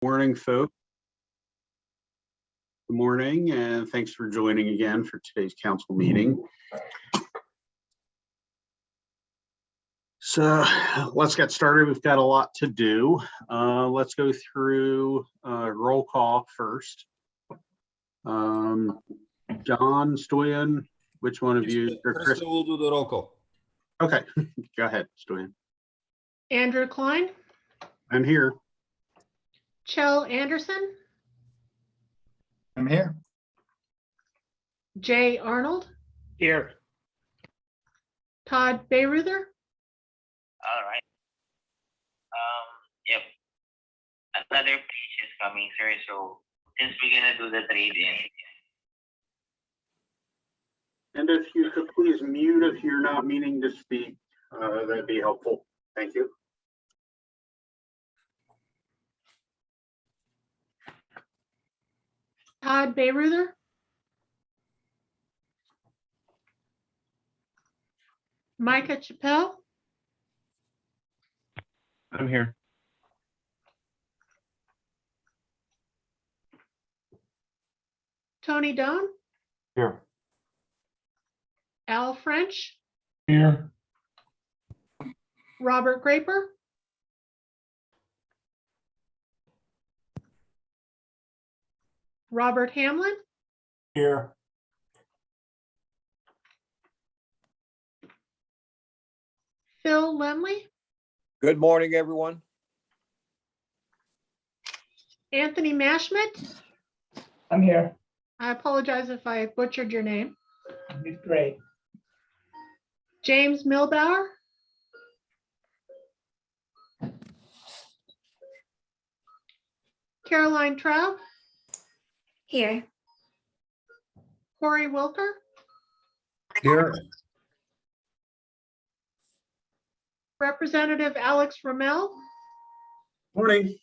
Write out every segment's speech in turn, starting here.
Morning, folks. Good morning, and thanks for joining again for today's council meeting. So let's get started. We've got a lot to do. Let's go through roll call first. John, Stoyan, which one of you? Or Chris? We'll do the roll call. Okay, go ahead, Stoyan. Andrew Klein, I'm here. Chell Anderson, I'm here. Jay Arnold, Here. Todd Bayreuther, All right. Yep. Another page is coming, sir. So since we're gonna do the trade-in, And if you could please mute if you're not meaning to speak, that'd be helpful. Thank you. Todd Bayreuther, Micah Chappelle, I'm here. Tony Doan, Here. Al French, Here. Robert Graper, Robert Hamlin, Here. Phil Lemley, Good morning, everyone. Anthony Mashmet. I'm here. I apologize if I butchered your name. It's great. James Milbauer, Caroline Traub, Here. Corey Wilker, Here. Representative Alex Ramel, Morning.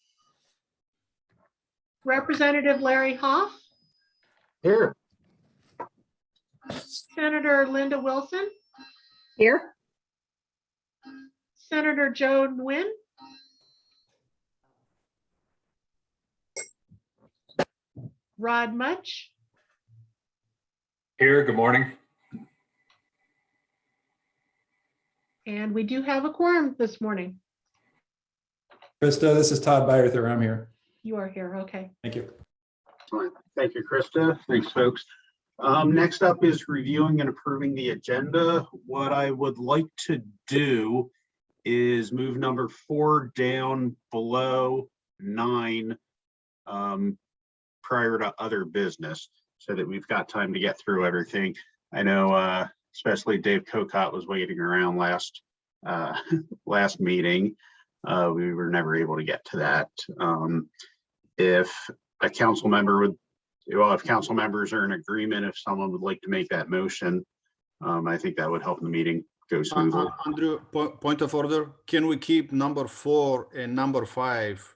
Representative Larry Hoff, Here. Senator Linda Wilson, Here. Senator Joe Nguyen, Rod Much, Here, good morning. and we do have a quorum this morning. Krista, this is Todd Byerther. I'm here. You are here, okay. Thank you. Thank you, Krista. Thanks, folks. Next up is reviewing and approving the agenda. What I would like to do is move number 4 down below 9 prior to other business so that we've got time to get through everything. I know especially Dave Cocott was waiting around last meeting. We were never able to get to that. If a council member would, well, if council members are in agreement, if someone would like to make that motion, I think that would help the meeting go smoothly. Andrew, point of order. Can we keep number 4 and number 5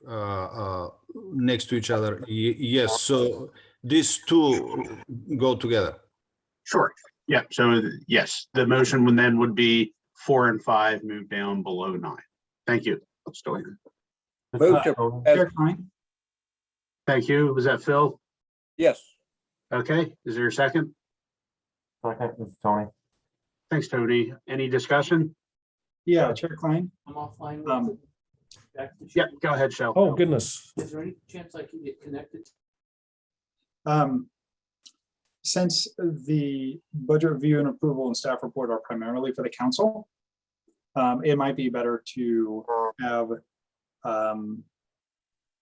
next to each other? Yes. So these two go together. Sure. Yeah. So yes, the motion would be 4 and 5 move down below 9. Thank you. Let's go ahead. Move to- Thank you. Was that Phil? Yes. Okay. Is there a second? Second, this is Tony. Thanks, Tony. Any discussion? Yeah, Chair Klein. I'm offline. Back to Yeah, go ahead, Shel. Oh, goodness. Is there any chance I can get connected? Since the budget review and approval and staff report are primarily for the council, it might be better to have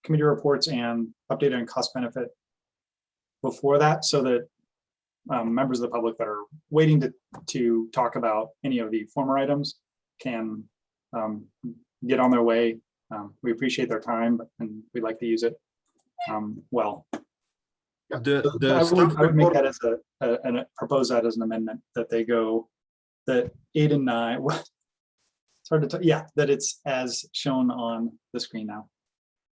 committee reports and updated on cost benefit before that, so that members of the public that are waiting to talk about any of the former items can get on their way. We appreciate their time and we'd like to use it well. I would make that as propose that as an amendment, that they go, that 8 and 9, it's hard to tell, yeah, that it's as shown on the screen now.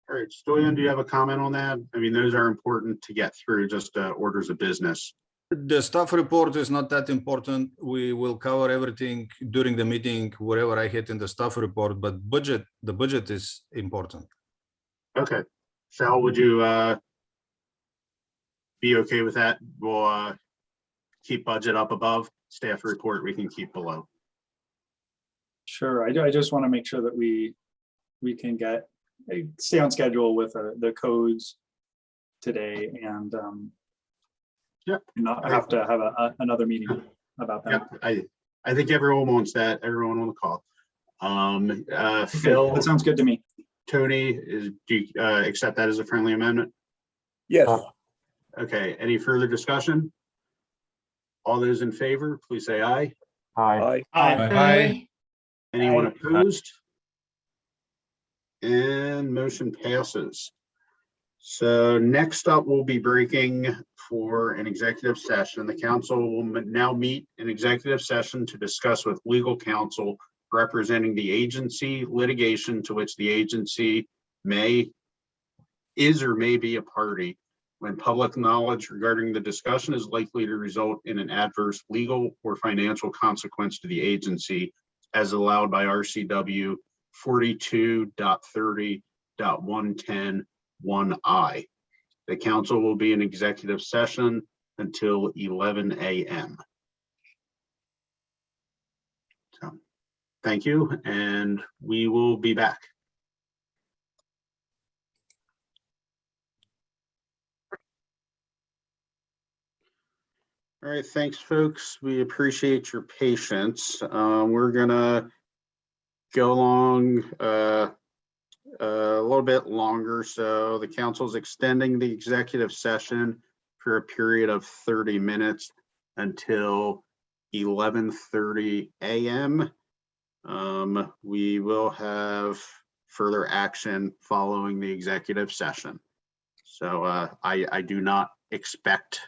All right, Stoyan, do you have a comment on that? I mean, those are important to get through, just orders of business. The staff report is not that important. We will cover everything during the meeting, wherever I hit in the staff report, but the budget is important. Okay, Sal, would you be okay with that? We'll keep budget up above, staff report we can keep below. Sure, I just want to make sure that we can stay on schedule with the codes today and Yep. not have to have another meeting about that. Yep, I think everyone wants that, everyone on the call. Phil, That sounds good to me. Tony, do you accept that as a friendly amendment? Yes, Okay, any further discussion? All those in favor, please say aye. aye. Aye. Anyone opposed? And motion passes. So next up, we'll be breaking for an executive session. The council will now meet in executive session to discuss with legal counsel representing the agency litigation to which the agency is or may be a party when public knowledge regarding the discussion is likely to result in an adverse legal or financial consequence to the agency as allowed by RCW 42.30.110(1)(I). The council will be in executive session until 11 a.m. So, thank you, and we will be back. All right, thanks, folks. We appreciate your patience. We're gonna go along a little bit longer. So the council's extending the executive session for a period of 30 minutes until 11:30 a.m. We will have further action following the executive session. So I do not expect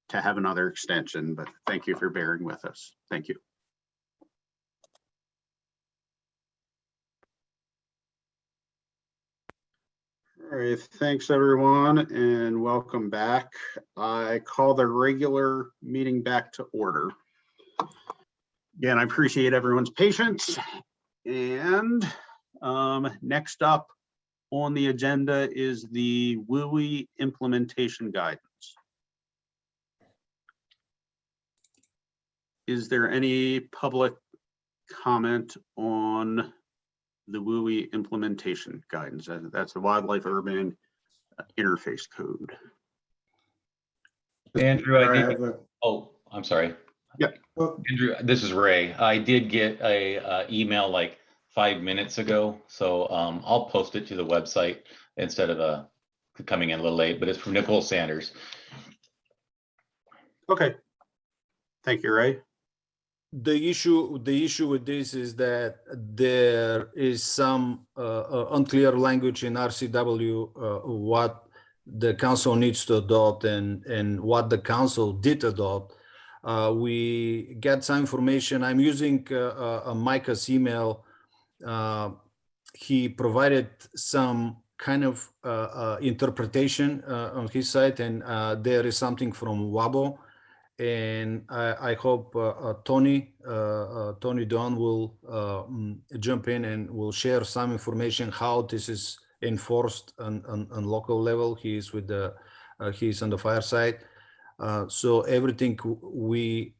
to have another extension, but thank you for bearing with us. Thank you. All right, thanks everyone and welcome back. I call the regular meeting back to order. Again, I appreciate everyone's patience. And next up on the agenda is the WUI implementation guidance. Is there any public comment on the WUI implementation guidance? That's the Wildlife Urban Interface Code. Andrew, I'm sorry. Yep. Andrew, this is Ray. I did get a email like 5 minutes ago, so I'll post it to the website instead of coming in a little late, but it's from Nicole Sanders. Okay. Thank you, Ray. The issue with this is that there is some unclear language in RCW what the council needs to adopt and what the council did adopt. We get some information. I'm using Micah's email. He provided some kind of interpretation on his site, and there is something from WABO. And I hope Tony Don will jump in and will share some information how this is enforced on local level. He's on the fire side, so everything we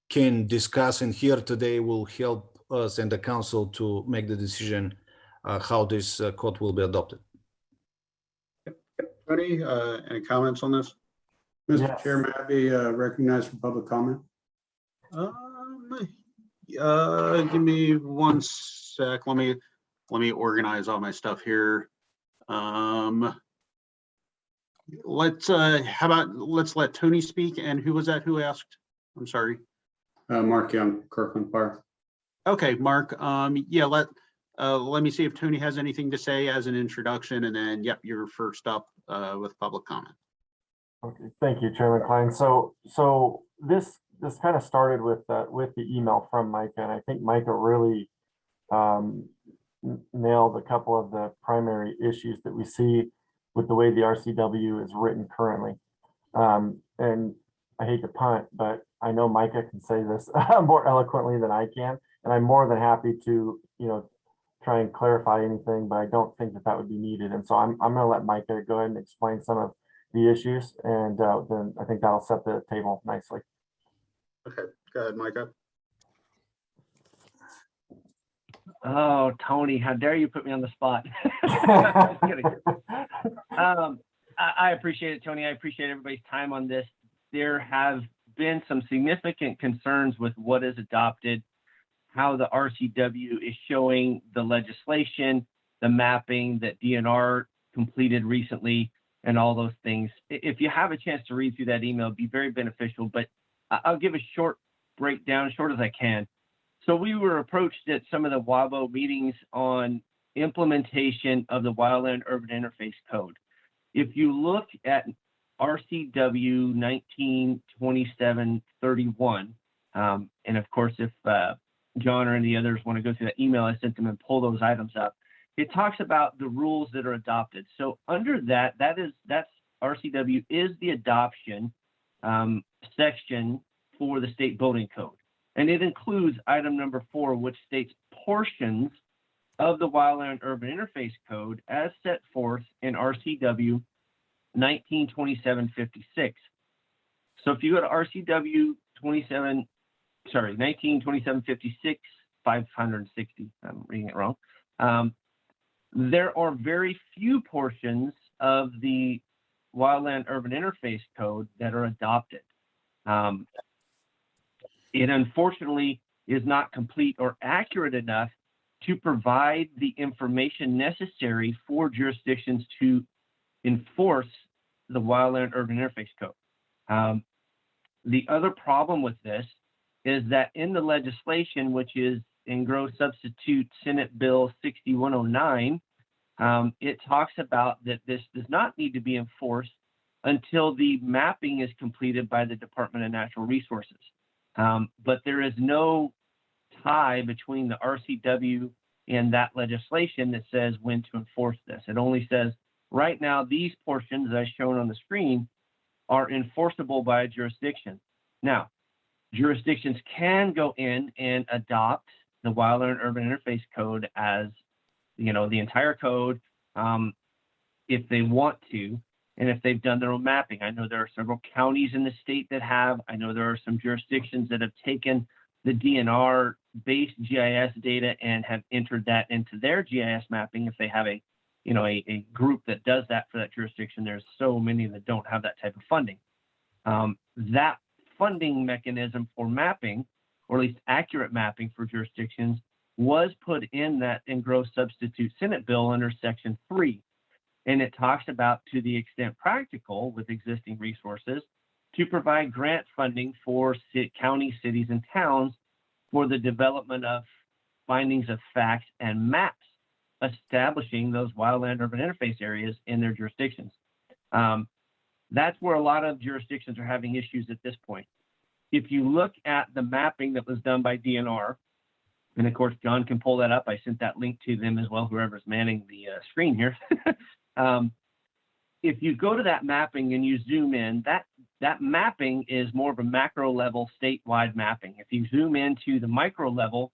can discuss and hear today will help us and the council to make the decision how this code will be adopted. Tony, any comments on this? Mr. Chair, may I be recognized for public comment? Give me 1 sec. Let me organize all my stuff here. Let's let Tony speak. And who was that who asked? I'm sorry. Mark Young, Kirkland Fire. Okay, Mark. Yeah, let me see if Tony has anything to say as an introduction, and then yep, you're first up with public comment. Okay, thank you, Chairman Klein. So this kind of started with the email from Micah, and I think Micah really nailed a couple of the primary issues that we see with the way the RCW is written currently. And I hate to punt, but I know Micah can say this more eloquently than I can, and I'm more than happy to try and clarify anything, but I don't think that that would be needed. And so I'm gonna let Micah go ahead and explain some of the issues, and then I think that'll set the table nicely. Okay, go ahead, Micah. Oh, Tony, how dare you put me on the spot? Just kidding. I appreciate it, Tony. I appreciate everybody's time on this. There have been some significant concerns with what is adopted, how the RCW is showing the legislation, the mapping that DNR completed recently, and all those things. If you have a chance to read through that email, it'd be very beneficial, but I'll give a short breakdown, as short as I can. So we were approached at some of the WABO meetings on implementation of the Wildland Urban Interface Code. If you look at RCW 192731, and of course, if John or any others want to go through that email I sent them and pull those items up, it talks about the rules that are adopted. So under that's RCW is the adoption section for the state building code. And it includes item number 4, which states portions of the Wildland Urban Interface Code as set forth in RCW 1927-56. So if you go to RCW 1927-56, 560, I'm reading it wrong. There are very few portions of the Wildland Urban Interface Code that are adopted. It unfortunately is not complete or accurate enough to provide the information necessary for jurisdictions to enforce the Wildland Urban Interface Code. The other problem with this is that in the legislation, which is in gross substitute Senate Bill 6109, it talks about that this does not need to be enforced until the mapping is completed by the Department of Natural Resources. But there is no tie between the RCW and that legislation that says when to enforce this. It only says right now these portions, as shown on the screen, are enforceable by a jurisdiction. Now, jurisdictions can go in and adopt the Wildland Urban Interface Code as, you know, the entire code if they want to, and if they've done their own mapping. I know there are several counties in the state that have. I know there are some jurisdictions that have taken the DNR-based GIS data and have entered that into their GIS mapping. If they have a group that does that for that jurisdiction, there's so many that don't have that type of funding. That funding mechanism for mapping, or at least accurate mapping for jurisdictions, was put in that in gross substitute Senate bill under Section 3. And it talks about, to the extent practical with existing resources, to provide grant funding for counties, cities, and towns for the development of findings of facts and maps establishing those wildland urban interface areas in their jurisdictions. That's where a lot of jurisdictions are having issues at this point. If you look at the mapping that was done by DNR, and of course, John can pull that up. I sent that link to them as well, whoever's manning the screen here. If you go to that mapping and you zoom in, that mapping is more of a macro level statewide mapping. If you zoom into the micro level,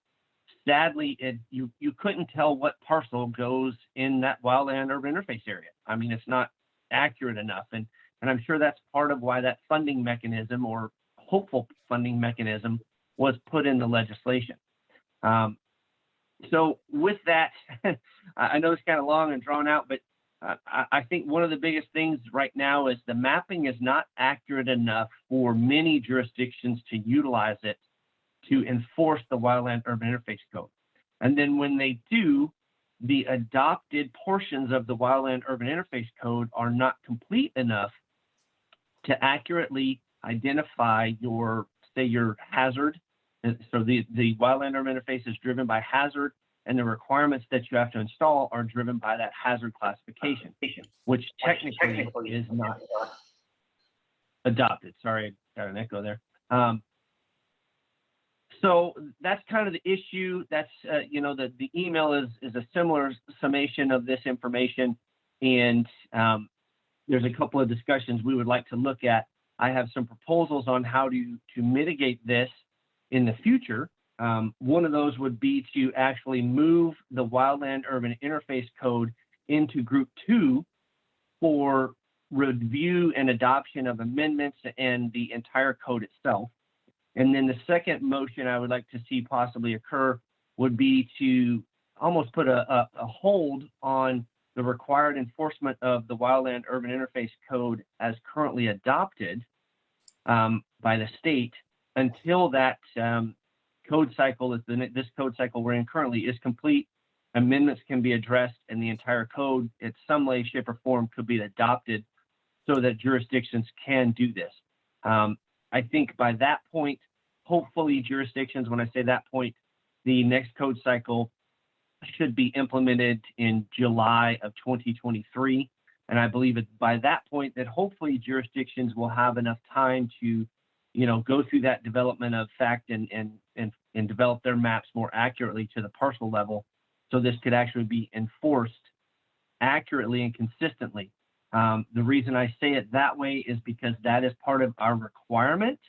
sadly, you couldn't tell what parcel goes in that wildland urban interface area. I mean, it's not accurate enough. And I'm sure that's part of why that funding mechanism, or hopeful funding mechanism, was put in the legislation. So with that, I know it's kind of long and drawn out, but I think one of the biggest things right now is the mapping is not accurate enough for many jurisdictions to utilize it to enforce the Wildland Urban Interface Code. And then when they do, the adopted portions of the Wildland Urban Interface Code are not complete enough to accurately identify your hazard. And so the Wildland Urban Interface is driven by hazard, and the requirements that you have to install are driven by that hazard classification, which technically is not adopted. Sorry, I got an echo there. So that's kind of the issue. That's, the email is a similar summation of this information. And there's a couple of discussions we would like to look at. I have some proposals on how to mitigate this in the future. One of those would be to actually move the Wildland Urban Interface Code into Group 2 for review and adoption of amendments and the entire code itself. And then the second motion I would like to see possibly occur would be to almost put a hold on the required enforcement of the Wildland Urban Interface Code as currently adopted by the state until that code cycle, this code cycle we're in currently, is complete. Amendments can be addressed and the entire code in some way, shape, or form could be adopted so that jurisdictions can do this. I think by that point, hopefully jurisdictions, when I say that point, the next code cycle should be implemented in July of 2023. And I believe by that point that hopefully jurisdictions will have enough time to, go through that development of fact and develop their maps more accurately to the parcel level. So this could actually be enforced accurately and consistently. The reason I say it that way is because that is part of our requirement.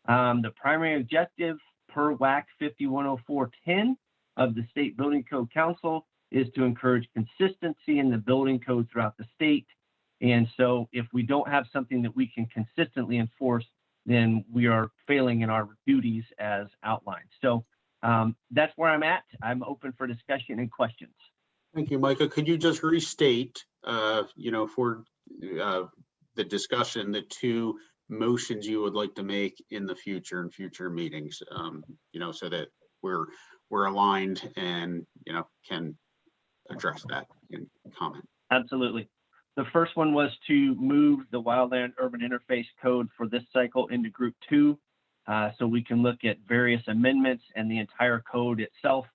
The primary objective per WAC 510410 of the State Building Code Council is to encourage consistency in the building code throughout the state. And so if we don't have something that we can consistently enforce, then we are failing in our duties as outlined. So that's where I'm at. I'm open for discussion and questions. Thank you, Micah. Could you just restate, for the discussion, the two motions you would like to make in the future and future meetings, so that we're aligned and, can address that in comment. Absolutely. The first one was to move the Wildland Urban Interface Code for this cycle into Group 2, so we can look at various amendments and the entire code itself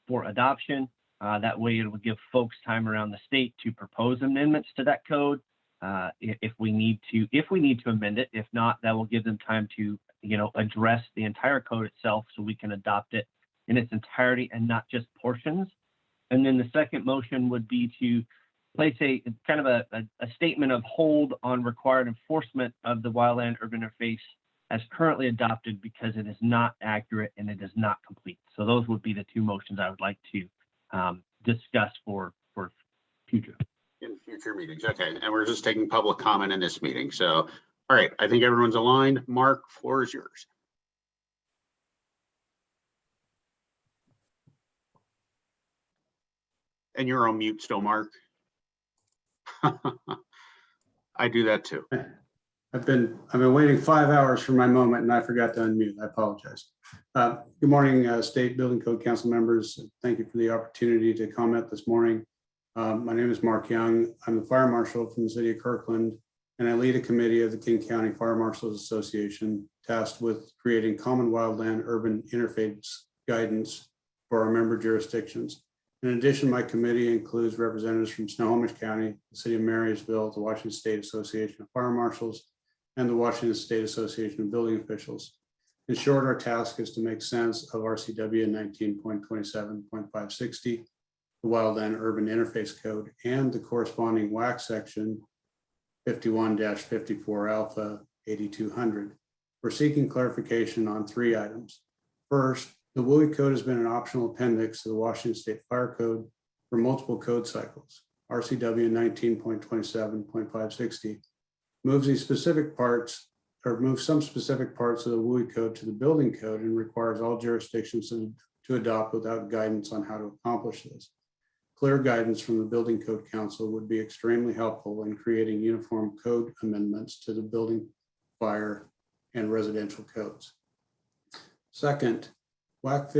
for adoption. That way it will give folks time around the state to propose amendments to that code if we need to amend it. If not, that will give them time to, address the entire code itself so we can adopt it in its entirety and not just portions. And then the second motion would be to place a kind of a statement of hold on required enforcement of the Wildland Urban Interface as currently adopted because it is not accurate and it is not complete. So those would be the two motions I would like to discuss for future. In future meetings. Okay. And we're just taking public comment in this meeting. So, all right. I think everyone's aligned. Mark, floor is yours. And you're on mute still, Mark. I do that too. I've been waiting 5 hours for my moment and I forgot to unmute. I apologize. Good morning, State Building Code Council members. Thank you for the opportunity to comment this morning. My name is Mark Young. I'm the fire marshal from the city of Kirkland, and I lead a committee of the King County Fire Marshals Association tasked with creating common wildland urban interface guidance for our member jurisdictions. In addition, my committee includes representatives from Snohomish County, the city of Marysville, the Washington State Association of Fire Marshals, and the Washington State Association of Building Officials. In short, our task is to make sense of RCW 19.27.560, the Wildland Urban Interface Code, and the corresponding WAC section 51-54 Alpha 8200. We're seeking clarification on three items. First, the WUI code has been an optional appendix to the Washington State Fire Code for multiple code cycles. RCW 19.27.560 moves these specific parts, or moves some specific parts of the WUI code to the building code and requires all jurisdictions to adopt without guidance on how to accomplish this. Clear guidance from the Building Code Council would be extremely helpful in creating uniform code amendments to the building, fire, and residential codes. Second, WAC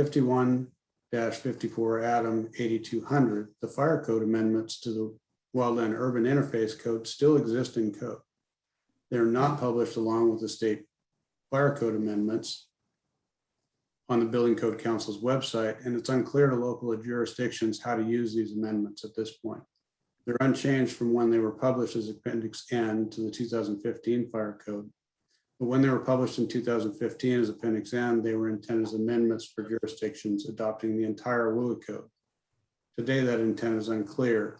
51-54 Adam 8200, the fire code amendments to the Wildland Urban Interface Code still exist in code. They're not published along with the state fire code amendments on the Building Code Council's website, and it's unclear to local jurisdictions how to use these amendments at this point. They're unchanged from when they were published as Appendix N to the 2015 Fire Code. But when they were published in 2015 as Appendix N, they were intended as amendments for jurisdictions adopting the entire WUI code. Today, that intent is unclear.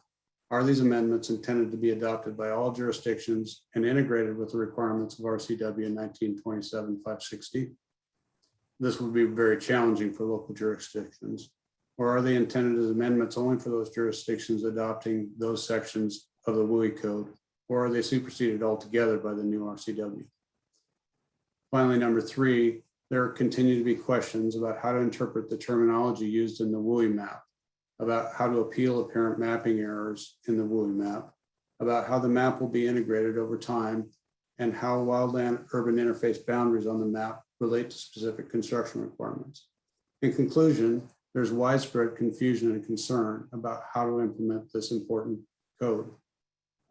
Are these amendments intended to be adopted by all jurisdictions and integrated with the requirements of RCW 19.27.560? this would be very challenging for local jurisdictions? Or are they intended as amendments only for those jurisdictions adopting those sections of the WUI code? Or are they superseded altogether by the new RCW? Finally, number 3, there continue to be questions about how to interpret the terminology used in the WUI map, about how to appeal apparent mapping errors in the WUI map, about how the map will be integrated over time, and how wildland urban interface boundaries on the map relate to specific construction requirements. In conclusion, there's widespread confusion and concern about how to implement this important code.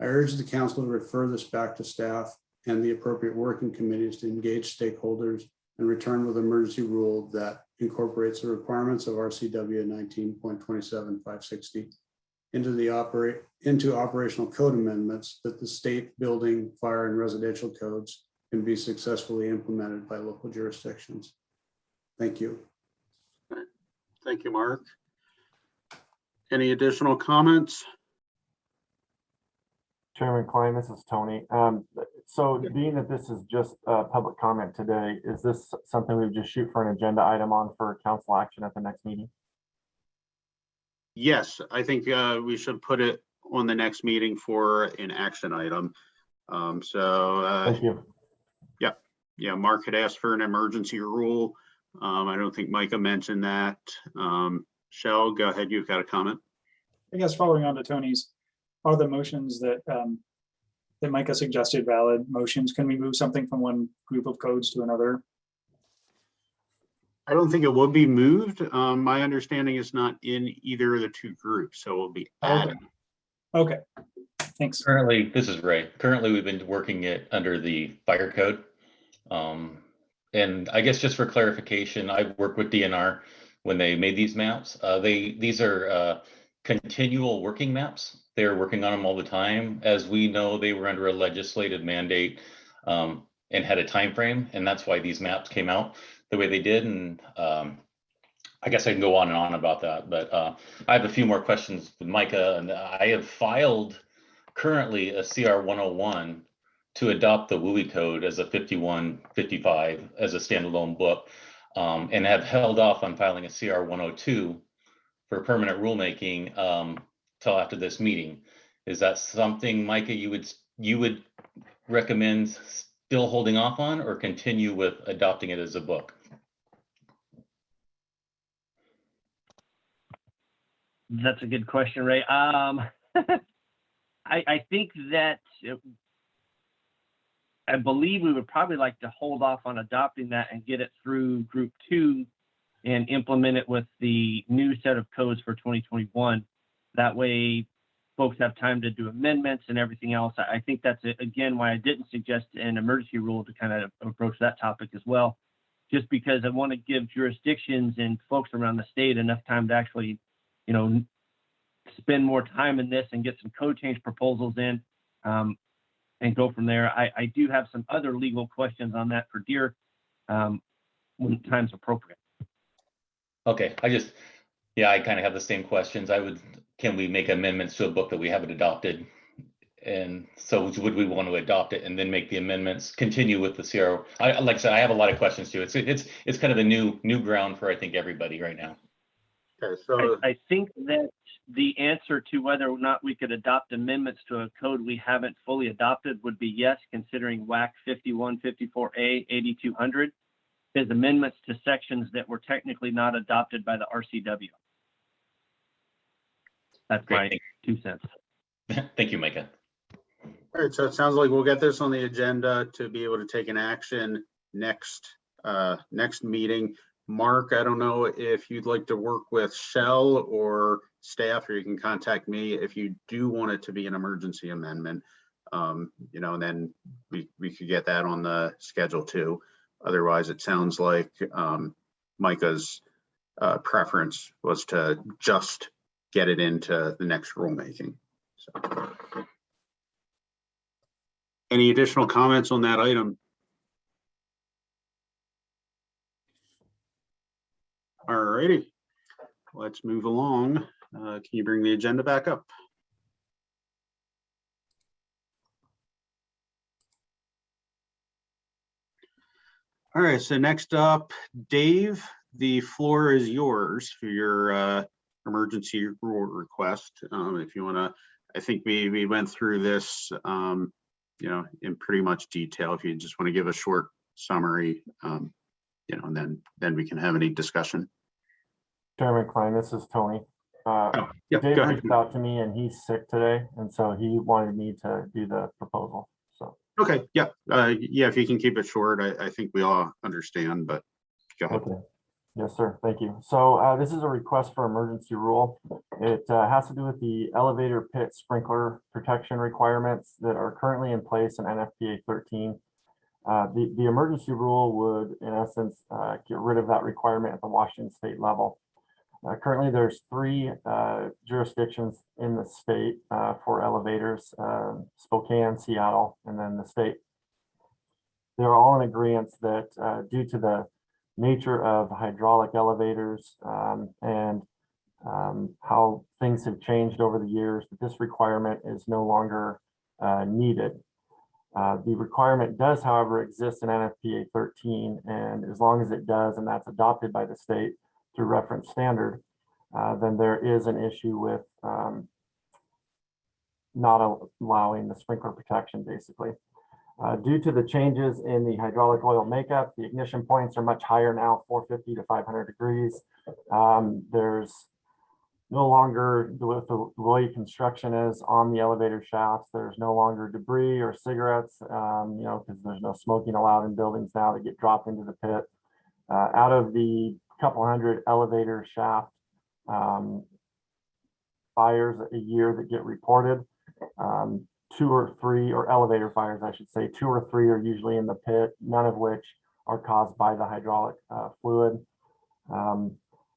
I urge the council to refer this back to staff and the appropriate working committees to engage stakeholders and return with an emergency rule that incorporates the requirements of RCW 19.27560 into operational code amendments that the state building, fire, and residential codes can be successfully implemented by local jurisdictions. Thank you. Thank you, Mark. Any additional comments? Chairman Klein, this is Tony. So being that this is just public comment today, is this something we would just shoot for an agenda item on for council action at the next meeting? Yes, I think we should put it on the next meeting for an action item. Thank you. Yeah, Mark had asked for an emergency rule. I don't think Micah mentioned that. Shell, go ahead, you've got a comment. I guess following on to Tony's, are the motions that that Micah suggested valid motions? Can we move something from one group of codes to another? I don't think it will be moved. My understanding is not in either of the two groups, so it will be added. Okay, thanks. Currently, this is Ray. Currently, we've been working it under the fire code. And I guess just for clarification, I worked with DNR when they made these maps. These are continual working maps. They're working on them all the time. As we know, they were under a legislative mandate and had a time frame, and that's why these maps came out the way they did. And I guess I can go on and on about that, but I have a few more questions with Micah, and I have filed currently a CR 101 to adopt the WUI code as a 5155 as a standalone book, and have held off on filing a CR 102 for permanent rulemaking till after this meeting. Is that something, Micah, you would recommend still holding off on, or continue with adopting it as a book? That's a good question, Ray. I think that I believe we would probably like to hold off on adopting that and get it through group 2 and implement it with the new set of codes for 2021. That way folks have time to do amendments and everything else. I think that's, again, why I didn't suggest an emergency rule to kind of approach that topic as well, just because I want to give jurisdictions and folks around the state enough time to actually, you know, spend more time in this and get some code change proposals in and go from there. I do have some other legal questions on that for Deere when time's appropriate. Okay, I kind of have the same questions. Can we make amendments to a book that we haven't adopted? And so would we want to adopt it and then make the amendments, continue with the CR? Like I said, I have a lot of questions too. It's kind of a new ground for, I think, everybody right now. Okay, so I think that the answer to whether or not we could adopt amendments to a code we haven't fully adopted would be yes, considering WAC 5154A 8200 is amendments to sections that were technically not adopted by the RCW. That's Great. my 2 cents. Thank you, Micah. all right, so it sounds like we'll get this on the agenda to be able to take an action next meeting. Mark, I don't know if you'd like to work with Shell or staff, or you can contact me if you do want it to be an emergency amendment. And then we could get that on the schedule too. Otherwise, it sounds like Micah's preference was to just get it into the next rulemaking. So, any additional comments on that item? All righty, let's move along. Can you bring the agenda back up? All right, so next up, Dave, the floor is yours for your emergency rule request. If you want to, I think we went through this, in pretty much detail. If you just want to give a short summary, and then we can have any discussion. Chairman Klein, this is Tony. Yep, Dave go ahead. reached out to me and he's sick today, and so he wanted me to do the proposal. So Okay, yeah, if you can keep it short, I think we all understand, but go ahead. okay. Yes, sir. Thank you. So this is a request for emergency rule. It has to do with the elevator pit sprinkler protection requirements that are currently in place in NFPA 13. The emergency rule would, in essence, get rid of that requirement at the Washington state level. Currently, there's 3 jurisdictions in the state for elevators, Spokane, Seattle, and then the state. They're all in agreement that due to the nature of hydraulic elevators and how things have changed over the years, that this requirement is no longer needed. The requirement does, however, exist in NFPA 13, and as long as it does, and that's adopted by the state through reference standard, then there is an issue with not allowing the sprinkler protection, basically. Due to the changes in the hydraulic oil makeup, the ignition points are much higher now, 450 to 500 degrees. There's no longer, with the way construction is on the elevator shafts, there's no longer debris or cigarettes, because there's no smoking allowed in buildings now that get dropped into the pit. Out of the couple hundred elevator shaft fires a year that get reported, 2 or 3, or elevator fires, I should say, 2 or 3 are usually in the pit, none of which are caused by the hydraulic fluid.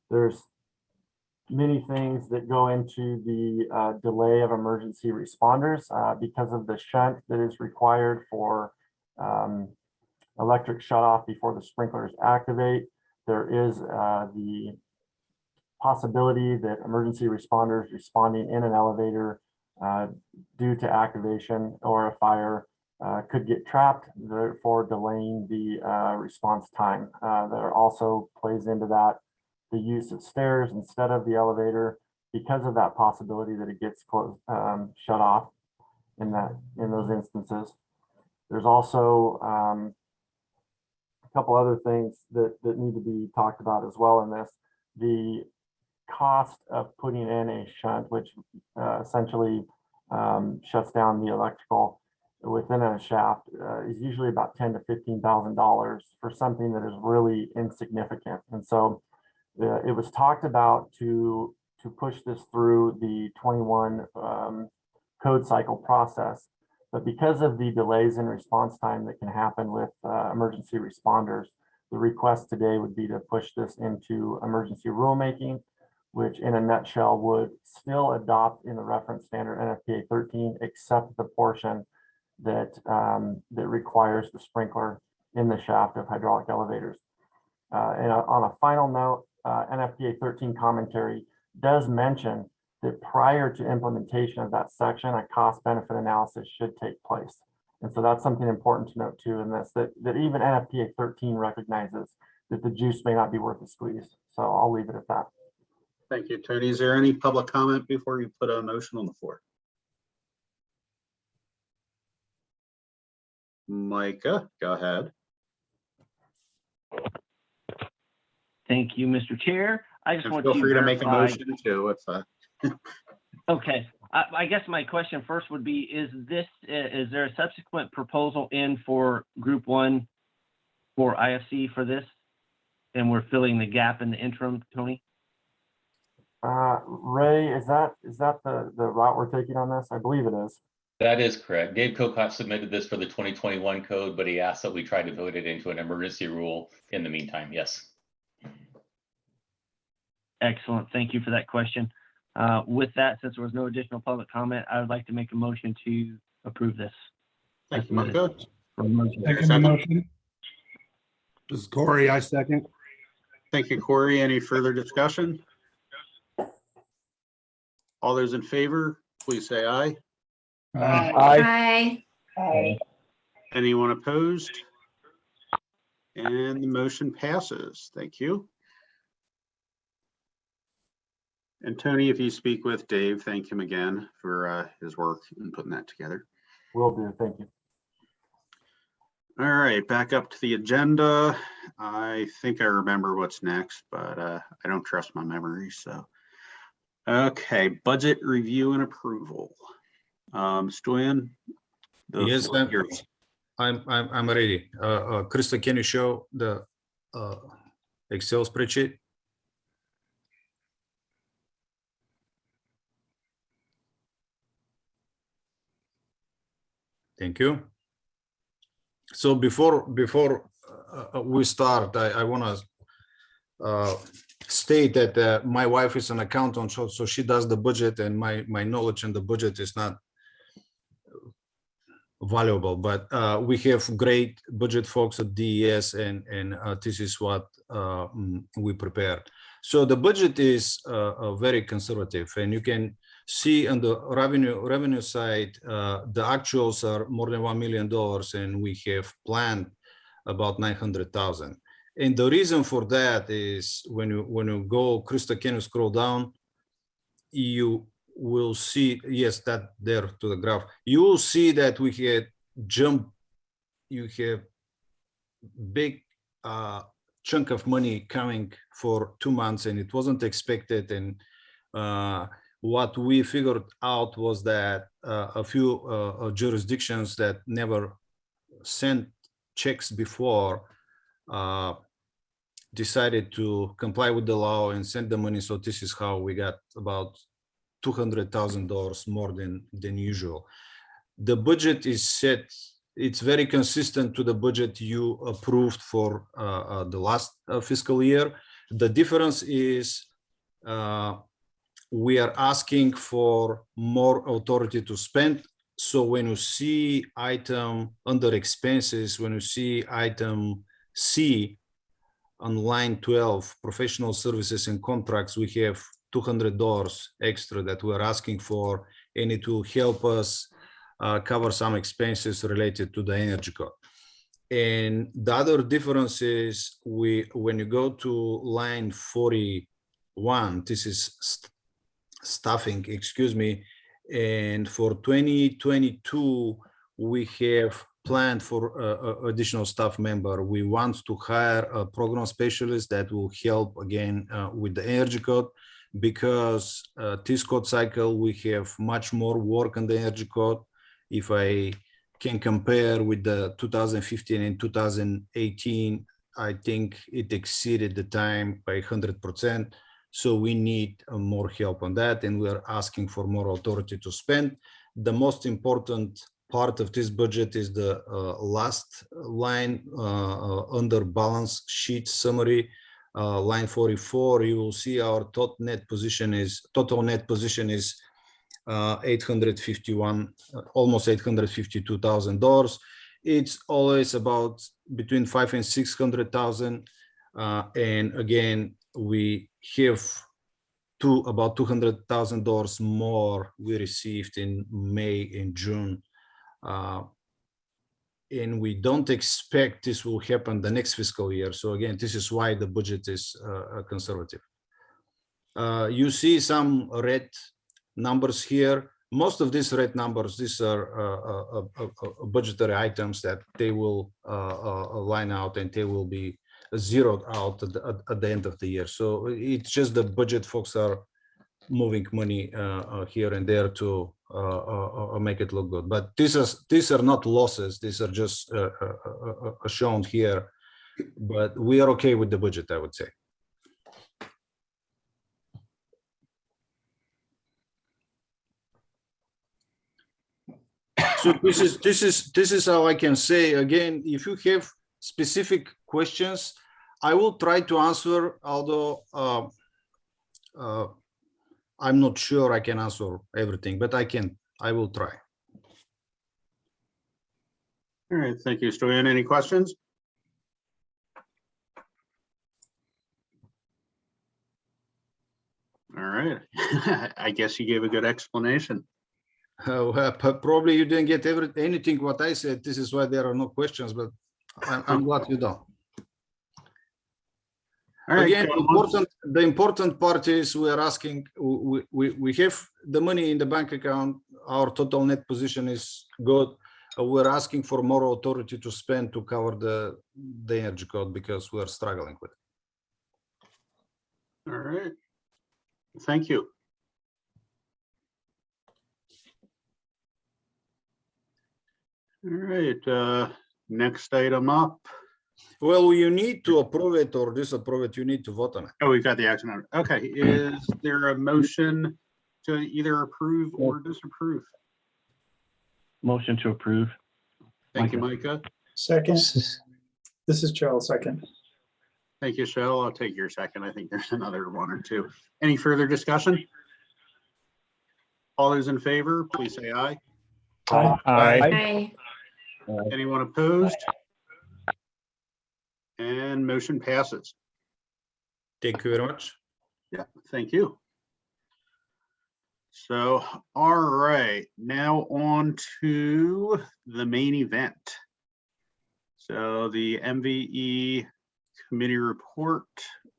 There's many things that go into the delay of emergency responders because of the shunt that is required for electric shutoff before the sprinklers activate. There is the possibility that emergency responders responding in an elevator due to activation or a fire could get trapped, therefore delaying the response time. There also plays into that the use of stairs instead of the elevator because of that possibility that it gets closed, shut off in those instances. There's also a couple other things that need to be talked about as well in this. The cost of putting in a shunt, which essentially shuts down the electrical within a shaft, is usually about $10,000 to $15,000 for something that is really insignificant. And so it was talked about to push this through the 21 code cycle process, but because of the delays in response time that can happen with emergency responders, the request today would be to push this into emergency rulemaking, which in a nutshell would still adopt in the reference standard NFPA 13, except the portion that that requires the sprinkler in the shaft of hydraulic elevators. And on a final note, NFPA 13 commentary does mention that prior to implementation of that section, a cost benefit analysis should take place. And so that's something important to note too in this, that even NFPA 13 recognizes that the juice may not be worth the squeeze. So I'll leave it at that. Thank you, Tony. Is there any public comment before you put a motion on the floor? Micah, go ahead. Thank you, Mr. Chair. I just And want feel to free to make a verify- motion too. Okay, I guess my question first would be, is there a subsequent proposal in for Group 1 for IFC for this? And we're filling the gap in the interim, Tony? Ray, is that the route we're taking on this? I believe it is. That is correct. Gabe Cocott submitted this for the 2021 code, but he asked that we try to vote it into an emergency rule in the meantime. Yes. Excellent. Thank you for that question. With that, since there was no additional public comment, I would like to make a motion to approve this. Thank you, Micah. Second motion. This is Corey, I second. Thank you, Corey. Any further discussion? All those in favor, please say aye. Aye. Anyone opposed? And the motion passes. Thank you. And Tony, if you speak with Dave, thank him again for his work in putting that together. Will do. Thank you. All right, back up to the agenda. I think I remember what's next, but I don't trust my memory, so. Okay, budget review and approval. Stoyan? the Yes, floor is yours. I'm ready. Krista, can you show the Excel spreadsheet? Thank you. So before we start, I want to state that my wife is an accountant, so she does the budget, and my knowledge in the budget is not valuable, but we have great budget folks at DES, and this is what we prepared. So the budget is very conservative, and you can see on the revenue side, the actuals are more than $1 million, and we have planned about 900,000. And the reason for that is when you go, Krista, can you scroll down? You will see, yes, that there to the graph. You will see that we had jump. You have big chunk of money coming for 2 months, and it wasn't expected. And what we figured out was that a few jurisdictions that never sent checks before decided to comply with the law and send the money. So this is how we got about $200,000 more than usual. The budget is set. It's very consistent to the budget you approved for the last fiscal year. The difference is we are asking for more authority to spend. So when you see item under expenses, when you see item C on line 12, professional services and contracts, we have $200 extra that we're asking for, and it will help us cover some expenses related to the energy code. And the other difference is when you go to line 41, this is staffing, excuse me, and for 2022, we have planned for additional staff member. We want to hire a program specialist that will help again with the energy code, because this code cycle, we have much more work on the energy code. If I can compare with the 2015 and 2018, I think it exceeded the time by 100%. So we need more help on that, and we are asking for more authority to spend. The most important part of this budget is the last line under balance sheet summary, line 44. You will see our total net position is $851, almost $852,000. It's always about between $500,000 and $600,000, and again we have about $200,000 more we received in May and June, and we don't expect this will happen the next fiscal year. So again, this is why the budget is conservative. You see some red numbers here. Most of these red numbers, these are budgetary items that they will line out, and they will be zeroed out at the end of the year. So it's just the budget folks are moving money here and there to make it look good. But these are not losses. These are just shown here. But we are okay with the budget, I would say. So this is how I can say. Again, if you have specific questions, I will try to answer, although I'm not sure I can answer everything, but I will try. All right, thank you, Stoyan. Any questions? All right, I guess you gave a good explanation. Probably you didn't get anything what I said. This is why there are no questions, but I'm glad you don't. All right. Again, going once. the important part is we are asking, we have the money in the bank account. Our total net position is good. We're asking for more authority to spend to cover the energy code because we are struggling with it. All right. Thank you. All right, next item up. Well, you need to approve it or disapprove it. You need to vote on it. Oh, we've got the action item. Okay, is there a motion to either approve or disapprove? Motion to approve. Thank you, Micah. Second, this is Joe, second. Thank you, Cheryl. I'll take your second. I think there's another one or two. Any further discussion? All those in favor, please say aye. Aye. Aye. Anyone opposed? And motion passes. Thank you very much. Yeah, thank you. So, all right, now on to the main event. So the MVE committee report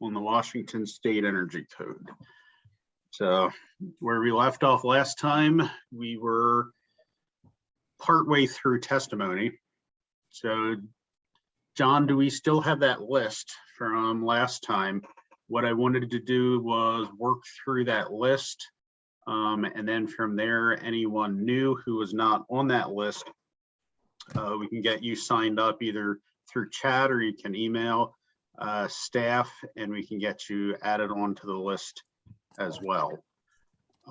on the Washington State Energy Code. So where we left off last time, we were partway through testimony. So John, do we still have that list from last time? What I wanted to do was work through that list. And then from there, anyone new who was not on that list, we can get you signed up either through chat or you can email staff and we can get you added onto the list as well.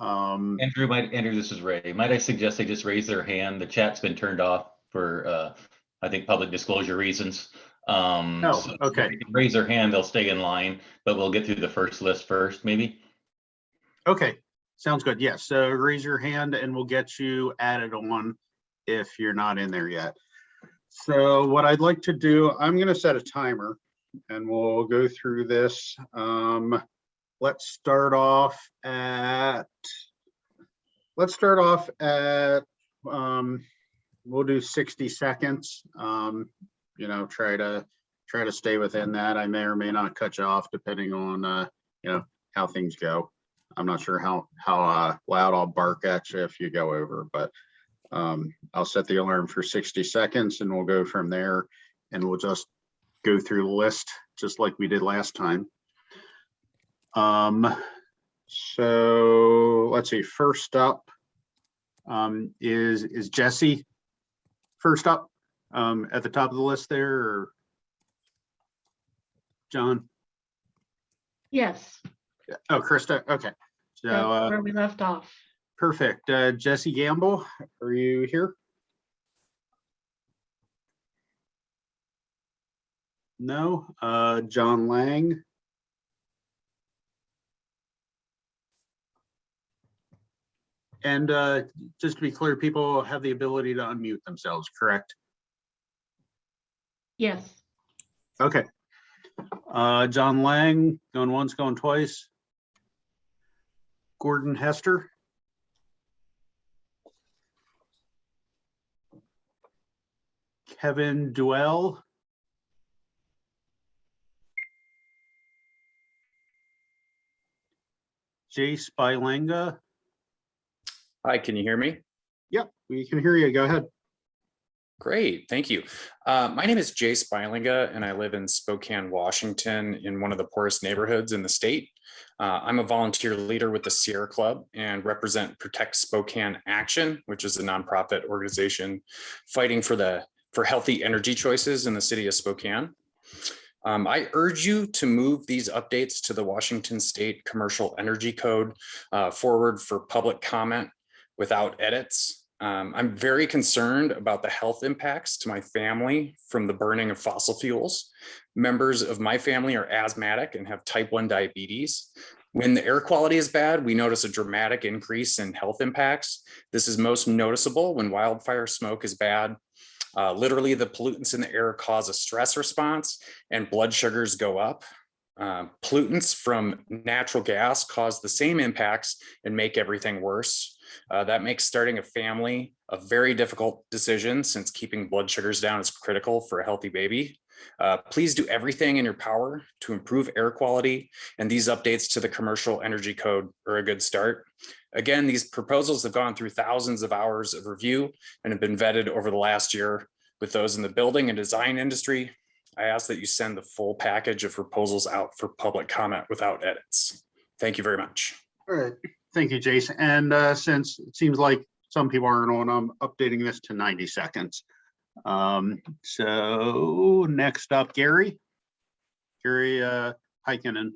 Andrew, this is Ray. Might I suggest they just raise their hand? The chat's been turned off for, I think, public disclosure reasons. So okay. if they can raise their hand, they'll stay in line, but we'll get through the first list first, maybe. Okay, sounds good. Yes, so raise your hand and we'll get you added on if you're not in there yet. So what I'd like to do, I'm going to set a timer and we'll go through this. Let's start off at, we'll do 60 seconds. You know, try to stay within that. I may or may not cut you off depending on, you know, how things go. I'm not sure how loud I'll bark at you if you go over, but I'll set the alarm for 60 seconds and we'll go from there and we'll just go through the list just like we did last time. So let's see, first up is Jesse first up at the top of the list there, or John? Yes, Oh, Krista, okay. So that's where we left off. perfect. Jesse Gamble, are you here? No. John Lang? And just to be clear, people have the ability to unmute themselves, correct? Yes, Okay. John Lang, going once, going twice. Gordon Hester? Kevin Duell? Jace Bylenga? Hi, can you hear me? Yep, we can hear you. Go ahead. Great, thank you. My name is Jace Bylinga and I live in Spokane, Washington, in one of the poorest neighborhoods in the state. I'm a volunteer leader with the Sierra Club and represent Protect Spokane Action, which is a nonprofit organization fighting for healthy energy choices in the city of Spokane. I urge you to move these updates to the Washington State Commercial Energy Code forward for public comment without edits. I'm very concerned about the health impacts to my family from the burning of fossil fuels. Members of my family are asthmatic and have type 1 diabetes. When the air quality is bad, we notice a dramatic increase in health impacts. This is most noticeable when wildfire smoke is bad. Literally, the pollutants in the air cause a stress response and blood sugars go up. Pollutants from natural gas cause the same impacts and make everything worse. That makes starting a family a very difficult decision since keeping blood sugars down is critical for a healthy baby. Please do everything in your power to improve air quality, and these updates to the commercial energy code are a good start. Again, these proposals have gone through thousands of hours of review and have been vetted over the last year with those in the building and design industry. I ask that you send the full package of proposals out for public comment without edits. Thank you very much. All right, thank you, Jason. And since it seems like some people aren't on, I'm updating this to 90 seconds. So next up, Gary Heikkinen.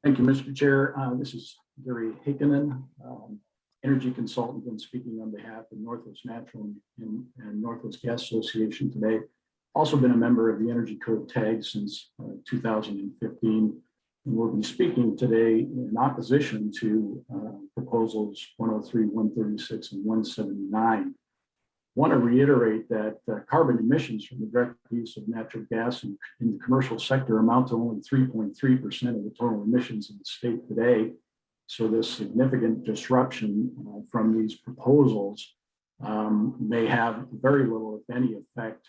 Thank you, Mr. Chair. This is Gary Heikkinen, energy consultant, and speaking on behalf of Northwest Natural and Northwest Gas Association today. Also been a member of the Energy Code TAG since 2015. And we'll be speaking today in opposition to proposals 103, 136, and 179. Want to reiterate that carbon emissions from the direct use of natural gas in the commercial sector amount to only 3.3% of the total emissions in the state today. So this significant disruption from these proposals may have very little, if any, effect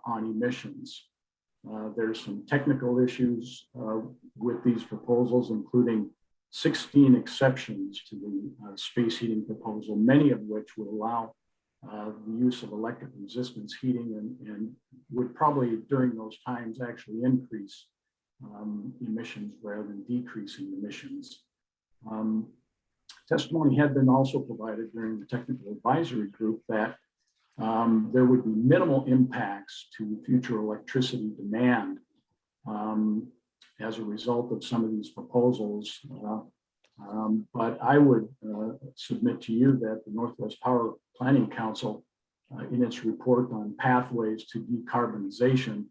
on emissions. There's some technical issues with these proposals, including 16 exceptions to the space heating proposal, many of which would allow the use of electric resistance heating and would probably during those times actually increase emissions rather than decreasing emissions. Testimony had been also provided during the technical advisory group that there would be minimal impacts to future electricity demand as a result of some of these proposals. But I would submit to you that the Northwest Power Planning Council, in its report on pathways to decarbonization,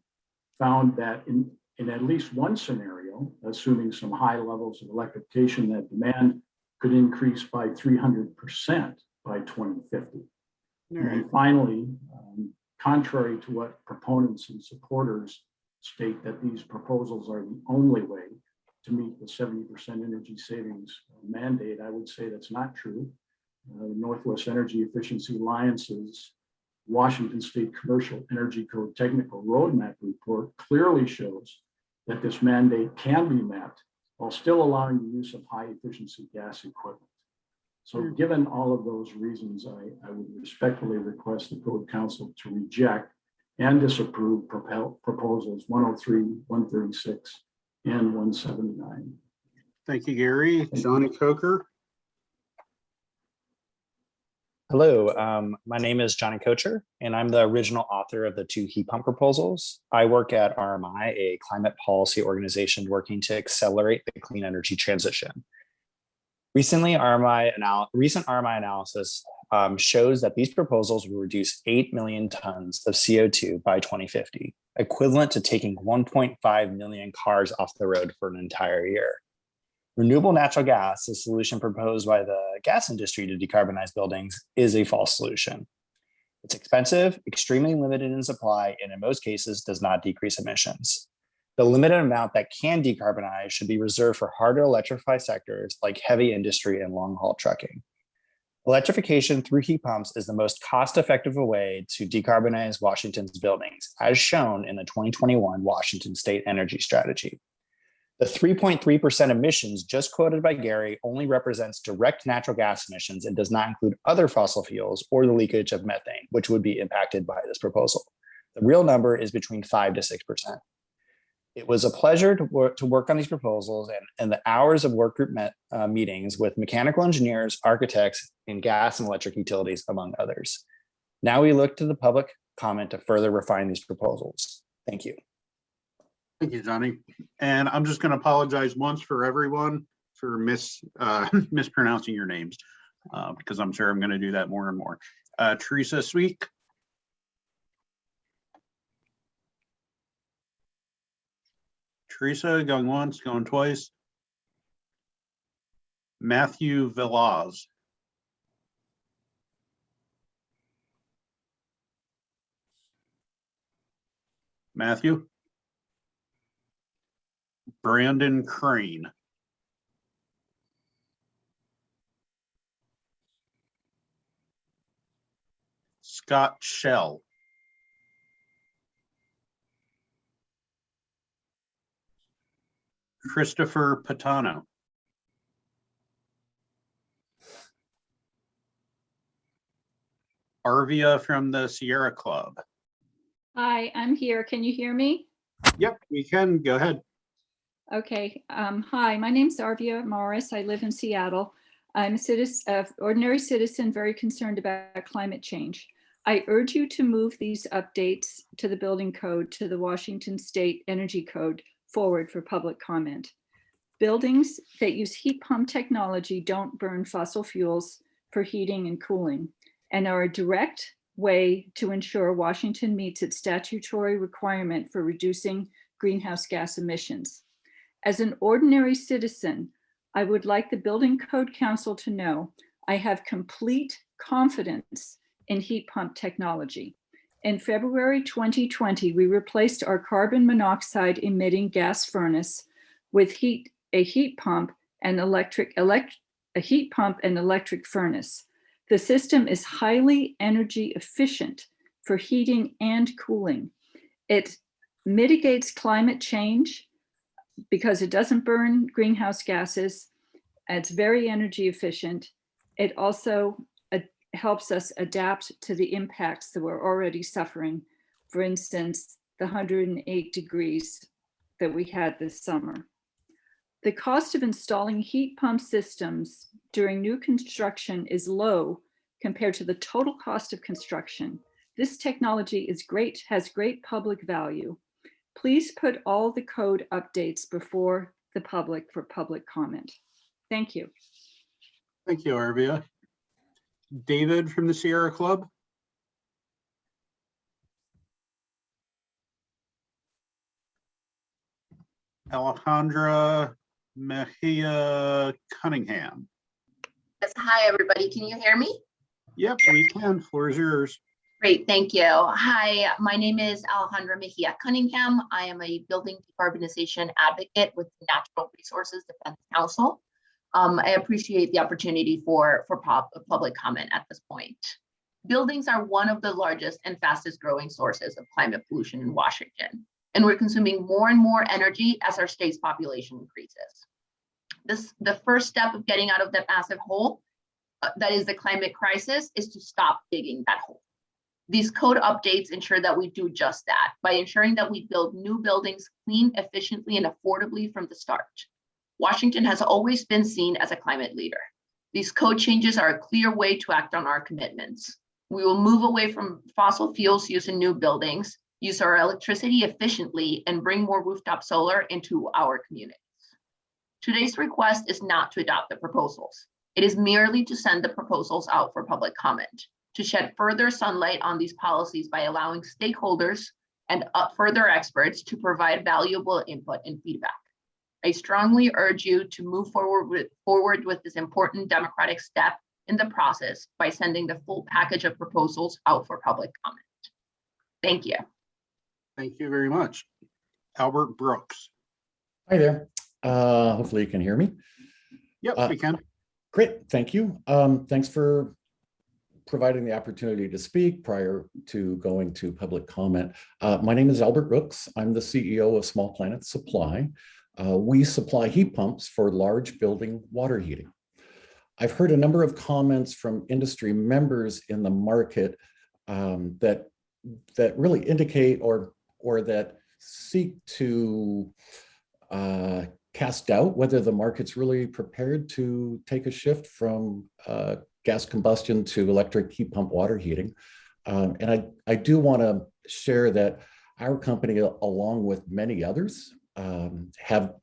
found that in at least one scenario, assuming some high levels of electrification, that demand could increase by 300% by 2050. And finally, contrary to what proponents and supporters state that these proposals are the only way to meet the 70% energy savings mandate, I would say that's not true. The Northwest Energy Efficiency Alliance's Washington State Commercial Energy Code Technical Roadmap report clearly shows that this mandate can be met while still allowing the use of high efficiency gas equipment. So given all of those reasons, I would respectfully request the Code Council to reject and disapprove proposals 103, 136, and 179. Thank you, Gary. Johnny Coker. Hello, my name is Johnny Kocher, and I'm the original author of the two heat pump proposals. I work at RMI, a climate policy organization working to accelerate the clean energy transition. Recent RMI analysis shows that these proposals will reduce 8 million tons of CO2 by 2050, equivalent to taking 1.5 million cars off the road for an entire year. Renewable natural gas, the solution proposed by the gas industry to decarbonize buildings, is a false solution. It's expensive, extremely limited in supply, and in most cases does not decrease emissions. The limited amount that can decarbonize should be reserved for hard to electrify sectors like heavy industry and long-haul trucking. Electrification through heat pumps is the most cost-effective way to decarbonize Washington's buildings, as shown in the 2021 Washington State Energy Strategy. The 3.3% emissions just quoted by Gary only represents direct natural gas emissions and does not include other fossil fuels or the leakage of methane, which would be impacted by this proposal. The real number is between 5 to 6%. It was a pleasure to work on these proposals and the hours of work group meetings with mechanical engineers, architects, and gas and electric utilities, among others. Now we look to the public comment to further refine these proposals. Thank you. Thank you, Johnny. And I'm just going to apologize once for everyone for mispronouncing your names, because I'm sure I'm going to do that more and more. Teresa Sweek. Teresa, going once, going twice. Matthew Villaz. Matthew. Brandon Crane. Scott Shell. Christopher Patano. Arvia from the Sierra Club. Hi, I'm here. Can you hear me? Yep, we can. Go ahead. Okay. Hi, my name's Arvia Morris. I live in Seattle. I'm a citizen, ordinary citizen, very concerned about climate change. I urge you to move these updates to the building code, to the Washington State Energy Code forward for public comment. Buildings that use heat pump technology don't burn fossil fuels for heating and cooling and are a direct way to ensure Washington meets its statutory requirement for reducing greenhouse gas emissions. As an ordinary citizen, I would like the Building Code Council to know I have complete confidence in heat pump technology. In February 2020, we replaced our carbon monoxide emitting gas furnace with a heat pump and electric furnace. The system is highly energy efficient for heating and cooling. It mitigates climate change because it doesn't burn greenhouse gases. It's very energy efficient. It also helps us adapt to the impacts that we're already suffering. For instance, the 108 degrees that we had this summer. The cost of installing heat pump systems during new construction is low compared to the total cost of construction. This technology is great, has great public value. Please put all the code updates before the public for public comment. Thank you. Thank you, Arvia. David from the Sierra Club. Alejandra Mejia Cunningham. Yes, hi, everybody. Can you hear me? Yep, we can. Floor is yours. Great, thank you. Hi, my name is Alejandra Mejia Cunningham. I am a building decarbonization advocate with the Natural Resources Defense Council. I appreciate the opportunity for public comment at this point. Buildings are one of the largest and fastest growing sources of climate pollution in Washington, and we're consuming more and more energy as our state's population increases. The first step of getting out of that massive hole, that is the climate crisis, is to stop digging that hole. These code updates ensure that we do just that by ensuring that we build new buildings clean, efficiently, and affordably from the start. Washington has always been seen as a climate leader. These code changes are a clear way to act on our commitments. We will move away from fossil fuels used in new buildings, use our electricity efficiently, and bring more rooftop solar into our communities. Today's request is not to adopt the proposals. It is merely to send the proposals out for public comment, to shed further sunlight on these policies by allowing stakeholders and further experts to provide valuable input and feedback. I strongly urge you to move forward with this important democratic step in the process by sending the full package of proposals out for public comment. Thank you. Thank you very much. Albert Brooks. Hi there. Hopefully you can hear me. Yep, we can. Great, thank you. Thanks for providing the opportunity to speak prior to going to public comment. My name is Albert Brooks. I'm the CEO of Small Planet Supply. We supply heat pumps for large building water heating. I've heard a number of comments from industry members in the market that really indicate or that seek to cast doubt whether the market's really prepared to take a shift from gas combustion to electric heat pump water heating. And I do want to share that our company, along with many others, have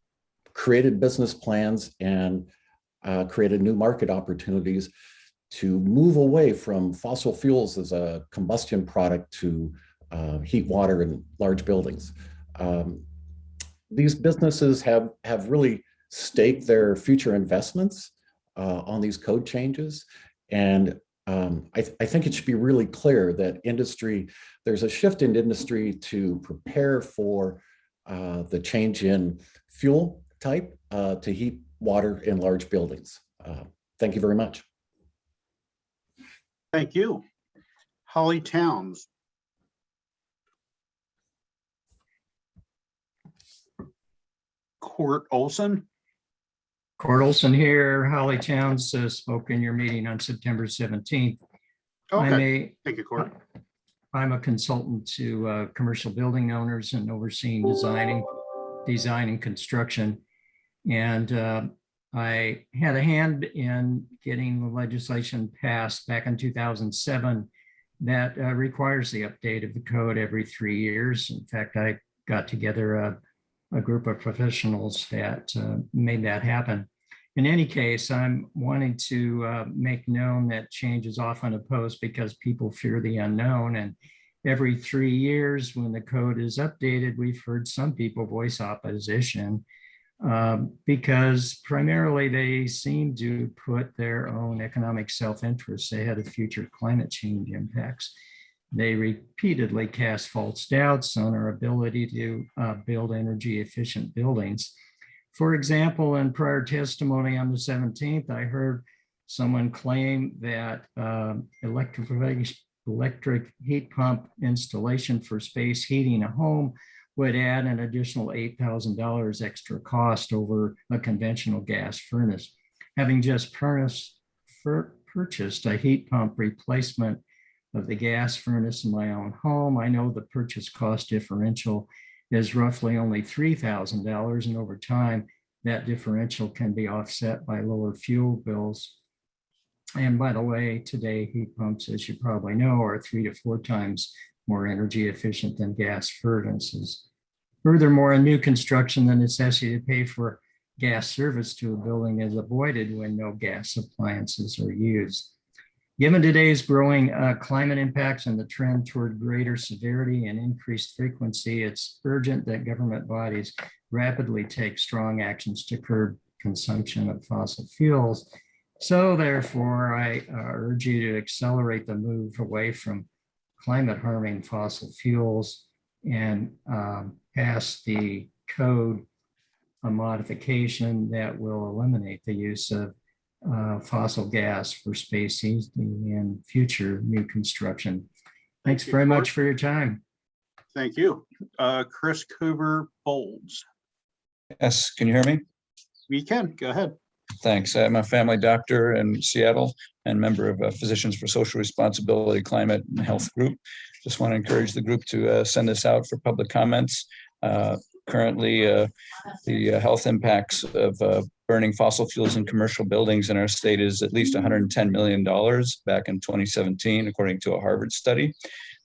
created business plans and created new market opportunities to move away from fossil fuels as a combustion product to heat water in large buildings. These businesses have really staked their future investments on these code changes. And I think it should be really clear that there's a shift in industry to prepare for the change in fuel type to heat water in large buildings. Thank you very much. Thank you. Holly Towns. Court Olson. Court Olson here. Holly Towns spoke in your meeting on September 17th. Okay, thank you, Court. I'm a consultant to commercial building owners and overseeing design and construction. And I had a hand in getting the legislation passed back in 2007 that requires the update of the code every 3 years. In fact, I got together a group of professionals that made that happen. In any case, I'm wanting to make known that change is often opposed because people fear the unknown. And every 3 years when the code is updated, we've heard some people voice opposition because primarily they seem to put their own economic self-interest ahead of future climate change impacts. They repeatedly cast false doubts on our ability to build energy efficient buildings. For example, in prior testimony on the 17th, I heard someone claim that electric heat pump installation for space heating a home would add an additional $8,000 extra cost over a conventional gas furnace. Having just purchased a heat pump replacement of the gas furnace in my own home, I know the purchase cost differential is roughly only $3,000, and over time, that differential can be offset by lower fuel bills. And by the way, today heat pumps, as you probably know, are 3 to 4 times more energy efficient than gas furnaces. Furthermore, in new construction, the necessity to pay for gas service to a building is avoided when no gas appliances are used. Given today's growing climate impacts and the trend toward greater severity and increased frequency, it's urgent that government bodies rapidly take strong actions to curb consumption of fossil fuels. So therefore, I urge you to accelerate the move away from climate harming fossil fuels and pass the code, a modification that will eliminate the use of fossil gas for space heating and future new construction. Thanks very much for your time. Thank you. Chris Coover Bowles. Yes, can you hear me? We can, go ahead. Thanks. I'm a family doctor in Seattle and member of Physicians for Social Responsibility, Climate and Health Group. Just want to encourage the group to send this out for public comments. Currently, the health impacts of burning fossil fuels in commercial buildings in our state is at least $110 million back in 2017, according to a Harvard study.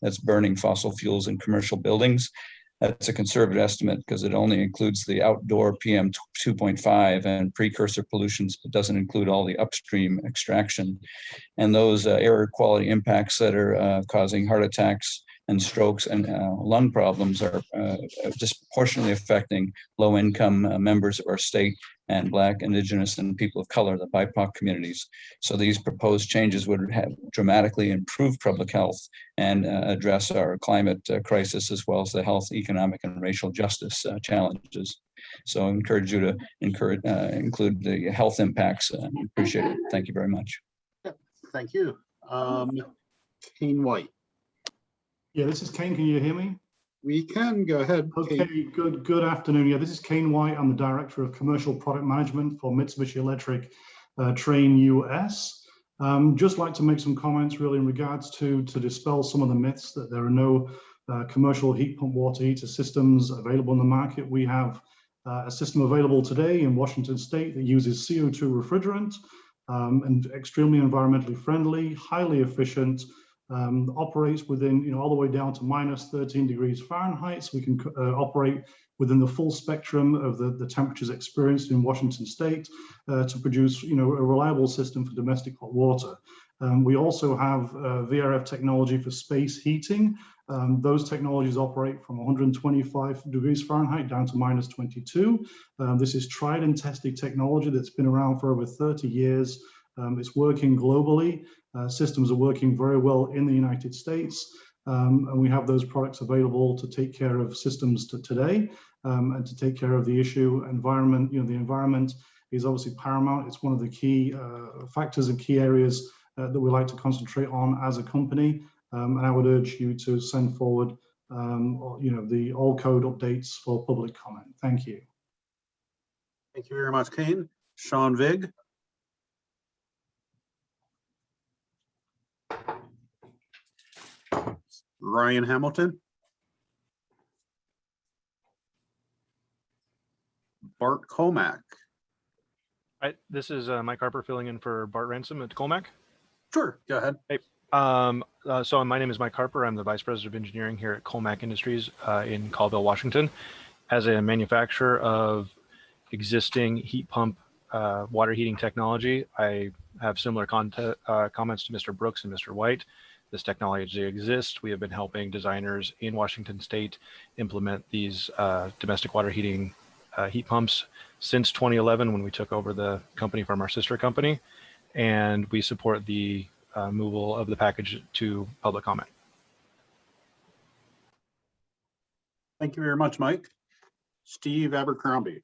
That's burning fossil fuels in commercial buildings. That's a conservative estimate because it only includes the outdoor PM 2.5 and precursor pollutions, but doesn't include all the upstream extraction. And those air quality impacts that are causing heart attacks and strokes and lung problems are disproportionately affecting low-income members of our state and Black, Indigenous, and people of color, the BIPOC communities. So these proposed changes would have dramatically improved public health and address our climate crisis, as well as the health, economic, and racial justice challenges. So I encourage you to include the health impacts. Appreciate it. Thank you very much. Thank you. Kane White. Yeah, this is Kane. Can you hear me? We can. Go ahead. Okay, good afternoon. Yeah, this is Kane White. I'm the Director of Commercial Product Management for Mitsubishi Electric Trane US. Just like to make some comments really in regards to dispel some of the myths that there are no commercial heat pump water heater systems available in the market. We have a system available today in Washington State that uses CO2 refrigerant and extremely environmentally friendly, highly efficient, operates within, all the way down to minus 13 degrees Fahrenheit. So we can operate within the full spectrum of the temperatures experienced in Washington State to produce, a reliable system for domestic hot water. We also have VRF technology for space heating. Those technologies operate from 125 degrees Fahrenheit down to minus 22. This is tried and tested technology that's been around for over 30 years. It's working globally. Systems are working very well in the United States. And we have those products available to take care of systems today and to take care of the issue environment. The environment is obviously paramount. It's one of the key factors and key areas that we like to concentrate on as a company. And I would urge you to send forward, the all code updates for public comment. Thank you. Thank you very much, Kane. Sean Vig. Ryan Hamilton. Bart Comack. Hi, this is Mike Harper filling in for Bart Ransom at Colmac. Sure, go ahead. Hey, so my name is Mike Harper. I'm the Vice President of Engineering here at Colmac Industries in Colville, Washington. As a manufacturer of existing heat pump water heating technology, I have similar comments to Mr. Brooks and Mr. White. This technology exists. We have been helping designers in Washington State implement these domestic water heating heat pumps since 2011 when we took over the company from our sister company, and we support the removal of the package to public comment. Thank you very much, Mike. Steve Abercrombie.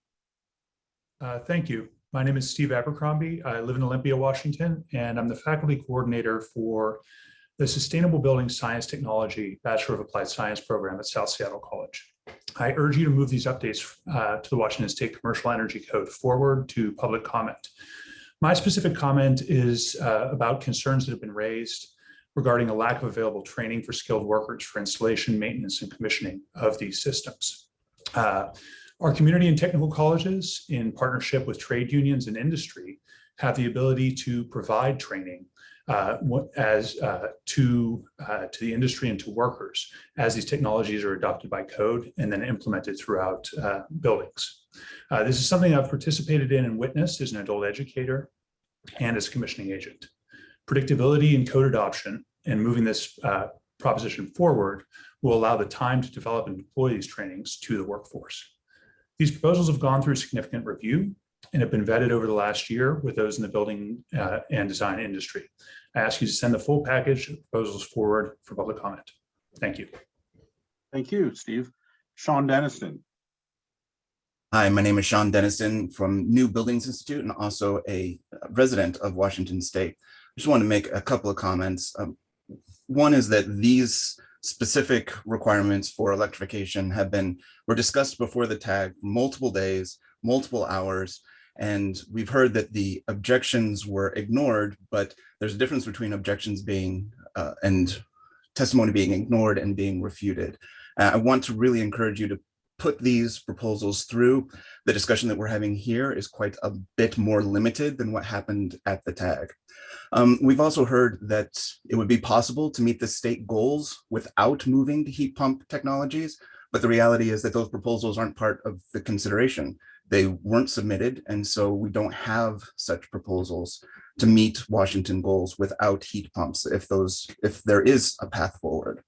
Thank you. My name is Steve Abercrombie. I live in Olympia, Washington, and I'm the faculty coordinator for the Sustainable Building Science Technology Bachelor of Applied Science program at South Seattle College. I urge you to move these updates to the Washington State Commercial Energy Code forward to public comment. My specific comment is about concerns that have been raised regarding a lack of available training for skilled workers for installation, maintenance, and commissioning of these systems. Our community and technical colleges, in partnership with trade unions and industry, have the ability to provide training to the industry and to workers as these technologies are adopted by code and then implemented throughout buildings. This is something I've participated in and witnessed as an adult educator and as a commissioning agent. Predictability in code adoption and moving this proposition forward will allow the time to develop and deploy these trainings to the workforce. These proposals have gone through significant review and have been vetted over the last year with those in the building and design industry. I ask you to send the full package of proposals forward for public comment. Thank you. Thank you, Steve. Sean Denniston. Hi, my name is Sean Denniston from New Buildings Institute and also a resident of Washington State. I just want to make a couple of comments. One is that these specific requirements for electrification were discussed before the tag for multiple days, multiple hours, and we've heard that the objections were ignored, but there's a difference between objections being and testimony being ignored and being refuted. I want to really encourage you to put these proposals through. The discussion that we're having here is quite a bit more limited than what happened at the tag. We've also heard that it would be possible to meet the state goals without moving to heat pump technologies, but the reality is that those proposals aren't part of the consideration. They weren't submitted, and so we don't have such proposals to meet Washington goals without heat pumps if there is a path forward.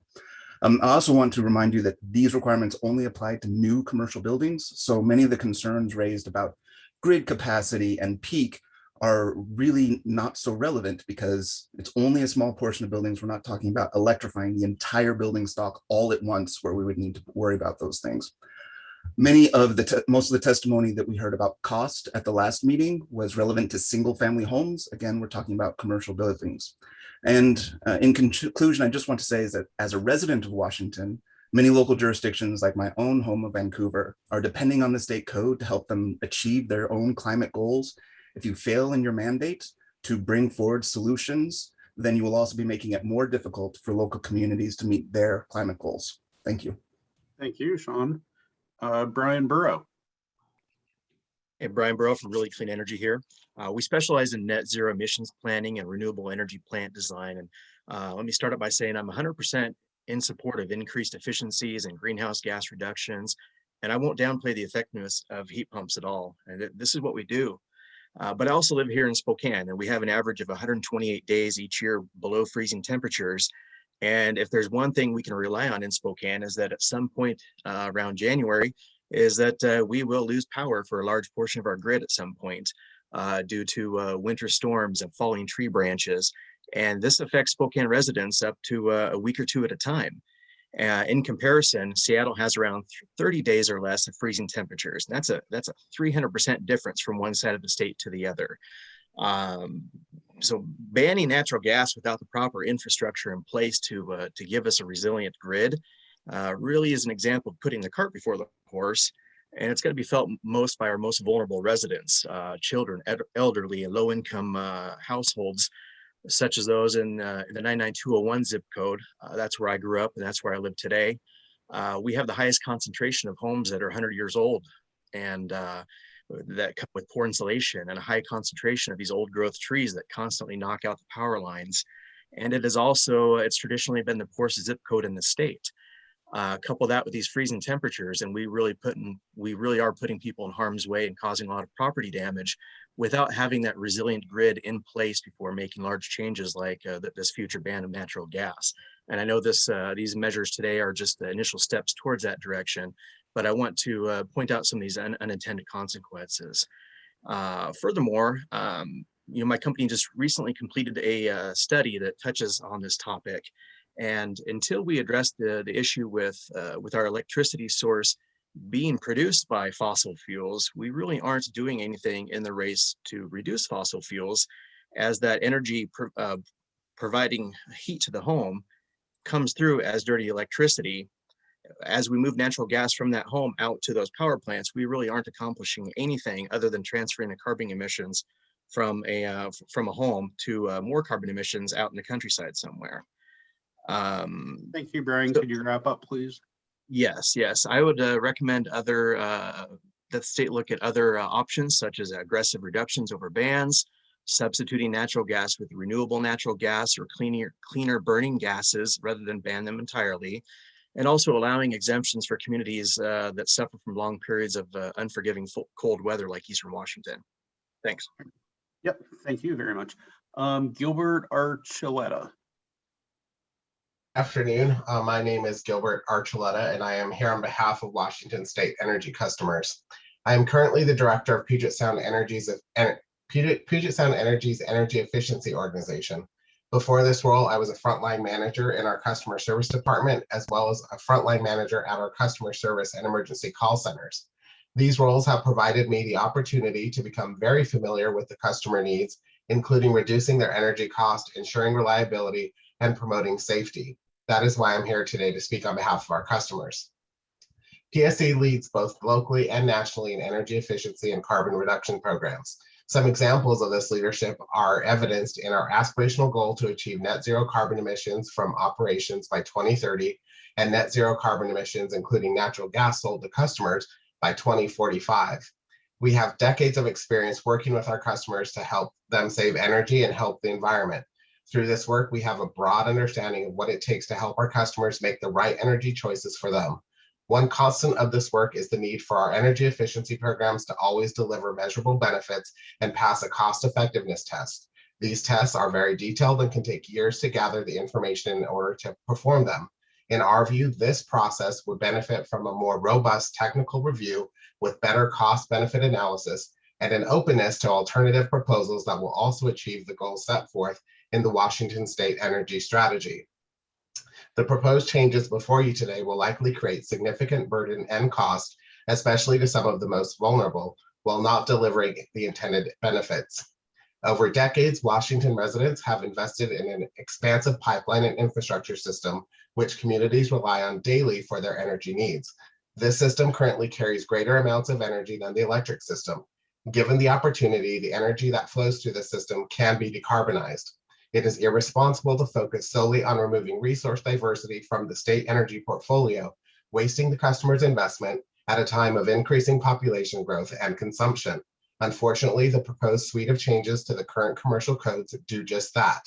I also want to remind you that these requirements only apply to new commercial buildings, so many of the concerns raised about grid capacity and peak are really not so relevant because it's only a small portion of buildings. We're not talking about electrifying the entire building stock all at once where we would need to worry about those things. Most of the testimony that we heard about cost at the last meeting was relevant to single family homes. Again, we're talking about commercial buildings. And in conclusion, I just want to say is that as a resident of Washington, many local jurisdictions like my own home of Vancouver are depending on the state code to help them achieve their own climate goals. If you fail in your mandate to bring forward solutions, then you will also be making it more difficult for local communities to meet their climate goals. Thank you. Thank you, Sean. Brian Burrow. Hey, Brian Burrow from Really Clean Energy here. We specialize in net zero emissions planning and renewable energy plant design. And let me start out by saying I'm 100% in support of increased efficiencies and greenhouse gas reductions. And I won't downplay the effectiveness of heat pumps at all. And this is what we do. But I also live here in Spokane, and we have an average of 128 days each year below freezing temperatures. And if there's one thing we can rely on in Spokane is that at some point around January is that we will lose power for a large portion of our grid at some point due to winter storms and falling tree branches. And this affects Spokane residents up to a week or two at a time. In comparison, Seattle has around 30 days or less of freezing temperatures. And that's a 300% difference from one side of the state to the other. So banning natural gas without the proper infrastructure in place to give us a resilient grid really is an example of putting the cart before the horse. And it's going to be felt most by our most vulnerable residents, children, elderly, and low-income households, such as those in the 99201 zip code. That's where I grew up, and that's where I live today. We have the highest concentration of homes that are 100 years old, and that come with poor insulation and a high concentration of these old growth trees that constantly knock out the power lines. And it is also, it's traditionally been the poorest zip code in the state. Couple that with these freezing temperatures, and we really are putting people in harm's way and causing a lot of property damage without having that resilient grid in place before making large changes like this future ban of natural gas. And I know these measures today are just the initial steps towards that direction, but I want to point out some of these unintended consequences. Furthermore, my company just recently completed a study that touches on this topic. And until we address the issue with our electricity source being produced by fossil fuels, we really aren't doing anything in the race to reduce fossil fuels, as that energy providing heat to the home comes through as dirty electricity. As we move natural gas from that home out to those power plants, we really aren't accomplishing anything other than transferring the carbon emissions from a home to more carbon emissions out in the countryside somewhere. Thank you, Brian. Could you wrap up, please? Yes. I would recommend that the state look at other options, such as aggressive reductions over bans, substituting natural gas with renewable natural gas or cleaner burning gases rather than ban them entirely, and also allowing exemptions for communities that suffer from long periods of unforgiving cold weather like Eastern Washington. Thanks. Yep, thank you very much. Gilbert Archuleta. Afternoon. My name is Gilbert Archuleta, and I am here on behalf of Washington State Energy customers. I am currently the director of Puget Sound Energy's Energy Efficiency Organization. Before this role, I was a frontline manager in our customer service department, as well as a frontline manager at our customer service and emergency call centers. These roles have provided me the opportunity to become very familiar with the customer needs, including reducing their energy cost, ensuring reliability, and promoting safety. That is why I'm here today to speak on behalf of our customers. PSE leads both locally and nationally in energy efficiency and carbon reduction programs. Some examples of this leadership are evidenced in our aspirational goal to achieve net zero carbon emissions from operations by 2030 and net zero carbon emissions, including natural gas sold to customers, by 2045. We have decades of experience working with our customers to help them save energy and help the environment. Through this work, we have a broad understanding of what it takes to help our customers make the right energy choices for them. One constant of this work is the need for our energy efficiency programs to always deliver measurable benefits and pass a cost effectiveness test. These tests are very detailed and can take years to gather the information in order to perform them. In our view, this process would benefit from a more robust technical review with better cost benefit analysis and an openness to alternative proposals that will also achieve the goals set forth in the Washington State Energy Strategy. The proposed changes before you today will likely create significant burden and cost, especially to some of the most vulnerable, while not delivering the intended benefits. Over decades, Washington residents have invested in an expansive pipeline and infrastructure system, which communities rely on daily for their energy needs. This system currently carries greater amounts of energy than the electric system. Given the opportunity, the energy that flows through the system can be decarbonized. It is irresponsible to focus solely on removing resource diversity from the state energy portfolio, wasting the customer's investment at a time of increasing population growth and consumption. Unfortunately, the proposed suite of changes to the current commercial codes do just that.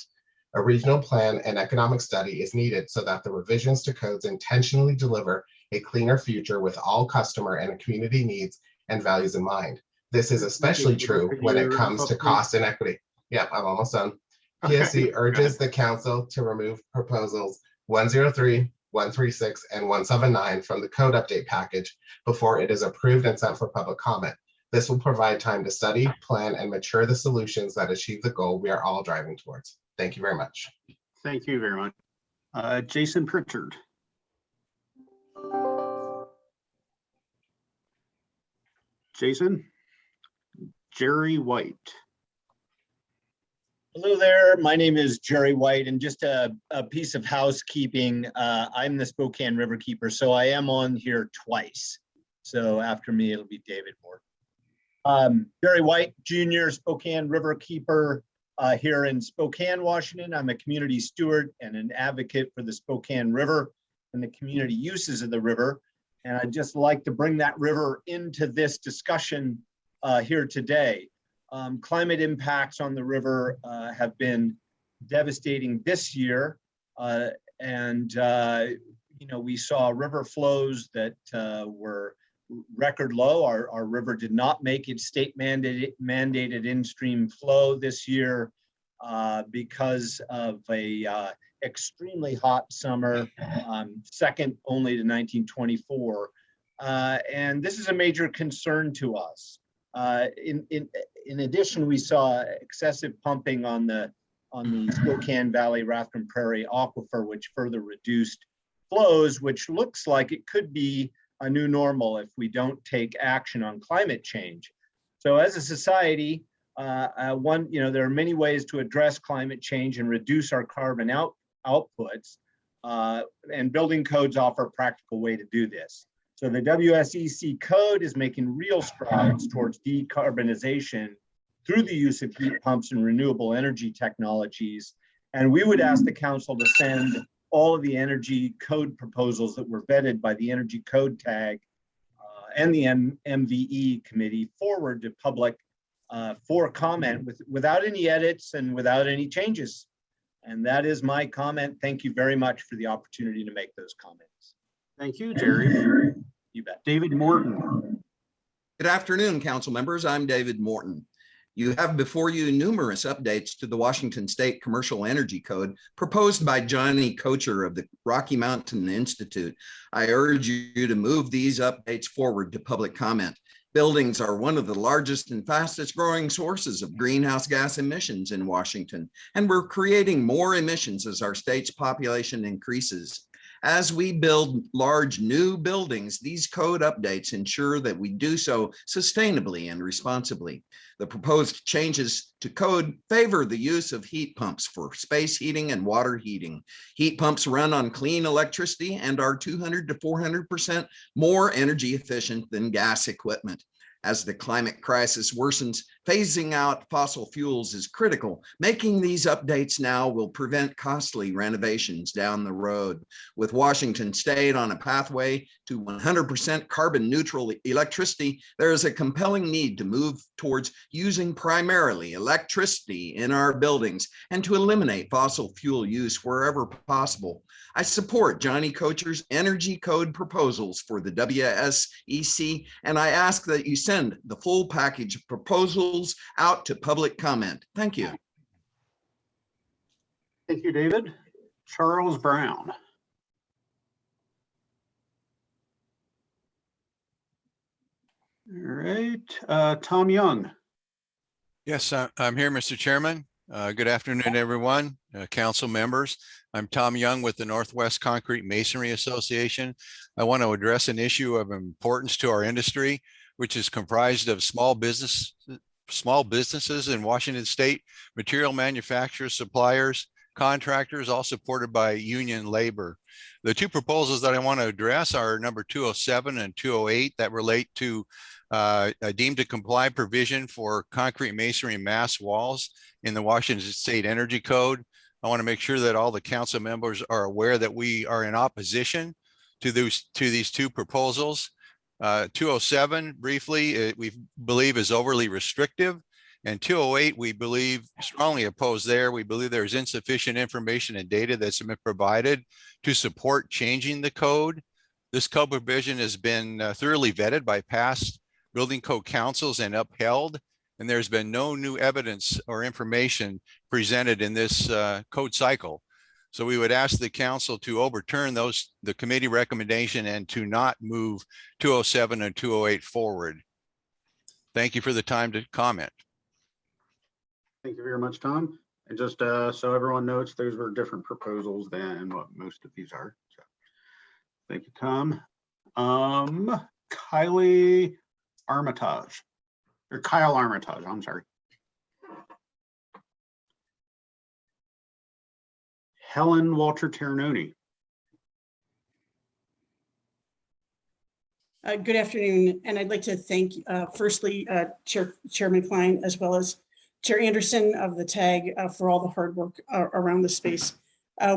A regional plan and economic study is needed so that the revisions to codes intentionally deliver a cleaner future with all customer and community needs and values in mind. This is especially true when it comes to cost and equity. Yep, I'm almost done. PSE urges the council to remove proposals 103, 136, and 179 from the code update package before it is approved and sent for public comment. This will provide time to study, plan, and mature the solutions that achieve the goal we are all driving towards. Thank you very much. Thank you very much. Jason Pritchard. Jason? Jerry White. Hello there, my name is Jerry White, and just a piece of housekeeping. I'm the Spokane River Keeper, so I am on here twice. So after me, it'll be David Moore. Jerry White, Jr., Spokane River Keeper here in Spokane, Washington. I'm a community steward and an advocate for the Spokane River and the community uses of the river. And I'd just like to bring that river into this discussion here today. Climate impacts on the river have been devastating this year. You know, we saw river flows that were record low. Our river did not make its state mandated in-stream flow this year because of a extremely hot summer, second only to 1924. And this is a major concern to us. In addition, we saw excessive pumping on the Spokane Valley, Rathrum Prairie aquifer, which further reduced flows, which looks like it could be a new normal if we don't take action on climate change. So as a society, there are many ways to address climate change and reduce our carbon outputs, and building codes offer a practical way to do this. So the WSEC code is making real strides towards decarbonization through the use of heat pumps and renewable energy technologies. And we would ask the council to send all of the energy code proposals that were vetted by the Energy Code Tag and the MVE committee forward to public for comment without any edits and without any changes. And that is my comment. Thank you very much for the opportunity to make those comments. Thank you, Jerry. You bet. David Morton. Good afternoon, council members. I'm David Morton. You have before you numerous updates to the Washington State Commercial Energy Code proposed by Johnny Kocher of the Rocky Mountain Institute. I urge you to move these updates forward to public comment. Buildings are one of the largest and fastest growing sources of greenhouse gas emissions in Washington, and we're creating more emissions as our state's population increases. As we build large new buildings, these code updates ensure that we do so sustainably and responsibly. The proposed changes to code favor the use of heat pumps for space heating and water heating. Heat pumps run on clean electricity and are 200 to 400% more energy efficient than gas equipment. As the climate crisis worsens, phasing out fossil fuels is critical. Making these updates now will prevent costly renovations down the road. With Washington State on a pathway to 100% carbon neutral electricity, there is a compelling need to move towards using primarily electricity in our buildings and to eliminate fossil fuel use wherever possible. I support Johnny Kocher's energy code proposals for the WSEC, and I ask that you send the full package of proposals out to public comment. Thank you. Thank you, David. Charles Brown. All right, Tom Young. Yes, I'm here, Mr. Chairman. Good afternoon, everyone, council members. I'm Tom Young with the Northwest Concrete Masonry Association. I want to address an issue of importance to our industry, which is comprised of small businesses in Washington State, material manufacturers, suppliers, contractors, all supported by union labor. The two proposals that I want to address are number 207 and 208 that relate to a deemed to comply provision for concrete masonry mass walls in the Washington State Energy Code. I want to make sure that all the council members are aware that we are in opposition to these two proposals. 207, briefly, we believe is overly restrictive, and 208, we believe strongly opposed there. We believe there's insufficient information and data that's been provided to support changing the code. This code provision has been thoroughly vetted by past building code councils and upheld, and there's been no new evidence or information presented in this code cycle. So we would ask the council to overturn the committee recommendation and to not move 207 and 208 forward. Thank you for the time to comment. Thank you very much, Tom. And just so everyone knows, those were different proposals than what most of these are. So thank you, Tom. Kylie Armitage, or Kyle Armitage, I'm sorry. Helen Walter Ternoni. Good afternoon, and I'd like to thank firstly Chairman Klein as well as Chair Anderson of the TAG for all the hard work around the space.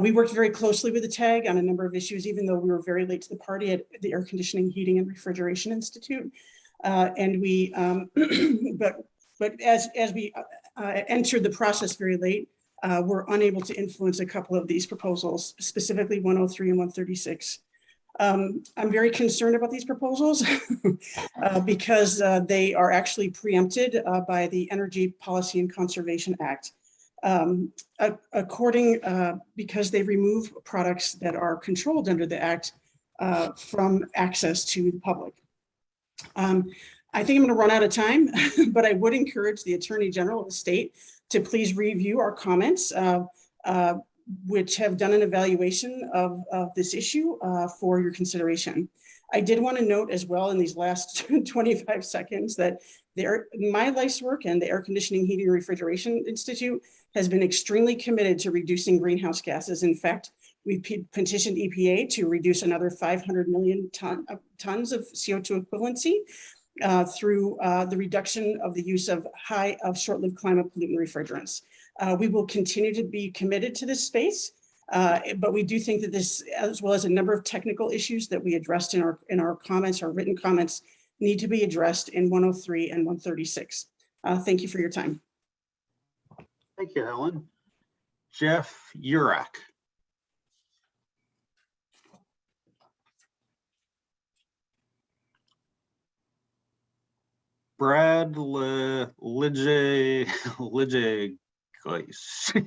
We worked very closely with the TAG on a number of issues, even though we were very late to the party at the Air Conditioning, Heating, and Refrigeration Institute. And we, but as we entered the process very late, we're unable to influence a couple of these proposals, specifically 103 and 136. I'm very concerned about these proposals because they are actually preempted by the Energy Policy and Conservation Act. Because they remove products that are controlled under the Act from access to the public. I think I'm going to run out of time, but I would encourage the Attorney General of the state to please review our comments, which have done an evaluation of this issue for your consideration. I did want to note as well in these last 25 seconds that my life's work and the Air Conditioning, Heating, and Refrigeration Institute has been extremely committed to reducing greenhouse gases. In fact, we petitioned EPA to reduce another 500 million tons of CO2 equivalency through the reduction of the use of short-lived climate pollutant refrigerants. We will continue to be committed to this space, but we do think that this, as well as a number of technical issues that we addressed in our comments, our written comments, need to be addressed in 103 and 136. Thank you for your time. Thank you, Helen. Jeff Urach. Brad Lidge,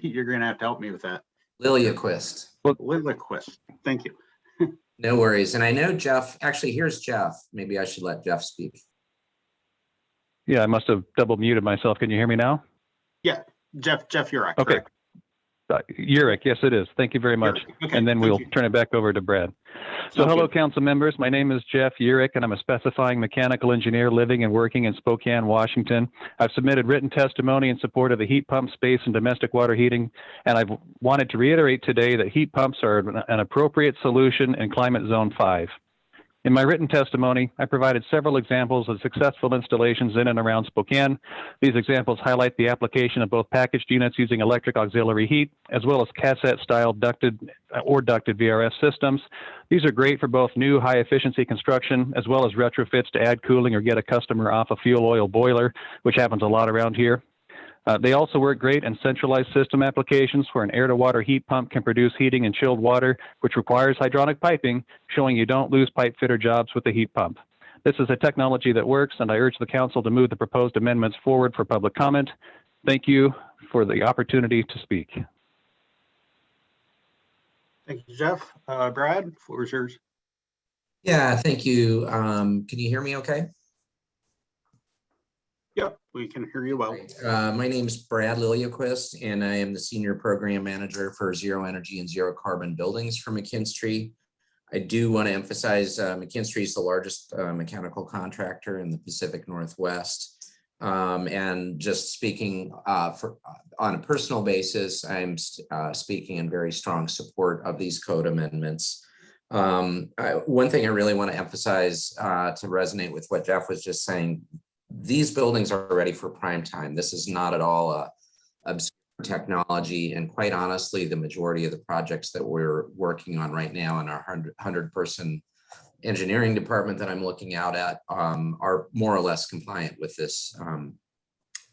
you're going to have to help me with that. Liliaquist. Liliaquist. Thank you. No worries. And I know Jeff, actually, here's Jeff. Maybe I should let Jeff speak. Yeah, I must have double muted myself. Can you hear me now? Yeah, Jeff Urach. Okay. Urich, yes, it is. Thank you very much. Okay, and then we'll turn it back over to Brad. So hello, council members. My name is Jeff Urich, and I'm a specifying mechanical engineer living and working in Spokane, Washington. I've submitted written testimony in support of the heat pump space and domestic water heating, and I've wanted to reiterate today that heat pumps are an appropriate solution in climate zone 5. In my written testimony, I provided several examples of successful installations in and around Spokane. These examples highlight the application of both packaged units using electric auxiliary heat, as well as cassette-style ducted VRF systems. These are great for both new high-efficiency construction, as well as retrofits to add cooling or get a customer off a fuel oil boiler, which happens a lot around here. They also work great in centralized system applications where an air-to-water heat pump can produce heating and chilled water, which requires hydronic piping, showing you don't lose pipe fitter jobs with the heat pump. This is a technology that works, and I urge the council to move the proposed amendments forward for public comment. Thank you for the opportunity to speak. Thank you, Jeff. Brad, floor is yours. Yeah, thank you. Can you hear me okay? Yep, we can hear you well. My name is Brad Liliaquist, and I am the Senior Program Manager for Zero Energy and Zero Carbon Buildings for McKinstry. I do want to emphasize McKinstry is the largest mechanical contractor in the Pacific Northwest. And just speaking on a personal basis, I'm speaking in very strong support of these code amendments. One thing I really want to emphasize to resonate with what Jeff was just saying, these buildings are ready for prime time. This is not at all obscure technology. And quite honestly, the majority of the projects that we're working on right now in our 100-person engineering department that I'm looking out at are more or less compliant with this,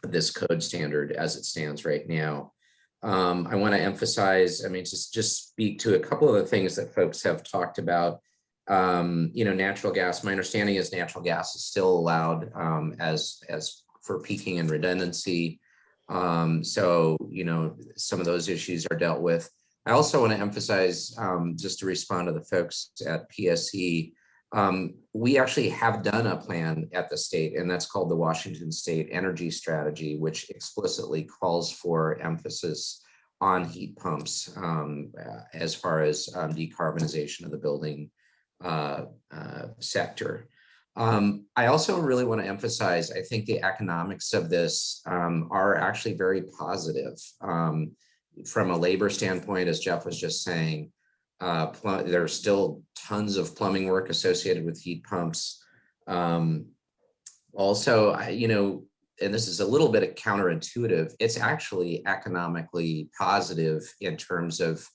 this code standard as it stands right now. I want to emphasize, I mean, just speak to a couple of the things that folks have talked about. You know, natural gas, my understanding is natural gas is still allowed as for peaking and redundancy. So, you know, some of those issues are dealt with. I also want to emphasize, just to respond to the folks at PSE, we actually have done a plan at the state, and that's called the Washington State Energy Strategy, which explicitly calls for emphasis on heat pumps as far as decarbonization of the building sector. I also really want to emphasize, I think the economics of this are actually very positive. From a labor standpoint, as Jeff was just saying, there's still tons of plumbing work associated with heat pumps. Also, and this is a little bit counterintuitive, it's actually economically positive in terms of,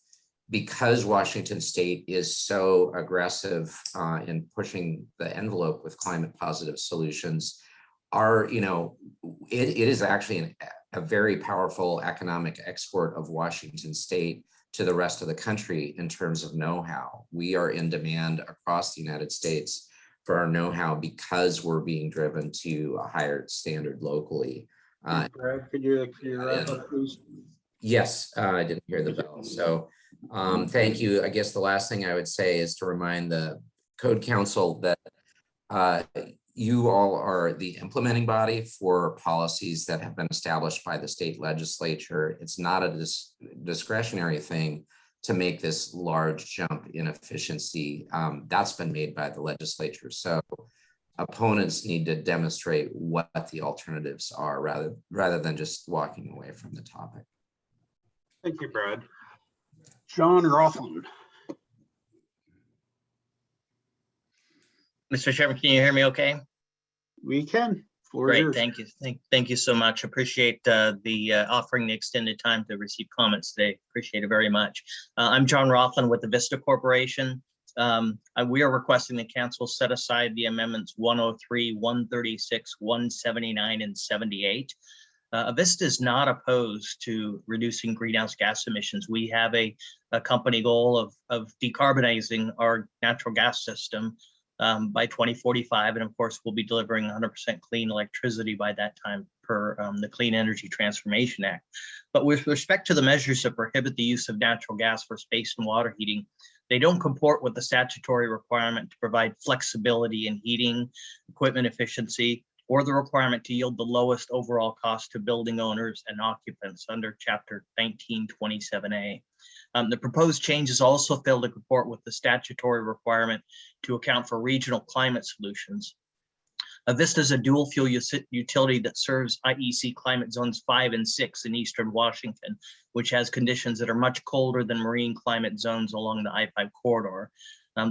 because Washington State is so aggressive in pushing the envelope with climate positive solutions, it is actually a very powerful economic export of Washington State to the rest of the country in terms of know-how. We are in demand across the United States for our know-how because we're being driven to a higher standard locally. Brad, could you wrap up, please? Yes, I didn't hear the bell. So thank you. I guess the last thing I would say is to remind the Code Council that you all are the implementing body for policies that have been established by the state legislature. It's not a discretionary thing to make this large jump in efficiency. That's been made by the legislature. So opponents need to demonstrate what the alternatives are rather than just walking away from the topic. Thank you, Brad. John Rothland. Mr. Chairman, can you hear me okay? We can. Floor is Great, yours. thank you. Thank you so much. Appreciate the offering the extended time to receive comments today. Appreciate it very much. I'm John Rothland with the Vista Corporation. We are requesting the council set aside the amendments 103, 136, 179, and 78. Vista is not opposed to reducing greenhouse gas emissions. We have a company goal of decarbonizing our natural gas system by 2045. And of course, we'll be delivering 100% clean electricity by that time per the Clean Energy Transformation Act. But with respect to the measures that prohibit the use of natural gas for space and water heating, they don't comport with the statutory requirement to provide flexibility in heating, equipment efficiency, or the requirement to yield the lowest overall cost to building owners and occupants under Chapter 1927A. The proposed changes also fail to comport with the statutory requirement to account for regional climate solutions. Vista is a dual fuel utility that serves IEC climate zones 5 and 6 in eastern Washington, which has conditions that are much colder than marine climate zones along the I-5 corridor.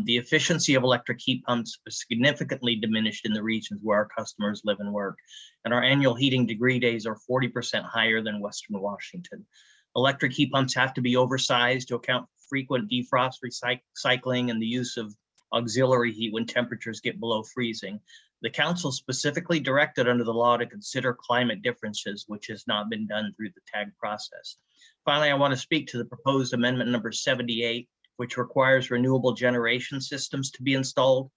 The efficiency of electric heat pumps is significantly diminished in the regions where our customers live and work, and our annual heating degree days are 40% higher than Western Washington. Electric heat pumps have to be oversized to account for frequent defrost recycling and the use of auxiliary heat when temperatures get below freezing. The council specifically directed under the law to consider climate differences, which has not been done through the TAG process. Finally, I want to speak to the proposed amendment number 78, which requires renewable generation systems to be installed.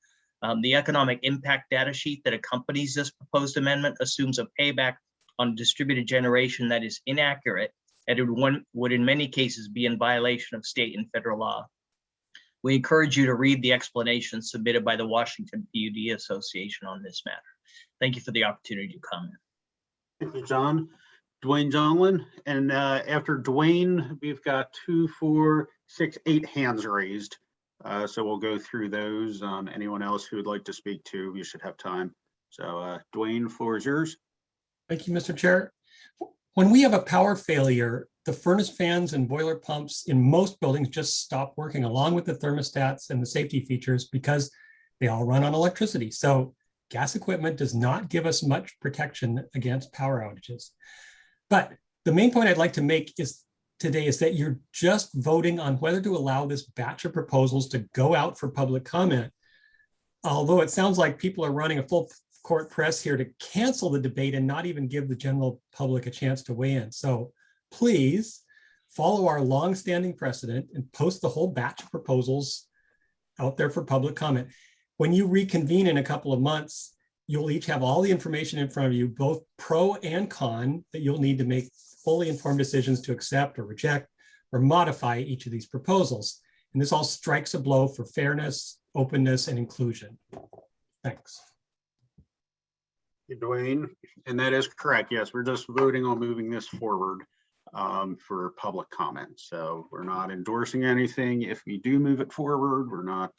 The economic impact data sheet that accompanies this proposed amendment assumes a payback on distributed generation that is inaccurate, and it would in many cases be in violation of state and federal law. We encourage you to read the explanation submitted by the Washington PUD Association on this matter. Thank you for the opportunity to comment. Thank you, John. Dwayne Jonlin, and after Dwayne, we've got 2, 4, 6, 8 hands raised. So we'll go through those. Anyone else who would like to speak to, you should have time. So Dwayne, floor is yours. Thank you, Mr. Chair. When we have a power failure, the furnace fans and boiler pumps in most buildings just stop working, along with the thermostats and the safety features, because they all run on electricity. So gas equipment does not give us much protection against power outages. But the main point I'd like to make today is that you're just voting on whether to allow this batch of proposals to go out for public comment. Although it sounds like people are running a full court press here to cancel the debate and not even give the general public a chance to weigh in. So please follow our longstanding precedent and post the whole batch of proposals out there for public comment. When you reconvene in a couple of months, you'll each have all the information in front of you, both pro and con, that you'll need to make fully informed decisions to accept or reject or modify each of these proposals. And this all strikes a blow for fairness, openness, and inclusion. Thanks. Dwayne, and that is correct. Yes, we're just voting on moving this forward for public comment. So we're not endorsing anything. If we do move it forward, we're not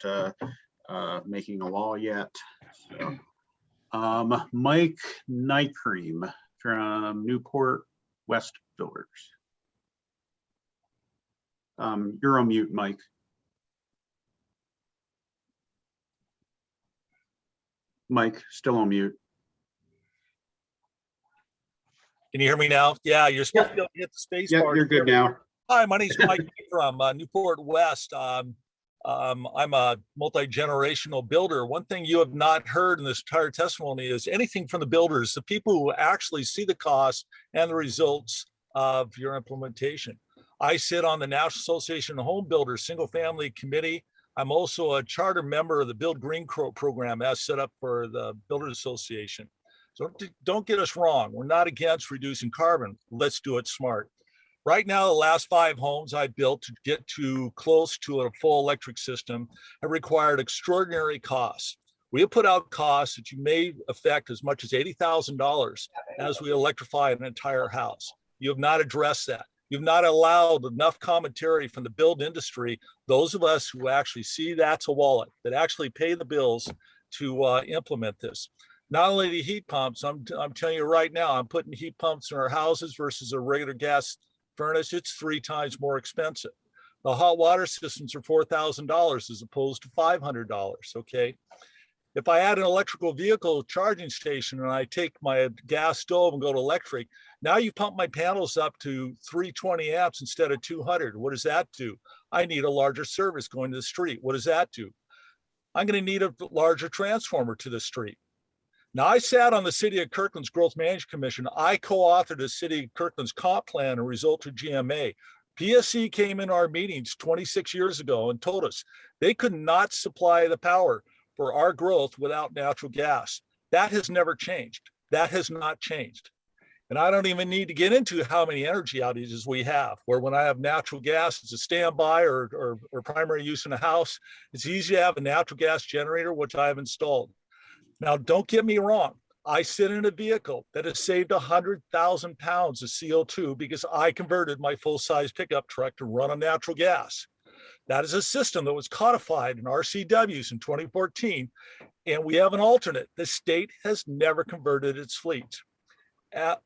making a law yet. So, Mike Nycream from Newport West Builders. You're on mute, Mike. Mike, still on mute. Can you hear me now? Yeah, you're supposed to be able to hit the space Yep, bar. you're good now. Hi, my name's Mike from Newport West. I'm a multi-generational builder. One thing you have not heard in this entire testimony is anything from the builders, the people who actually see the costs and the results of your implementation. I sit on the National Association of Home Builders Single Family Committee. I'm also a charter member of the Build Green program as set up for the Builders Association. So don't get us wrong. We're not against reducing carbon. Let's do it smart. Right now, the last 5 homes I built to get to close to a full electric system have required extraordinary costs. We have put out costs that you may affect as much as $80,000 as we electrify an entire house. You have not addressed that. You've not allowed enough commentary from the build industry, those of us who actually see that's a wallet, that actually pay the bills to implement this. Not only the heat pumps, I'm telling you right now, I'm putting heat pumps in our houses versus a regular gas furnace. It's 3 times more expensive. The hot water systems are $4,000 as opposed to $500, okay? If I add an electrical vehicle charging station and I take my gas stove and go to electric, now you pump my panels up to 320 amps instead of 200. What does that do? I need a larger service going to the street. What does that do? I'm going to need a larger transformer to the street. Now, I sat on the City of Kirkland's Growth Management Commission. I co-authored the City of Kirkland's comp plan and resulted GMA. PSC came in our meetings 26 years ago and told us they could not supply the power for our growth without natural gas. That has never changed. That has not changed. And I don't even need to get into how many energy outages we have, where when I have natural gas as a standby or primary use in a house, it's easy to have a natural gas generator, which I have installed. Now, don't get me wrong. I sit in a vehicle that has saved 100,000 pounds of CO2 because I converted my full-size pickup truck to run on natural gas. That is a system that was codified in RCWs in 2014, and we have an alternate. The state has never converted its fleet.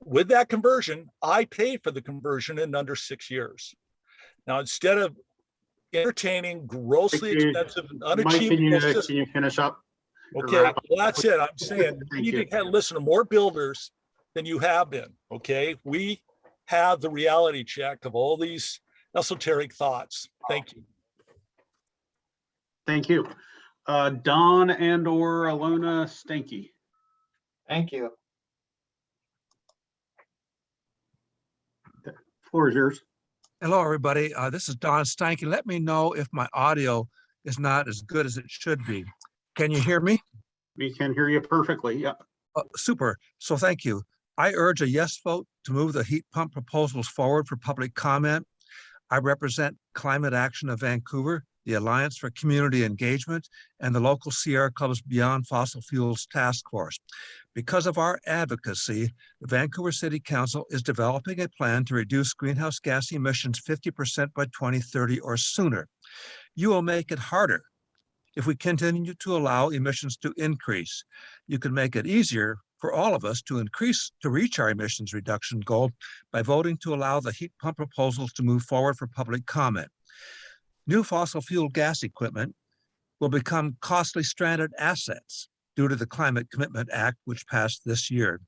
With that conversion, I paid for the conversion in under 6 years. Now, instead of entertaining grossly expensive and unachievable Mike, systems, can you finish up? okay, well, that's it. I'm saying you need to listen to more builders than you have been. Okay, we have the reality check of all these esoteric thoughts. Thank you. Thank you. Don and/or Alona Stanky. Thank you. The floor is yours. Hello, everybody. This is Don Stanky. Let me know if my audio is not as good as it should be. Can you hear me? We can hear you perfectly. Yeah. Super. So thank you. I urge a yes vote to move the heat pump proposals forward for public comment. I represent Climate Action of Vancouver, the Alliance for Community Engagement, and the local Sierra Club's Beyond Fossil Fuels Task Force. Because of our advocacy, the Vancouver City Council is developing a plan to reduce greenhouse gas emissions 50% by 2030 or sooner. You will make it harder if we continue to allow emissions to increase. You can make it easier for all of us to reach our emissions reduction goal by voting to allow the heat pump proposals to move forward for public comment. New fossil fuel gas equipment will become costly stranded assets due to the Climate Commitment Act, which passed this year.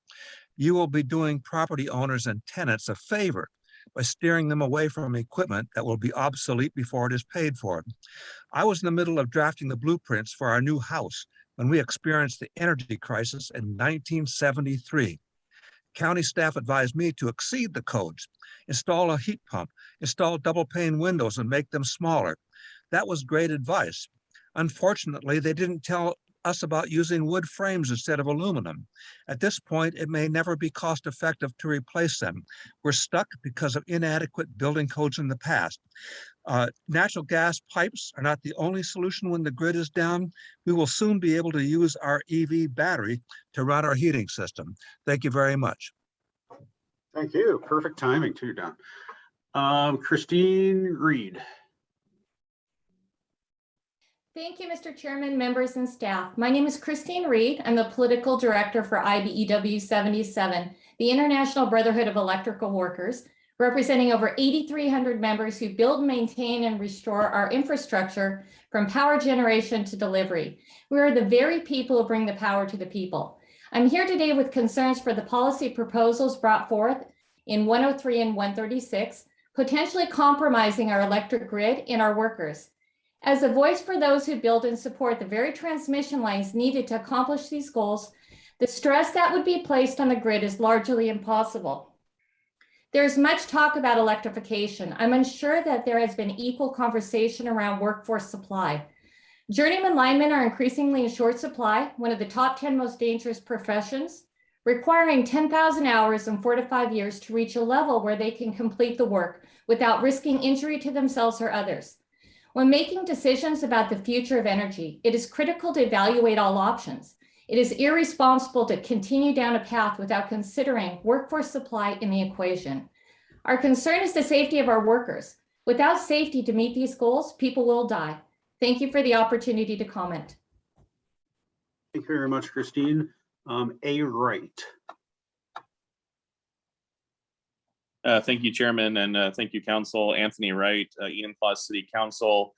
You will be doing property owners and tenants a favor by steering them away from equipment that will be obsolete before it is paid for. I was in the middle of drafting the blueprints for our new house when we experienced the energy crisis in 1973. County staff advised me to exceed the codes, install a heat pump, install double pane windows and make them smaller. That was great advice. Unfortunately, they didn't tell us about using wood frames instead of aluminum. At this point, it may never be cost effective to replace them. We're stuck because of inadequate building codes in the past. Natural gas pipes are not the only solution when the grid is down. We will soon be able to use our EV battery to run our heating system. Thank you very much. Thank you. Perfect timing too, Don. Christine Reed. Thank you, Mr. Chairman, members, and staff. My name is Christine Reed. I'm the Political Director for IBEW 77, the International Brotherhood of Electrical Workers. representing over 8,300 members who build, maintain, and restore our infrastructure from power generation to delivery. We are the very people who bring the power to the people. I'm here today with concerns for the policy proposals brought forth in 103 and 136, potentially compromising our electric grid and our workers. As a voice for those who build and support the very transmission lines needed to accomplish these goals, the stress that would be placed on the grid is largely impossible. There's much talk about electrification. I'm unsure that there has been equal conversation around workforce supply. Journeyman linemen are increasingly in short supply, one of the top 10 most dangerous professions, requiring 10,000 hours and 4 to 5 years to reach a level where they can complete the work without risking injury to themselves or others. When making decisions about the future of energy, it is critical to evaluate all options. It is irresponsible to continue down a path without considering workforce supply in the equation. Our concern is the safety of our workers. Without safety to meet these goals, people will die. Thank you for the opportunity to comment. Thank you very much, Christine. A. Wright. Thank you, Chairman, and thank you, Council. Anthony Wright, Enum Plaza City Council,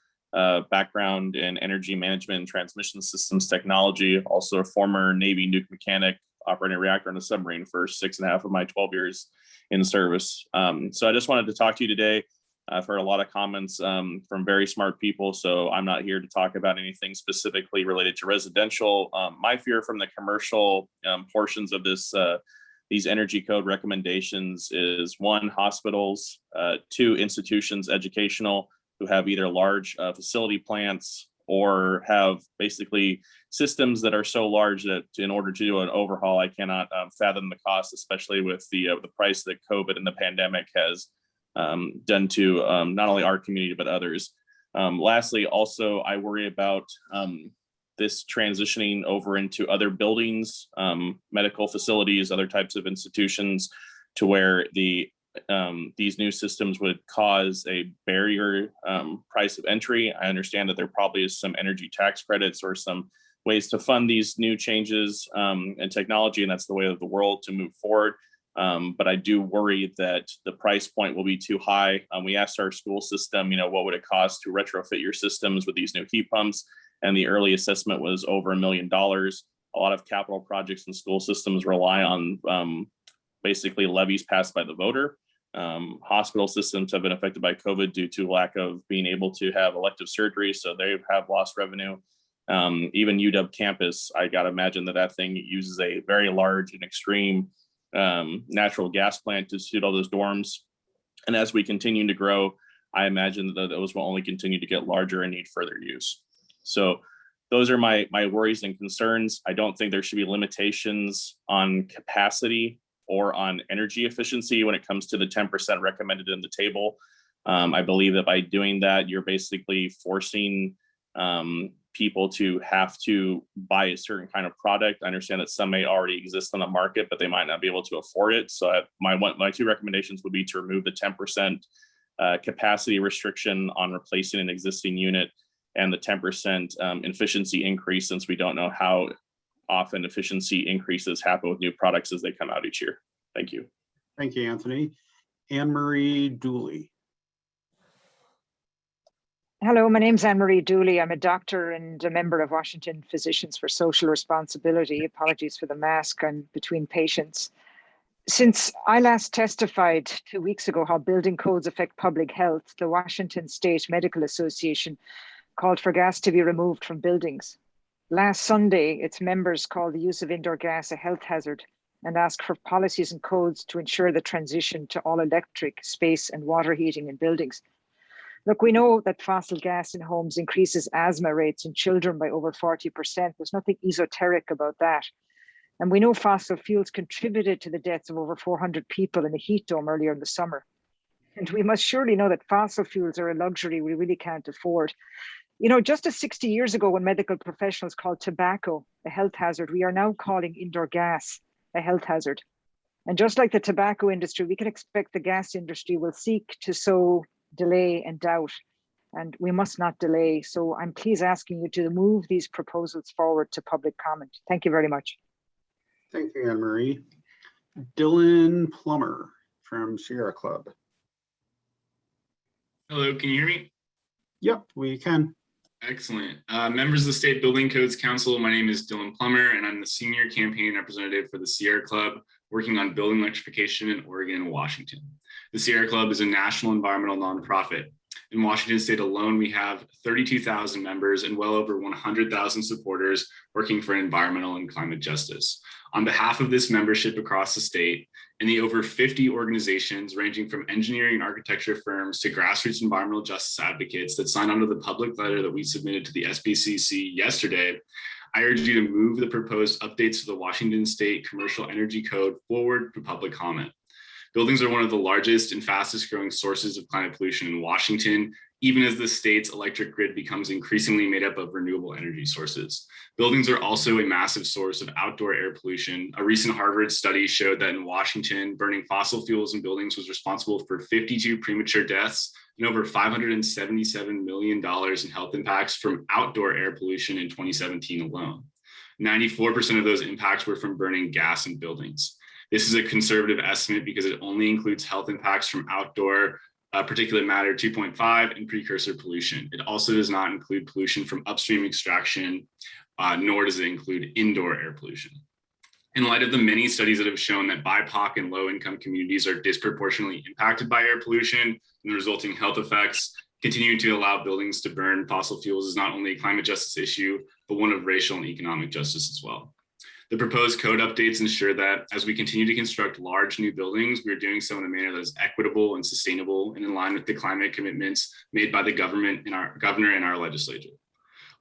background in energy management and transmission systems technology, also a former Navy nuke mechanic, operating a reactor on a submarine for 6.5 of my 12 years in service. So I just wanted to talk to you today. I've heard a lot of comments from very smart people, so I'm not here to talk about anything specifically related to residential. My fear from the commercial portions of this these energy code recommendations is 1, hospitals, 2, institutions, educational, who have either large facility plants or have basically systems that are so large that in order to do an overhaul, I cannot fathom the cost, especially with the price that COVID and the pandemic has done to not only our community, but others. Lastly, also, I worry about this transitioning over into other buildings, medical facilities, other types of institutions, to where these new systems would cause a barrier price of entry. I understand that there probably is some energy tax credits or some ways to fund these new changes and technology, and that's the way of the world to move forward. But I do worry that the price point will be too high. We asked our school system, what would it cost to retrofit your systems with these new heat pumps? And the early assessment was over $1 million. A lot of capital projects and school systems rely on basically levies passed by the voter. Hospital systems have been affected by COVID due to lack of being able to have elective surgery, so they have lost revenue. Even UW campus, I gotta imagine that thing uses a very large and extreme natural gas plant to suit all those dorms. And as we continue to grow, I imagine that those will only continue to get larger and need further use. So those are my worries and concerns. I don't think there should be limitations on capacity or on energy efficiency when it comes to the 10% recommended in the table. I believe that by doing that, you're basically forcing people to have to buy a certain kind of product. I understand that some may already exist on the market, but they might not be able to afford it. So my 2 recommendations would be to remove the 10% capacity restriction on replacing an existing unit, and the 10% efficiency increase, since we don't know how often efficiency increases happen with new products as they come out each year. Thank you. Thank you, Anthony. Anne-Marie Dooley. Hello, my name's Anne-Marie Dooley. I'm a doctor and a member of Washington Physicians for Social Responsibility. Apologies for the mask, I'm between patients. Since I last testified 2 weeks ago how building codes affect public health, the Washington State Medical Association called for gas to be removed from buildings. Last Sunday, its members called the use of indoor gas a health hazard and asked for policies and codes to ensure the transition to all electric space and water heating in buildings. Look, we know that fossil gas in homes increases asthma rates in children by over 40%. There's nothing esoteric about that. And we know fossil fuels contributed to the deaths of over 400 people in a heat dome earlier in the summer. And we must surely know that fossil fuels are a luxury we really can't afford. Just as 60 years ago, when medical professionals called tobacco a health hazard, we are now calling indoor gas a health hazard. And just like the tobacco industry, we can expect the gas industry will seek to sow delay and doubt, and we must not delay. So I'm please asking you to move these proposals forward to public comment. Thank you very much. Thank you, Anne-Marie. Dylan Plummer from Sierra Club. Hello, can you hear me? Yep, we can. Excellent. Members of the State Building Codes Council, my name is Dylan Plummer, and I'm the Senior Campaign Representative for the Sierra Club, working on building electrification in Oregon and Washington. The Sierra Club is a national environmental nonprofit. In Washington State alone, we have 32,000 members and well over 100,000 supporters working for environmental and climate justice. On behalf of this membership across the state and the over 50 organizations ranging from engineering and architecture firms to grassroots environmental justice advocates that signed onto the public letter that we submitted to the SBCC yesterday, I urge you to move the proposed updates to the Washington State Commercial Energy Code forward for public comment. Buildings are one of the largest and fastest growing sources of climate pollution in Washington, even as the state's electric grid becomes increasingly made up of renewable energy sources. Buildings are also a massive source of outdoor air pollution. A recent Harvard study showed that in Washington, burning fossil fuels in buildings was responsible for 52 premature deaths and over $577 million in health impacts from outdoor air pollution in 2017 alone. 94% of those impacts were from burning gas in buildings. This is a conservative estimate because it only includes health impacts from outdoor particulate matter 2.5 and precursor pollution. It also does not include pollution from upstream extraction, nor does it include indoor air pollution. In light of the many studies that have shown that BIPOC and low-income communities are disproportionately impacted by air pollution and the resulting health effects, continuing to allow buildings to burn fossil fuels is not only a climate justice issue, but one of racial and economic justice as well. The proposed code updates ensure that as we continue to construct large new buildings, we are doing so in a manner that is equitable and sustainable and in line with the climate commitments made by the government and our governor and our legislature.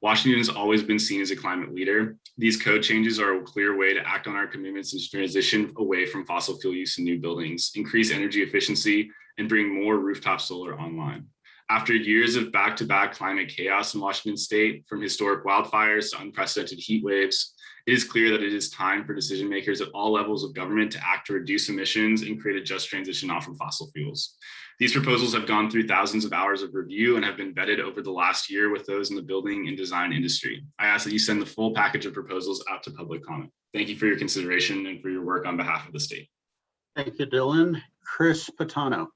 Washington has always been seen as a climate leader. These code changes are a clear way to act on our commitments and transition away from fossil fuel use in new buildings, increase energy efficiency, and bring more rooftop solar online. After years of back-to-back climate chaos in Washington State, from historic wildfires to unprecedented heat waves, it is clear that it is time for decision makers at all levels of government to act to reduce emissions and create a just transition off of fossil fuels. These proposals have gone through thousands of hours of review and have been vetted over the last year with those in the building and design industry. I ask that you send the full package of proposals out to public comment. Thank you for your consideration and for your work on behalf of the state. Thank you, Dylan. Chris Patano.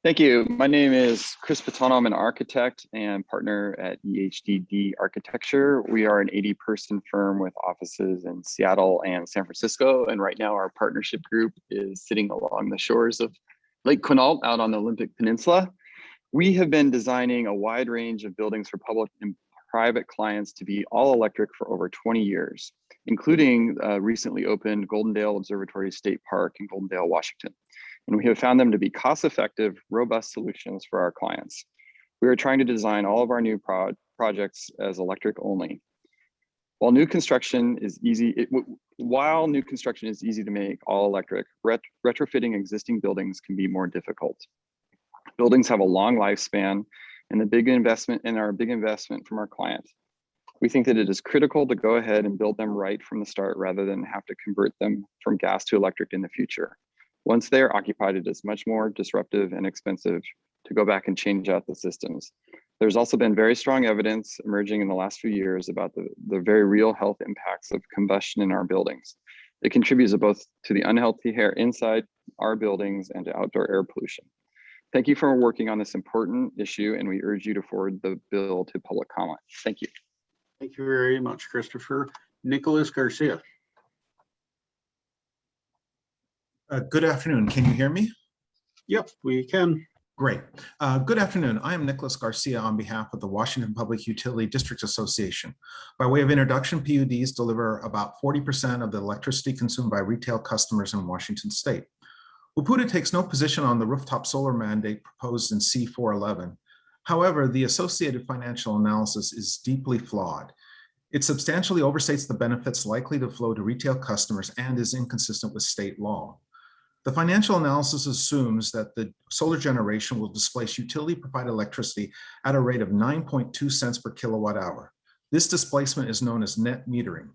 Thank you. My name is Chris Patano. I'm an architect and partner at EHDD Architecture. We are an 80-person firm with offices in Seattle and San Francisco. And right now our partnership group is sitting along the shores of Lake Quinault out on the Olympic Peninsula. We have been designing a wide range of buildings for public and private clients to be all electric for over 20 years, including recently opened Goldendale Observatory State Park in Goldendale, Washington. And we have found them to be cost-effective, robust solutions for our clients. We are trying to design all of our new projects as electric only. While new construction is easy to make all electric, retrofitting existing buildings can be more difficult. Buildings have a long lifespan and a big investment from our clients. We think that it is critical to go ahead and build them right from the start rather than have to convert them from gas to electric in the future. Once they are occupied, it is much more disruptive and expensive to go back and change out the systems. There's also been very strong evidence emerging in the last few years about the very real health impacts of combustion in our buildings. It contributes both to the unhealthy air inside our buildings and to outdoor air pollution. Thank you for working on this important issue, and we urge you to forward the bill to public comment. Thank you. Thank you very much, Christopher. Nicholas Garcia. Good afternoon. Can you hear me? Yep, we can. Great. Good afternoon. I am Nicholas Garcia on behalf of the Washington Public Utility Districts Association. By way of introduction, PUDs deliver about 40% of the electricity consumed by retail customers in Washington State. WPUDA takes no position on the rooftop solar mandate proposed in C411. However, the associated financial analysis is deeply flawed. It substantially overstates the benefits likely to flow to retail customers and is inconsistent with state law. The financial analysis assumes that the solar generation will displace utility-provided electricity at a rate of 9.2 cents per kilowatt hour. This displacement is known as net metering.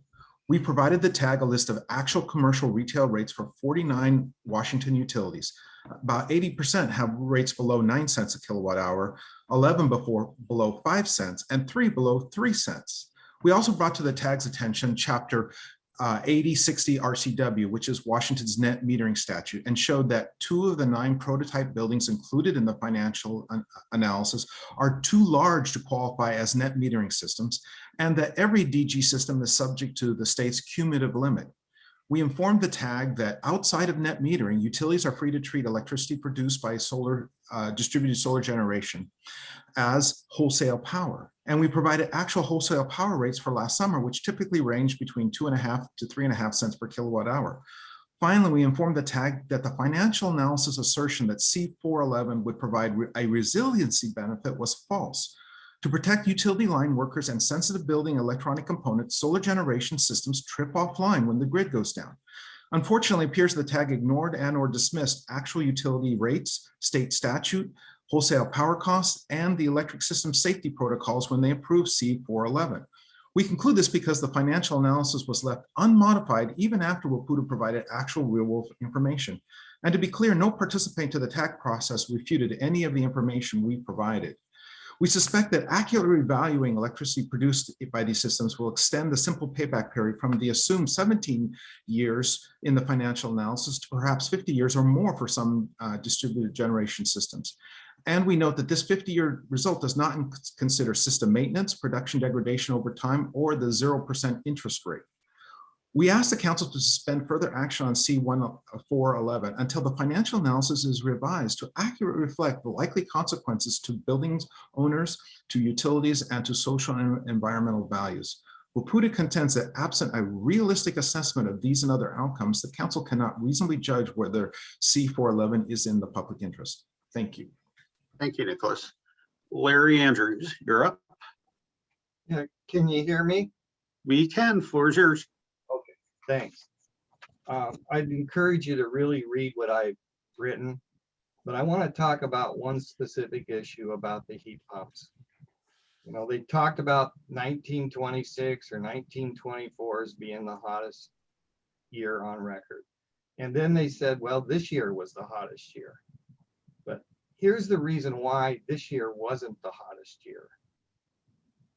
We provided the TAG a list of actual commercial retail rates for 49 Washington utilities. About 80% have rates below 9 cents a kilowatt hour, 11 below 5 cents, and 3 below 3 cents. We also brought to the TAG's attention Chapter 8060 RCW, which is Washington's net metering statute, and showed that 2 of the 9 prototype buildings included in the financial analysis are too large to qualify as net metering systems, and that every DG system is subject to the state's cumulative limit. We informed the TAG that outside of net metering, utilities are free to treat electricity produced by distributed solar generation as wholesale power. And we provided actual wholesale power rates for last summer, which typically range between 2.5 to 3.5 cents per kilowatt hour. Finally, we informed the TAG that the financial analysis assertion that C411 would provide a resiliency benefit was false. To protect utility line workers and sensitive building electronic components, solar generation systems trip offline when the grid goes down. Unfortunately, it appears the TAG ignored and or dismissed actual utility rates, state statute, wholesale power costs, and the electric system safety protocols when they approved C411. We conclude this because the financial analysis was left unmodified even after Waputa provided actual real-world information. And to be clear, no participant to the TAG process refuted any of the information we provided. We suspect that accurately valuing electricity produced by these systems will extend the simple payback period from the assumed 17 years in the financial analysis to perhaps 50 years or more for some distributed generation systems. And we note that this 50-year result does not consider system maintenance, production degradation over time, or the 0% interest rate. We ask the council to suspend further action on C411 until the financial analysis is revised to accurately reflect the likely consequences to buildings owners, to utilities, and to social and environmental values. Waputa contends that absent a realistic assessment of these and other outcomes, the council cannot reasonably judge whether C411 is in the public interest. Thank you. Thank you, Nicholas. Larry Andrews, you're up. Yeah, can you hear me? We can. Floor is yours. Okay, thanks. I'd encourage you to really read what I've written, but I want to talk about one specific issue about the heat pumps. You know, they talked about 1926 or 1924 as being the hottest year on record. And then they said, well, this year was the hottest year. But here's the reason why this year wasn't the hottest year.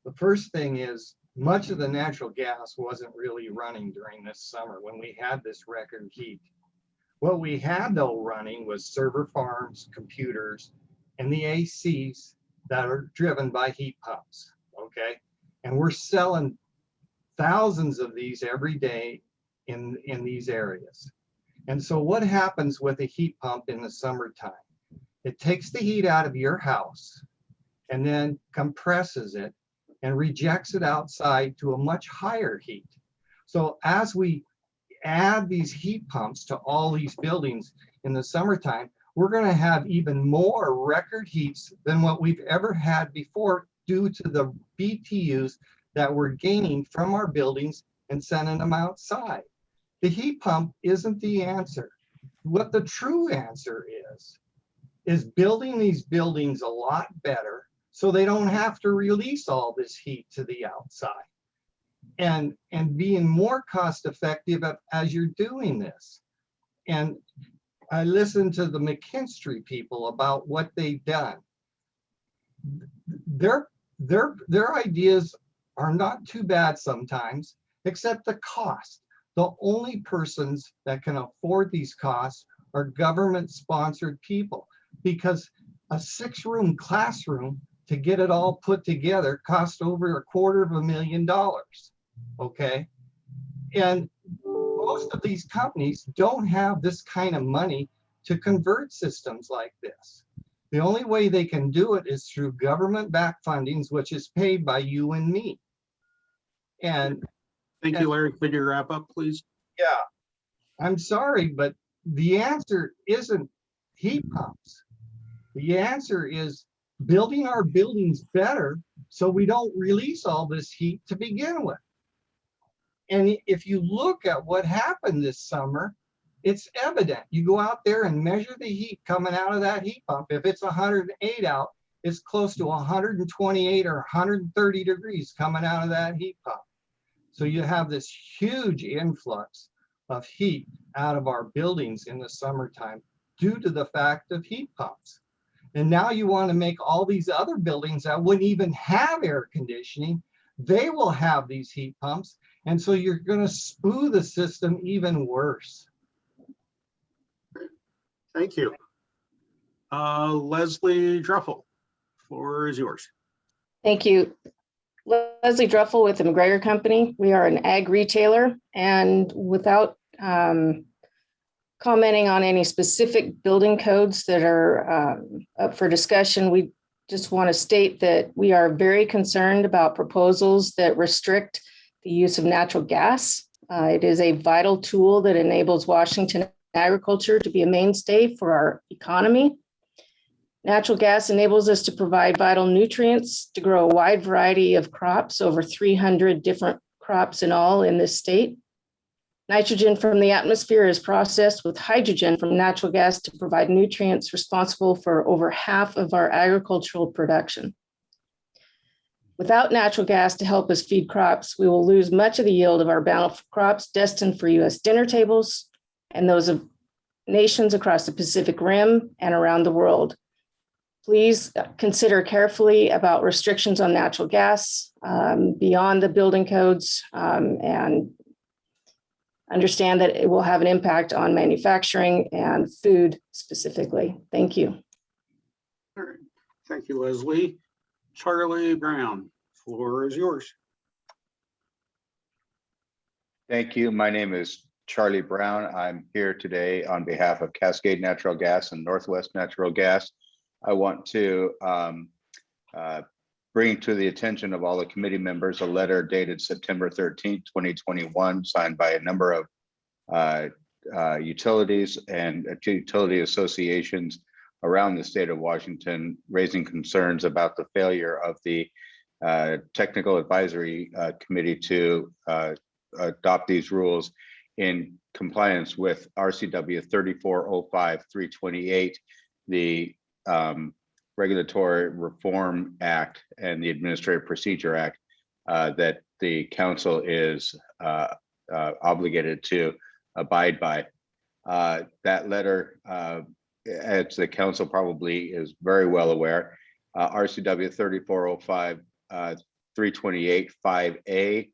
The first thing is much of the natural gas wasn't really running during this summer when we had this record heat. What we had though running was server farms, computers, and the ACs that are driven by heat pumps, okay? And we're selling thousands of these every day in these areas. And so what happens with a heat pump in the summertime? It takes the heat out of your house and then compresses it and rejects it outside to a much higher heat. So as we add these heat pumps to all these buildings in the summertime, we're going to have even more record heats than what we've ever had before due to the BTUs that we're gaining from our buildings and sending them outside. The heat pump isn't the answer. What the true answer is building these buildings a lot better so they don't have to release all this heat to the outside, and being more cost effective as you're doing this. And I listened to the McKinstry people about what they've done. Their ideas are not too bad sometimes, except the cost. The only persons that can afford these costs are government-sponsored people, because a 6-room classroom to get it all put together cost over $250,000, okay? And most of these companies don't have this kind of money to convert systems like this. The only way they can do it is through government-backed fundings, which is paid by you and me. And thank you, Larry. Could you wrap up, please? Yeah, I'm sorry, but the answer isn't heat pumps. The answer is building our buildings better so we don't release all this heat to begin with. And if you look at what happened this summer, it's evident. You go out there and measure the heat coming out of that heat pump. If it's 108 out, it's close to 128 or 130 degrees coming out of that heat pump. So you have this huge influx of heat out of our buildings in the summertime due to the fact of heat pumps. And now you want to make all these other buildings that wouldn't even have air conditioning, they will have these heat pumps. And so you're going to spoo the system even worse. Thank you. Leslie Druffel, floor is yours. Thank you. Leslie Druffel with the McGregor Company. We are an ag retailer, and without commenting on any specific building codes that are up for discussion, we just want to state that we are very concerned about proposals that restrict the use of natural gas. It is a vital tool that enables Washington agriculture to be a mainstay for our economy. Natural gas enables us to provide vital nutrients to grow a wide variety of crops, over 300 different crops in all in this state. Nitrogen from the atmosphere is processed with hydrogen from natural gas to provide nutrients responsible for over half of our agricultural production. Without natural gas to help us feed crops, we will lose much of the yield of our bountiful crops destined for U.S. dinner tables and those of nations across the Pacific Rim and around the world. Please consider carefully about restrictions on natural gas beyond the building codes and understand that it will have an impact on manufacturing and food specifically. Thank you. All right. Thank you, Leslie. Charlie Brown, floor is yours. Thank you. My name is Charlie Brown. I'm here today on behalf of Cascade Natural Gas and Northwest Natural Gas. I want to bring to the attention of all the committee members a letter dated September 13, 2021, signed by a number of utilities and utility associations around the state of Washington, raising concerns about the failure of the Technical Advisory Committee to adopt these rules in compliance with RCW 3405-328, the Regulatory Reform Act and the Administrative Procedure Act that the council is obligated to abide by. That letter, as the council probably is very well aware, RCW 3405-328 5A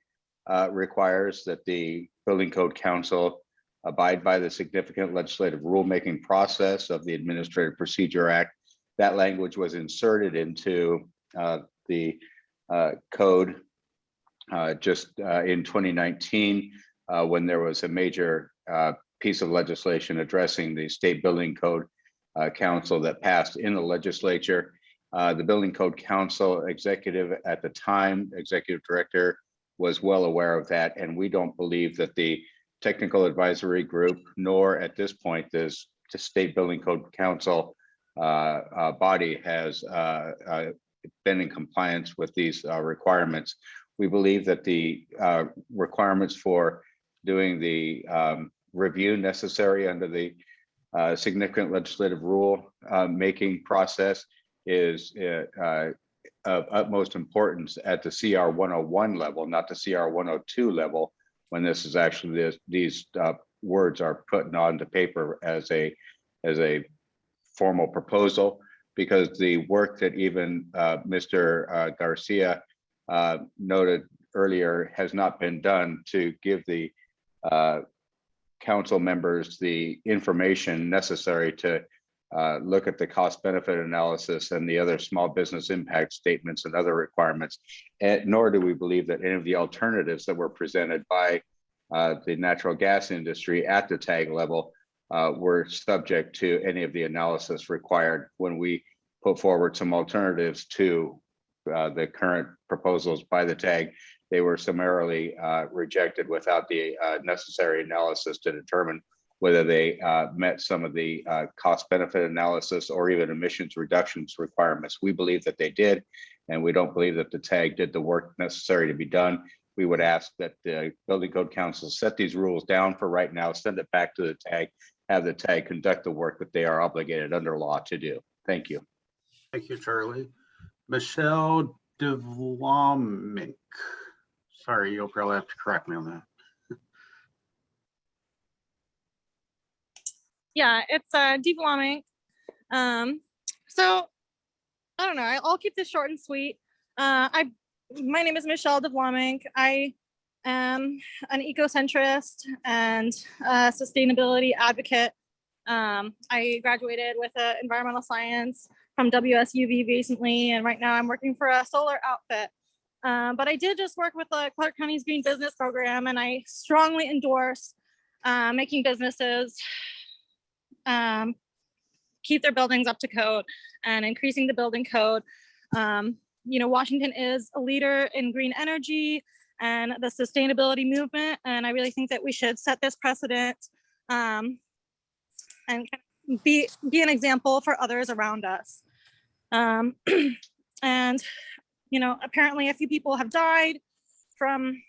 requires that the Building Code Council abide by the significant legislative rulemaking process of the Administrative Procedure Act. That language was inserted into the code just in 2019 when there was a major piece of legislation addressing the State Building Code Council that passed in the legislature. The Building Code Council executive at the time, executive director, was well aware of that, and we don't believe that the Technical Advisory Group, nor at this point this State Building Code Council body has been in compliance with these requirements. We believe that the requirements for doing the review necessary under the significant legislative rule making process is of utmost importance at the CR 101 level, not the CR 102 level, when this is actually these words are put onto paper as a formal proposal, because the work that even Mr. Garcia noted earlier has not been done to give the council members the information necessary to look at the cost benefit analysis and the other small business impact statements and other requirements. Nor do we believe that any of the alternatives that were presented by the natural gas industry at the TAG level were subject to any of the analysis required. When we put forward some alternatives to the current proposals by the TAG, they were summarily rejected without the necessary analysis to determine whether they met some of the cost benefit analysis or even emissions reductions requirements. We believe that they did, and we don't believe that the TAG did the work necessary to be done. We would ask that the Building Code Council set these rules down for right now, send it back to the TAG, have the TAG conduct the work that they are obligated under law to do. Thank you. Thank you, Charlie. Michelle DeVlomink. Sorry, you'll probably have to correct me on that. Yeah, it's DeVlomink. So I don't know, I'll keep this short and sweet. I my name is Michelle DeVlamink. I am an ecocentrist and a sustainability advocate. I graduated with environmental science from WSUV recently, and right now I'm working for a solar outfit. But I did just work with the Clark County's Green Business Program, and I strongly endorse making businesses keep their buildings up to code and increasing the building code. You know, Washington is a leader in green energy and the sustainability movement, and I really think that we should set this precedent and be an example for others around us. And you know, apparently a few people have died from,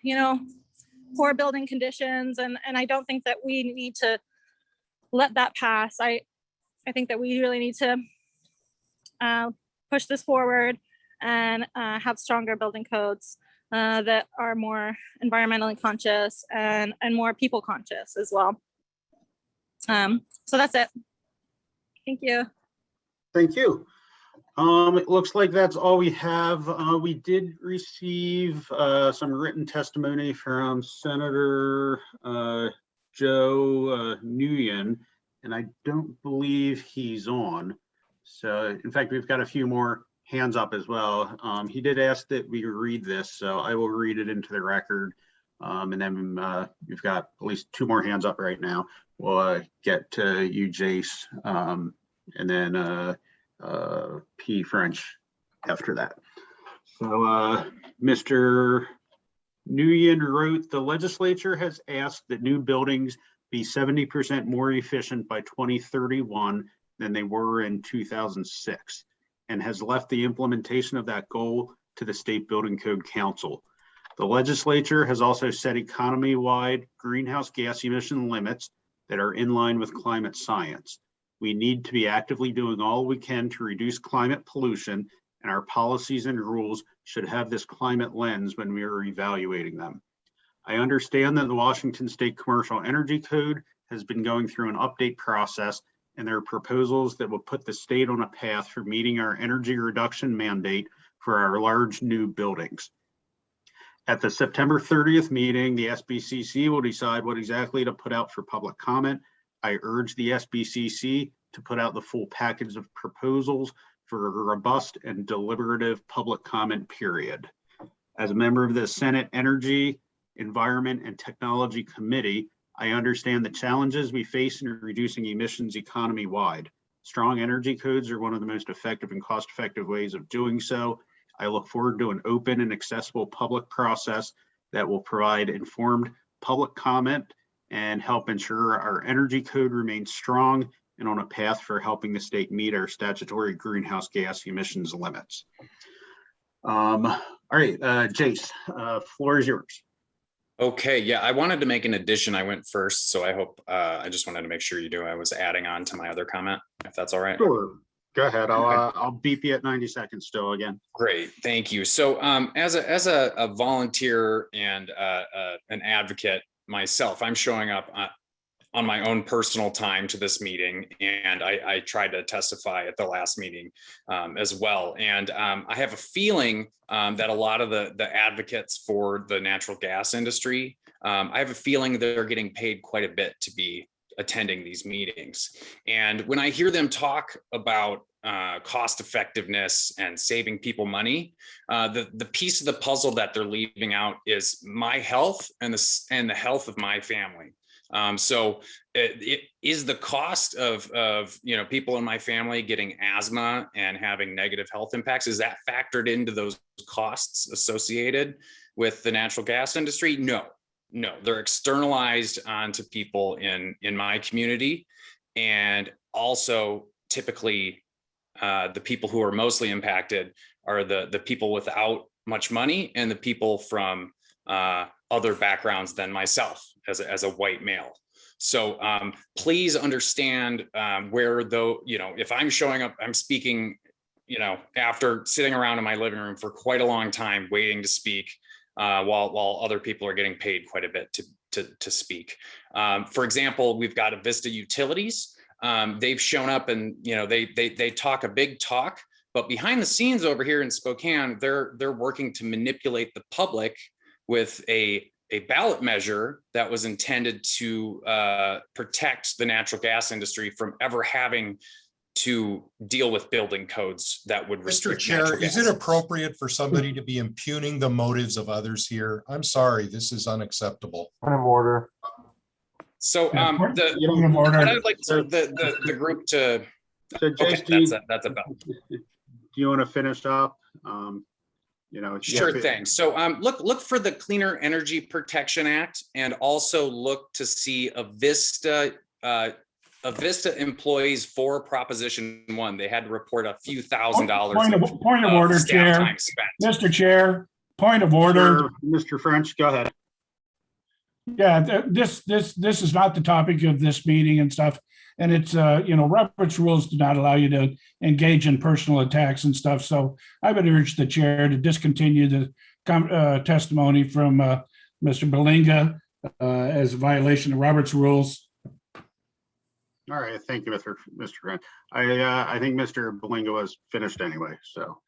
you know, poor building conditions, and I don't think that we need to let that pass. I think that we really need to push this forward and have stronger building codes that are more environmentally conscious and more people conscious as well. So that's it. Thank you. Thank you. It looks like that's all we have. We did receive some written testimony from Senator Joe Nguyen, and I don't believe he's on. So in fact, we've got a few more hands up as well. He did ask that we read this, so I will read it into the record. And then we've got at least 2 more hands up right now. We'll get to you, Jace, and then P. French after that. So Mr. Nguyen wrote, the legislature has asked that new buildings be 70% more efficient by 2031 than they were in 2006, and has left the implementation of that goal to the State Building Code Council. The legislature has also set economy-wide greenhouse gas emission limits that are in line with climate science. We need to be actively doing all we can to reduce climate pollution, and our policies and rules should have this climate lens when we are evaluating them. I understand that the Washington State Commercial Energy Code has been going through an update process, and there are proposals that will put the state on a path for meeting our energy reduction mandate for our large new buildings. At the September 30th meeting, the SBCC will decide what exactly to put out for public comment. I urge the SBCC to put out the full package of proposals for a robust and deliberative public comment period. As a member of the Senate Energy, Environment, and Technology Committee, I understand the challenges we face in reducing emissions economy-wide. Strong energy codes are one of the most effective and cost-effective ways of doing so. I look forward to an open and accessible public process that will provide informed public comment and help ensure our energy code remains strong and on a path for helping the state meet our statutory greenhouse gas emissions limits. All right, Jace, floor is yours. Okay, yeah, I wanted to make an addition. I went first, so I hope, I just wanted to make sure you do. I was adding on to my other comment, if that's all right. Sure, go ahead. I'll beep you at 90 seconds still again. Great, thank you. So as a volunteer and an advocate myself, I'm showing up on my own personal time to this meeting, and I tried to testify at the last meeting as well. And I have a feeling that a lot of the advocates for the natural gas industry, I have a feeling they're getting paid quite a bit to be attending these meetings. And when I hear them talk about cost effectiveness and saving people money, the piece of the puzzle that they're leaving out is my health and the health of my family. So it is the cost of people in my family getting asthma and having negative health impacts. Is that factored into those costs associated with the natural gas industry? No, they're externalized onto people in my community. And also typically the people who are mostly impacted are the people without much money and the people from other backgrounds than myself as a white male. So please understand where if I'm showing up, I'm speaking, after sitting around in my living room for quite a long time waiting to speak while other people are getting paid quite a bit to speak. For example, we've got Avista Utilities. They've shown up and they talk a big talk, But behind the scenes over here in Spokane, they're working to manipulate the public with a ballot measure that was intended to protect the natural gas industry from ever having to deal with building codes that would Mr. restrict Chair, natural gas. is it appropriate for somebody to be impugning the motives of others here? I'm sorry, this is unacceptable. Point of order. So Point of what order. I'd like to, the group to, So okay, Jace, that's about. do you want to finish up? Sure thing. So look for the Cleaner Energy Protection Act, and also look to see Avista employees for Proposition 1. They had to report a few $1,000s. Point of order, staff Chair. time spent. Mr. Chair, point of order. Mr. French, go ahead. Yeah, this is not the topic of this meeting and stuff. And it's, Robert's rules do not allow you to engage in personal attacks and stuff. So I would urge the chair to discontinue the testimony from Mr. Belinga as a violation of Robert's rules. All right, thank you, Mr. French. I think Mr. Belinga was finished anyway, so.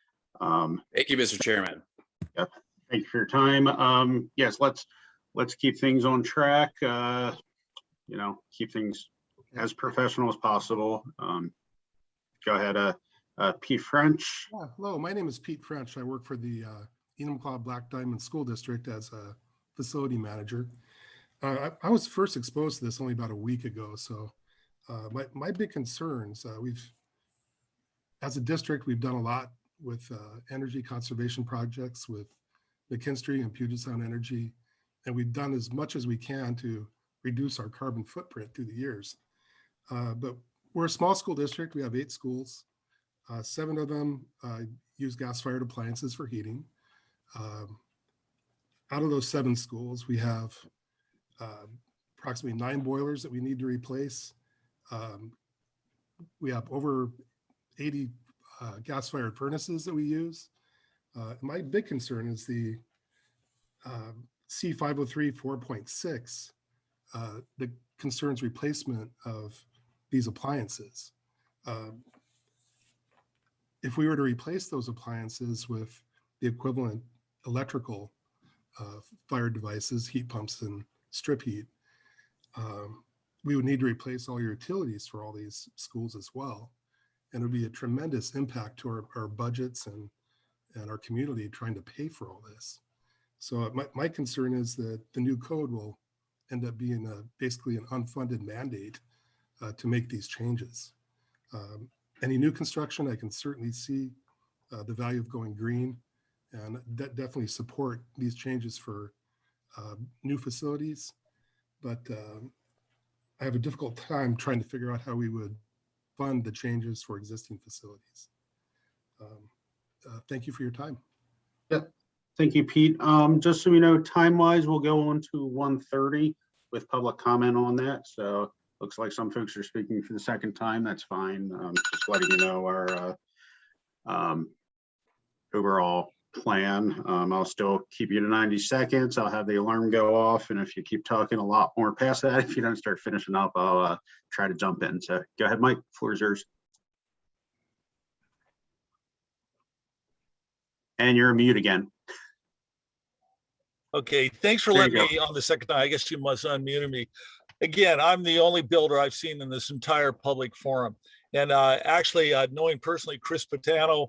Thank you, Mr. Chairman. Yep, thank you for your time. Yes, let's keep things on track. Keep things as professional as possible. Go ahead, Pete French. Yeah, hello, my name is Pete French. I work for the Enumclaw Black Diamond School District as a facility manager. I was first exposed to this only about a week ago. So my big concerns, as a district, we've done a lot with energy conservation projects with McKinstry and Puget Sound Energy, and we've done as much as we can to reduce our carbon footprint through the years. But we're a small school district. We have 8 schools. 7 of them use gas-fired appliances for heating. Out of those 7 schools, we have approximately 9 boilers that we need to replace. We have over 80 gas-fired furnaces that we use. My big concern is the C503 4.6 that concerns replacement of these appliances. If we were to replace those appliances with the equivalent electrical fire devices, heat pumps and strip heat, we would need to replace all your utilities for all these schools as well. And it would be a tremendous impact to our budgets and our community trying to pay for all this. So my concern is that the new code will end up being basically an unfunded mandate to make these changes. Any new construction, I can certainly see the value of going green, and definitely support these changes for new facilities. But I have a difficult time trying to figure out how we would fund the changes for existing facilities. Thank you for your time. Yeah, thank you, Pete. Just so we know, time-wise, we'll go on to 1:30 with public comment on that. So looks like some folks are speaking for the second time. That's fine. Just letting you know our overall plan. I'll still keep you to 90 seconds. I'll have the alarm go off. And if you keep talking a lot more past that, if you don't start finishing up, I'll try to jump in. So go ahead, Mike, floor is yours. And you're mute again. Okay, thanks for letting me on the second time. I guess you must unmute me. Again, I'm the only builder I've seen in this entire public forum. And actually, knowing personally Chris Patano,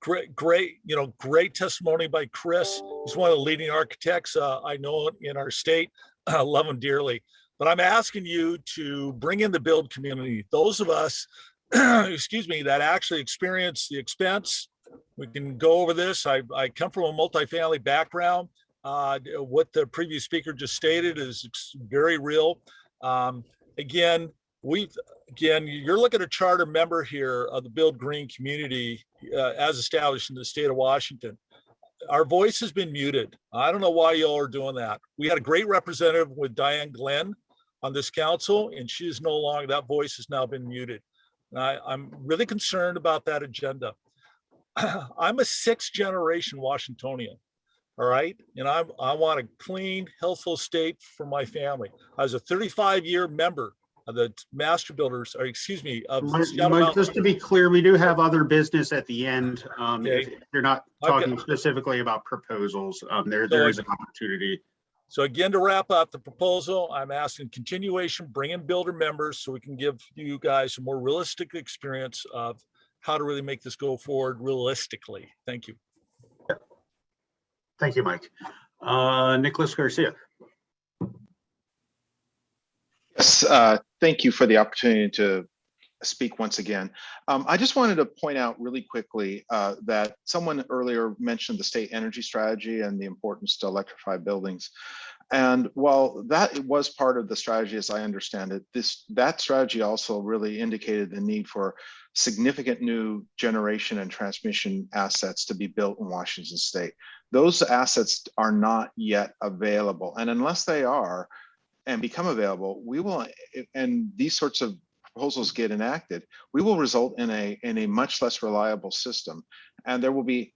great testimony by Chris. He's one of the leading architects I know in our state. I love him dearly. But I'm asking you to bring in the build community. Those of us, excuse me, that actually experience the expense. We can go over this. I come from a multifamily background. What the previous speaker just stated is very real. Again, you're looking at a charter member here of the Build Green community as established in the state of Washington. Our voice has been muted. I don't know why y'all are doing that. We had a great representative with Diane Glenn on this council, and she is no longer, that voice has now been muted. And I'm really concerned about that agenda. I'm a 6th generation Washingtonian. All right. And I want a clean, healthful state for my family. I was a 35-year member the master builders, or excuse me, of Mike, Shadow Mike, Mountain. just to be clear, we do have other business at the end. Okay. If you're not I've got- talking specifically about proposals, there So is an opportunity. So again, to wrap up the proposal, I'm asking continuation, bring in builder members so we can give you guys a more realistic experience of how to really make this go forward realistically. Thank you. Thank you, Mike. Nicholas Garcia. Yes, thank you for the opportunity to speak once again. I just wanted to point out really quickly that someone earlier mentioned the state energy strategy and the importance to electrify buildings. And while that was part of the strategy, as I understand it, that strategy also really indicated the need for significant new generation and transmission assets to be built in Washington State. Those assets are not yet available. And unless they are and become available, we will, and these sorts of proposals get enacted, we will result in a much less reliable system. And there will be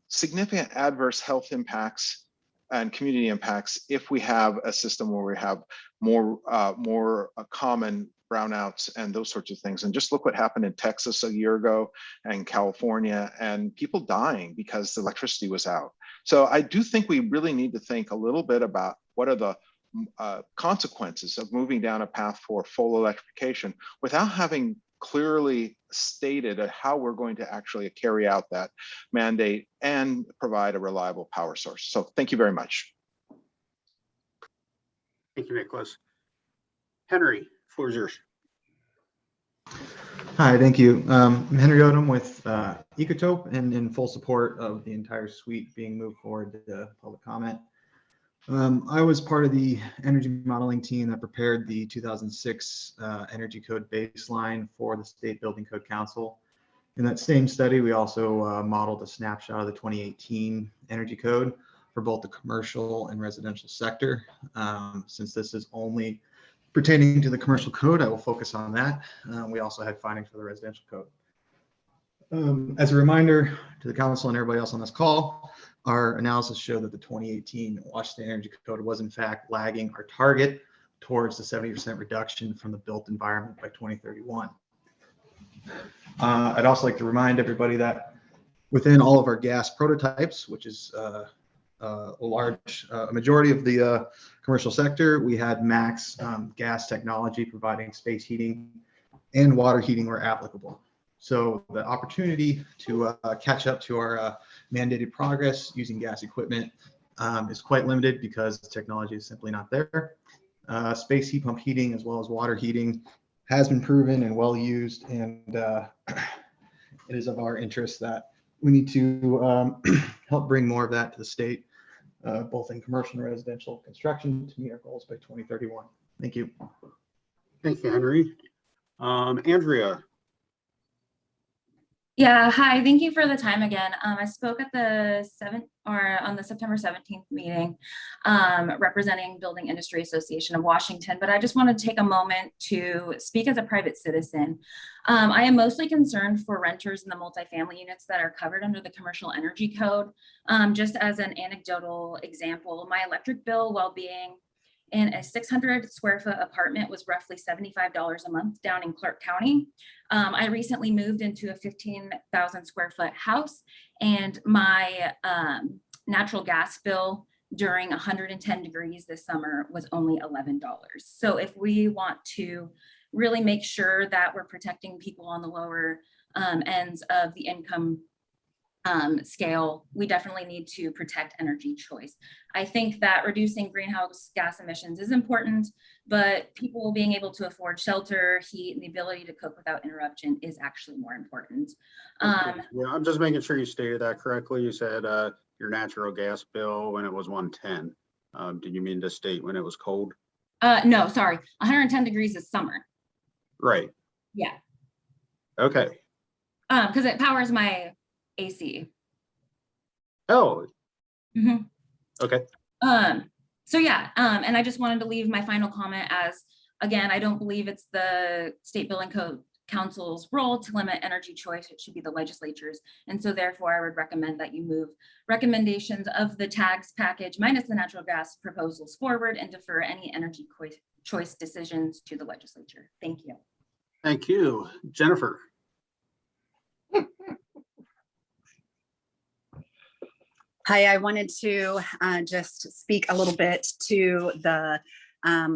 significant adverse health impacts and community impacts if we have a system where we have more common brownouts and those sorts of things. And just look what happened in Texas a year ago and California, and people dying because the electricity was out. So I do think we really need to think a little bit about what are the consequences of moving down a path for full electrification without having clearly stated how we're going to actually carry out that mandate and provide a reliable power source. So thank you very much. Thank you, Nicholas. Henry, floor is yours. Hi, thank you. I'm Henry Odom with Ecotope and in full support of the entire suite being moved forward to public comment. I was part of the energy modeling team that prepared the 2006 Energy Code baseline for the State Building Code Council. In that same study, we also modeled a snapshot of the 2018 Energy Code for both the commercial and residential sector. Since this is only pertaining to the commercial code, I will focus on that. We also had findings for the residential code. As a reminder to the council and everybody else on this call, our analysis showed that the 2018 Washington Energy Code was in fact lagging our target towards the 70% reduction from the built environment by 2031. I'd also like to remind everybody that within all of our gas prototypes, which is a majority of the commercial sector, we had max gas technology providing space heating and water heating where applicable. So the opportunity to catch up to our mandated progress using gas equipment is quite limited because the technology is simply not there. Space heat pump heating as well as water heating has been proven and well used, and it is of our interest that we need to help bring more of that to the state, both in commercial and residential construction to meet our goals by 2031. Thank you. Thank you, Henry. Andrea. Yeah, hi, thank you for the time again. I spoke at the on the September 17th meeting representing Building Industry Association of Washington, but I just want to take a moment to speak as a private citizen. I am mostly concerned for renters in the multifamily units that are covered under the Commercial Energy Code. Just as an anecdotal example, my electric bill, while being in a 600 square foot apartment, was roughly $75 a month down in Clark County. I recently moved into a 15,000 square foot house, and my natural gas bill during 110 degrees this summer was only $11. So if we want to really make sure that we're protecting people on the lower ends of the income scale, we definitely need to protect energy choice. I think that reducing greenhouse gas emissions is important, but people being able to afford shelter, heat, and the ability to cook without interruption is actually more important. Yeah, I'm just making sure you stated that correctly. You said your natural gas bill when it was 110. Did you mean to state when it was cold? No, sorry, 110 degrees is summer. Right. Yeah. Okay. Because it powers my AC. Oh. Mm-hmm. Okay. So yeah, and I just wanted to leave my final comment as, again, I don't believe it's the State Building Code council's role to limit energy choice. It should be the legislature's. And so therefore I would recommend that you move recommendations of the tax package minus the natural gas proposals forward and defer any energy choice decisions to the legislature. Thank you. Thank you. Jennifer. Hi, I wanted to just speak a little bit to the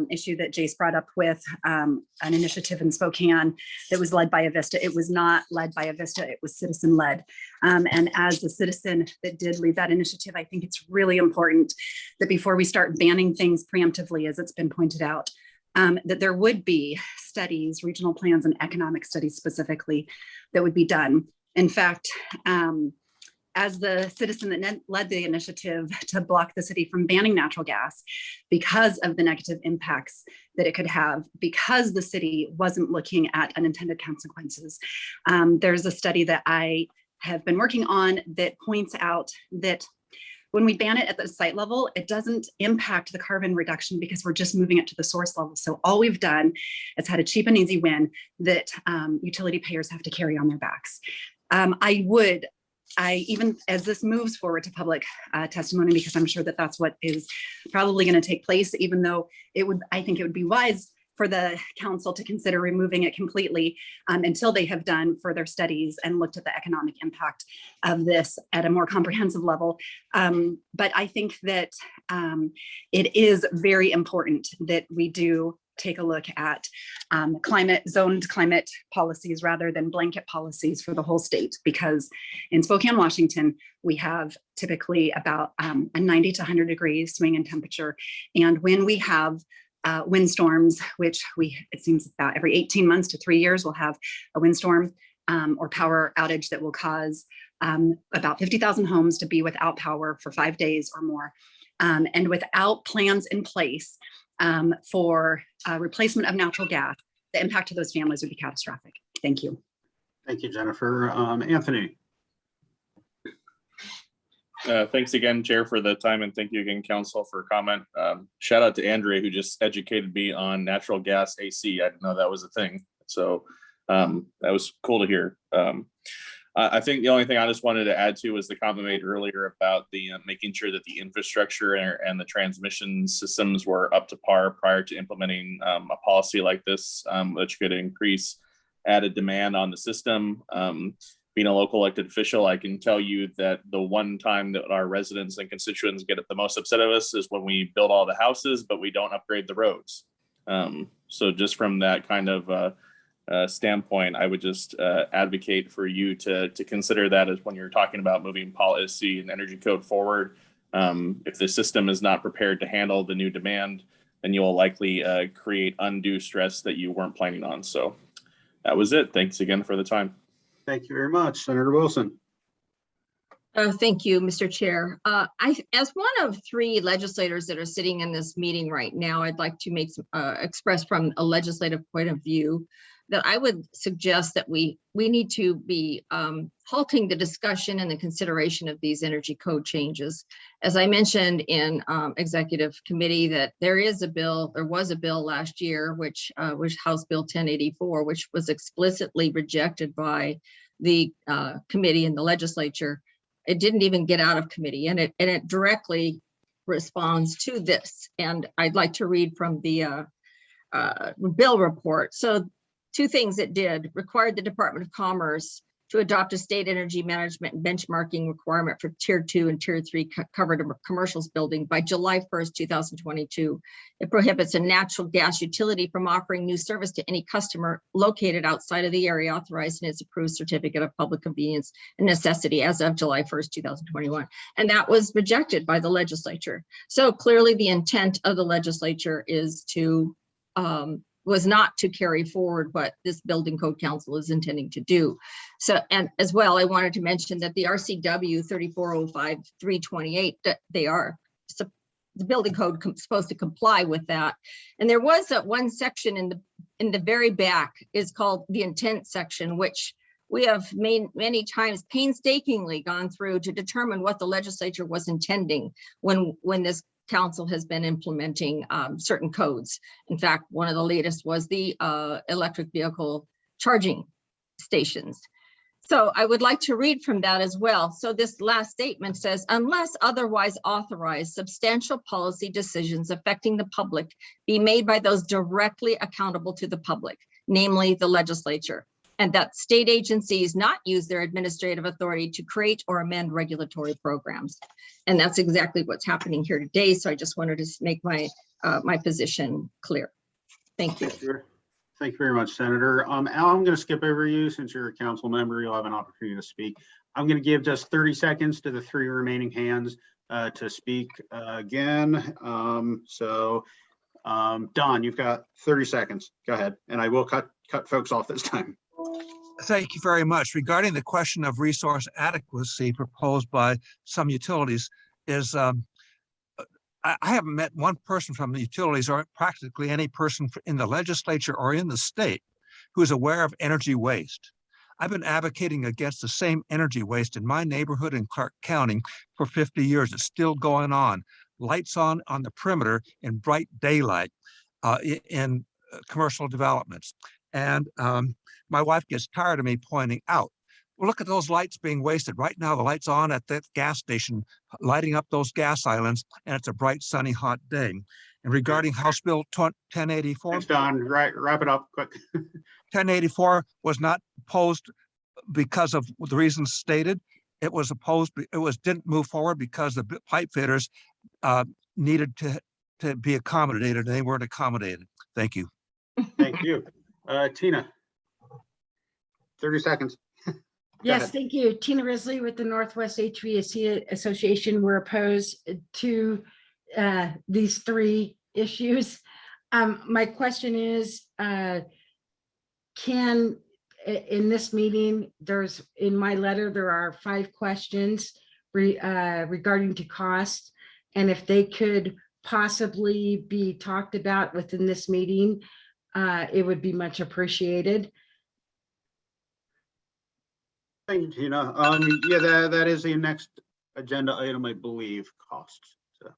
issue that Jace brought up with an initiative in Spokane that was led by Avista. It was not led by Avista, it was citizen led. And as the citizen that did lead that initiative, I think it's really important that before we start banning things preemptively, as it's been pointed out, that there would be studies, regional plans and economic studies specifically that would be done. In fact, as the citizen that led the initiative to block the city from banning natural gas because of the negative impacts that it could have, because the city wasn't looking at unintended consequences. There's a study that I have been working on that points out that when we ban it at the site level, it doesn't impact the carbon reduction because we're just moving it to the source level. So all we've done is had a cheap and easy win that utility payers have to carry on their backs. Even as this moves forward to public testimony, because I'm sure that that's what is probably going to take place, even though I think it would be wise for the council to consider removing it completely until they have done further studies and looked at the economic impact of this at a more comprehensive level. But I think that it is very important that we do take a look at zoned climate policies rather than blanket policies for the whole state, because in Spokane, Washington, we have typically about a 90 to 100 degrees swing in temperature. And when we have windstorms, which it seems about every 18 months to 3 years, we'll have a windstorm or power outage that will cause about 50,000 homes to be without power for 5 days or more. And without plans in place for replacement of natural gas, the impact to those families would be catastrophic. Thank you. Thank you, Jennifer. Anthony. Thanks again, Chair, for the time, and thank you again, Council, for comment. Shout out to Andrea, who just educated me on natural gas AC. I didn't know that was a thing. So that was cool to hear. I think the only thing I just wanted to add to was the comment made earlier about the making sure that the infrastructure and the transmission systems were up to par prior to implementing a policy like this, which could increase added demand on the system. Being a local elected official, I can tell you that the one time that our residents and constituents get the most upset of us is when we build all the houses, but we don't upgrade the roads. So just from that kind of standpoint, I would just advocate for you to consider that as when you're talking about moving policy and energy code forward. If the system is not prepared to handle the new demand, then you will likely create undue stress that you weren't planning on. So that was it. Thanks again for the time. Thank you very much, Senator Wilson. Thank you, Mr. Chair. As one of 3 legislators that are sitting in this meeting right now, I'd like to express from a legislative point of view that I would suggest that we need to be halting the discussion and the consideration of these energy code changes. As I mentioned in executive committee, that there was a bill last year, which was House Bill 1084, which was explicitly rejected by the committee and the legislature. It didn't even get out of committee, and it directly responds to this. And I'd like to read from the bill report. So 2 things it did: required the Department of Commerce to adopt a state energy management and benchmarking requirement for Tier 2 and Tier 3 covered commercials building by July 1st, 2022. It prohibits a natural gas utility from offering new service to any customer located outside of the area authorized in its approved certificate of public convenience and necessity as of July 1st, 2021. And that was rejected by the legislature. So clearly the intent of the legislature is to was not to carry forward what this Building Code Council is intending to do. So, and as well, I wanted to mention that the RCW 3405-328, that the building code supposed to comply with that. And there was one section in the very back is called the intent section, which we have many times painstakingly gone through to determine what the legislature was intending when this council has been implementing certain codes. In fact, one of the latest was the electric vehicle charging stations. So I would like to read from that as well. So this last statement says, unless otherwise authorized, substantial policy decisions affecting the public be made by those directly accountable to the public, namely the legislature, and that state agencies not use their administrative authority to create or amend regulatory programs. And that's exactly what's happening here today. So I just wanted to make my my position clear. Thank you. Thank you very much, Senator. Al, I'm going to skip over you since you're a council member. You'll have an opportunity to speak. I'm going to give just 30 seconds to the 3 remaining hands to speak again. Don, you've got 30 seconds. Go ahead, and I will cut folks off this time. Thank you very much. Regarding the question of resource adequacy proposed by some utilities is I haven't met one person from the utilities or practically any person in the legislature or in the state who is aware of energy waste. I've been advocating against the same energy waste in my neighborhood in Clark County for 50 years. It's still going on. Lights on the perimeter in bright daylight in commercial developments. And my wife gets tired of me pointing out, well, look at those lights being wasted. Right now, the light's on at that gas station, lighting up those gas islands, and it's a bright, sunny, hot day. And regarding House Bill 1084. Thanks, Don. Wrap it up quick. 1084 was not opposed because of the reasons stated. It was opposed, didn't move forward because the pipe fitters needed to be accommodated, and they weren't accommodated. Thank you. Thank you. Tina, 30 seconds. Yes, thank you. Tina Risley with the Northwest HVAC Association. We're opposed to these 3 issues. My question is, in this meeting, in my letter, there are 5 questions regarding to cost, and if they could possibly be talked about within this meeting, it would be much appreciated. Thank you, Tina. Yeah, that is the next agenda item, I believe, costs. So,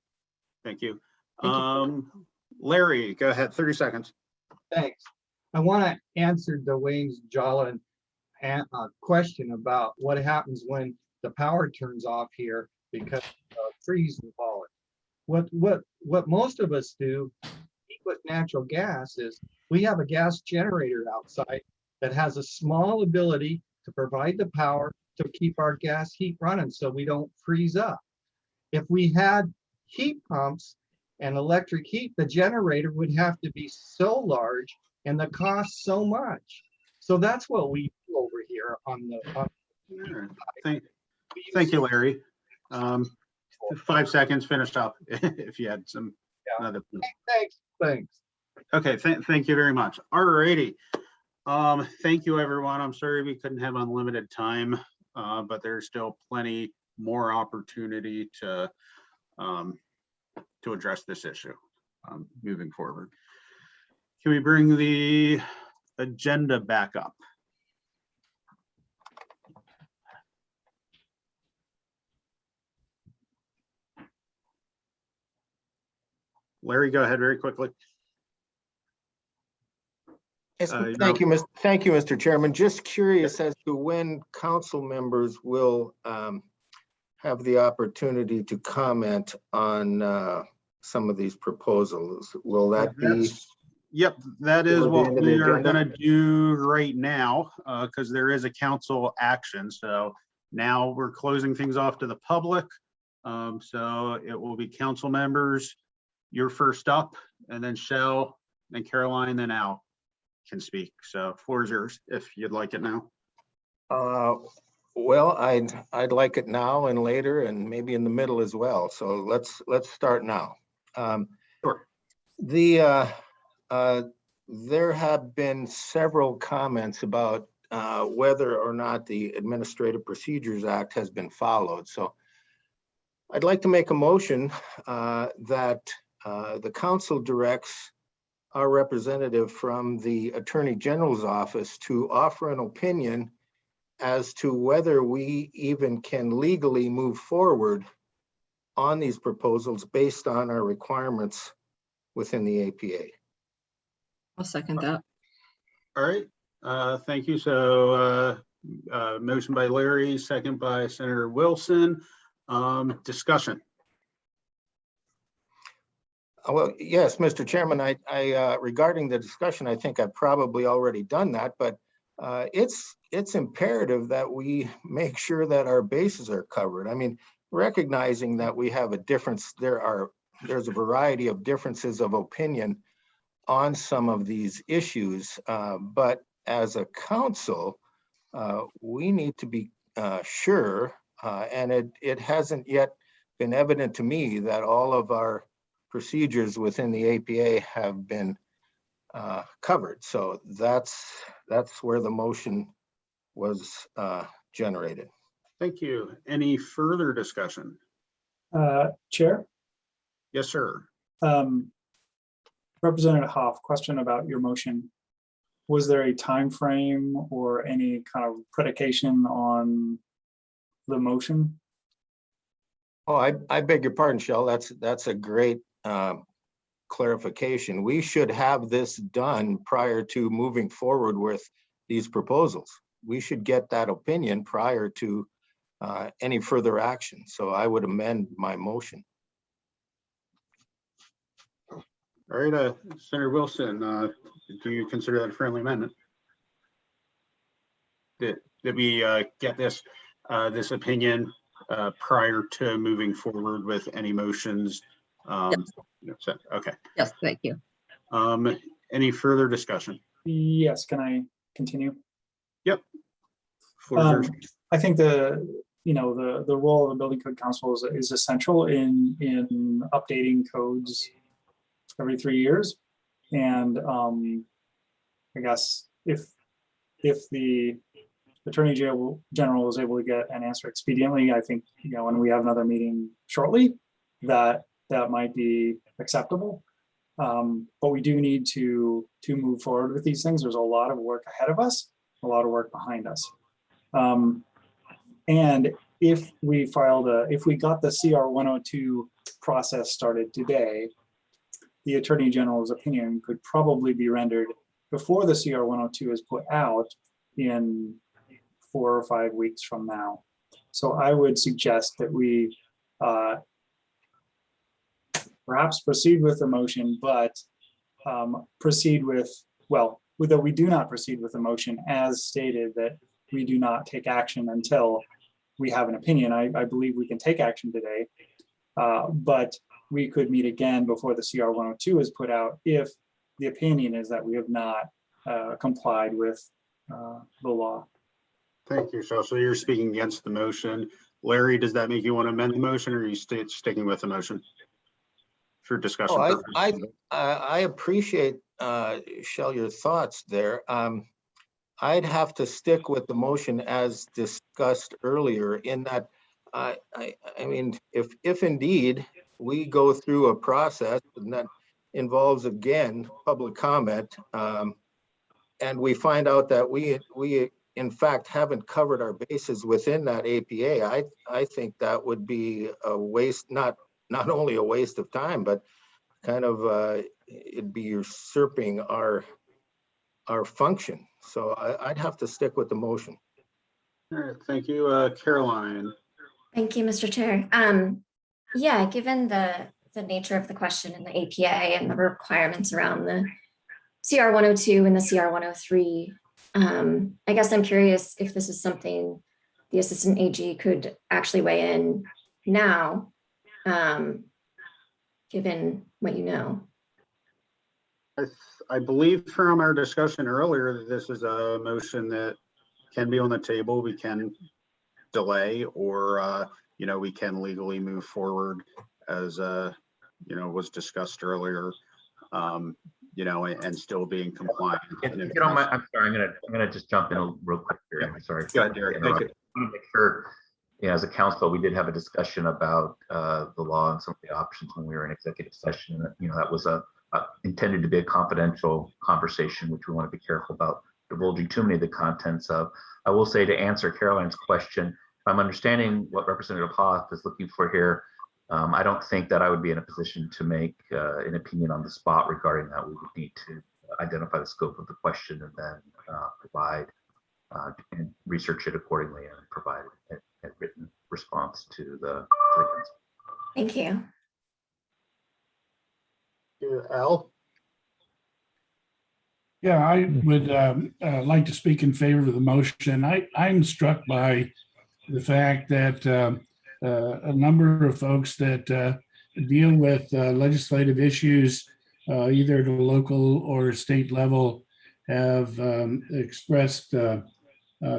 thank you. Larry, go ahead, 30 seconds. Thanks. I want to answer Dwayne's Jolin question about what happens when the power turns off here because of trees and falling. What most of us do with natural gas is we have a gas generator outside that has a small ability to provide the power to keep our gas heat running so we don't freeze up. If we had heat pumps and electric heat, the generator would have to be so large and the cost so much. So that's what we do over here on the Thank you, Larry. 5 seconds, finished up if you had some other. Thanks. Okay, thank you very much. All righty. Thank you, everyone. I'm sorry we couldn't have unlimited time, but there's still plenty more opportunity to address this issue moving forward. Can we bring the agenda back up? Larry, go ahead very quickly. Yes, thank you, Mr. Chairman. Just curious as to when council members will have the opportunity to comment on some of these proposals. Will that be? Yep, that is what we are going to do right now because there is a council action. So now we're closing things off to the public. So it will be council members. You're first up, and then Shell, then Caroline, then Al can speak. So floor is yours if you'd like it now. Well, I'd like it now and later and maybe in the middle as well. So let's start now. Sure. There have been several comments about whether or not the Administrative Procedures Act has been followed. So I'd like to make a motion that the council directs our representative from the Attorney General's office to offer an opinion as to whether we even can legally move forward on these proposals based on our requirements within the APA. I'll second that. All right. Thank you. So motion by Larry, second by Senator Wilson. Discussion. Well, yes, Mr. Chairman, I regarding the discussion, I think I've probably already done that, but it's imperative that we make sure that our bases are covered. I mean, recognizing that we have a difference, there's a variety of differences of opinion on some of these issues, but as a council, we need to be sure, and it hasn't yet been evident to me that all of our procedures within the APA have been covered. So that's where the motion was generated. Thank you. Any further discussion? Chair? Yes, sir. Representative Hoff, question about your motion. Was there a time frame or any kind of predication on the motion? Oh, I beg your pardon, Shell. That's a great clarification. We should have this done prior to moving forward with these proposals. We should get that opinion prior to any further action. So I would amend my motion. All right, Senator Wilson, do you consider that a friendly amendment? Did we get this opinion prior to moving forward with any motions? Yes. Okay. Yes, thank you. Any further discussion? Yes, can I continue? Yep. I think the role of the Building Code Council is essential in updating codes every 3 years. And I guess if the Attorney General is able to get an answer expediently, I think, when we have another meeting shortly, that might be acceptable. But we do need to move forward with these things. There's a lot of work ahead of us, a lot of work behind us. And if we got the CR 102 process started today, the Attorney General's opinion could probably be rendered before the CR 102 is put out in 4 or 5 weeks from now. So I would suggest that we perhaps proceed with the motion, but that we do not proceed with the motion as stated, that we do not take action until we have an opinion. I believe we can take action today, but we could meet again before the CR 102 is put out if the opinion is that we have not complied with the law. Thank you, so you're speaking against the motion. Larry, does that make you want to amend the motion, or are you sticking with the motion for discussion? Oh, I appreciate, Shell, your thoughts there. I'd have to stick with the motion as discussed earlier in that, I mean, if indeed we go through a process and that involves, again, public comment, and we find out that we in fact haven't covered our bases within that APA, I think that would be a waste, not only a waste of time, but kind of it'd be usurping our function. So I'd have to stick with the motion. All right, thank you, Caroline. Thank you, Mr. Chair. Yeah, given the nature of the question in the APA and the requirements around the CR 102 and the CR 103, I guess I'm curious if this is something the Assistant AG could actually weigh in now, given what you know. I believe from our discussion earlier that this is a motion that can be on the table. We can delay, or we can legally move forward as was discussed earlier, and still being compliant. If you don't mind, I'm sorry, I'm gonna just jump in real quick here. I'm sorry. Go ahead, Derek. Thank you. I want to make sure, as a council, we did have a discussion about the law and some of the options when we were in executive session. That was intended to be a confidential conversation, which we want to be careful about divulging too many of the contents of. I will say, to answer Caroline's question, if I'm understanding what Representative Hoff is looking for here, I don't think that I would be in a position to make an opinion on the spot regarding that. We would need to identify the scope of the question and then provide and research it accordingly and provide a written response to the council. Thank you. Al? Yeah, I would like to speak in favor of the motion. I'm struck by the fact that a number of folks that deal with legislative issues, either at a local or state level, have expressed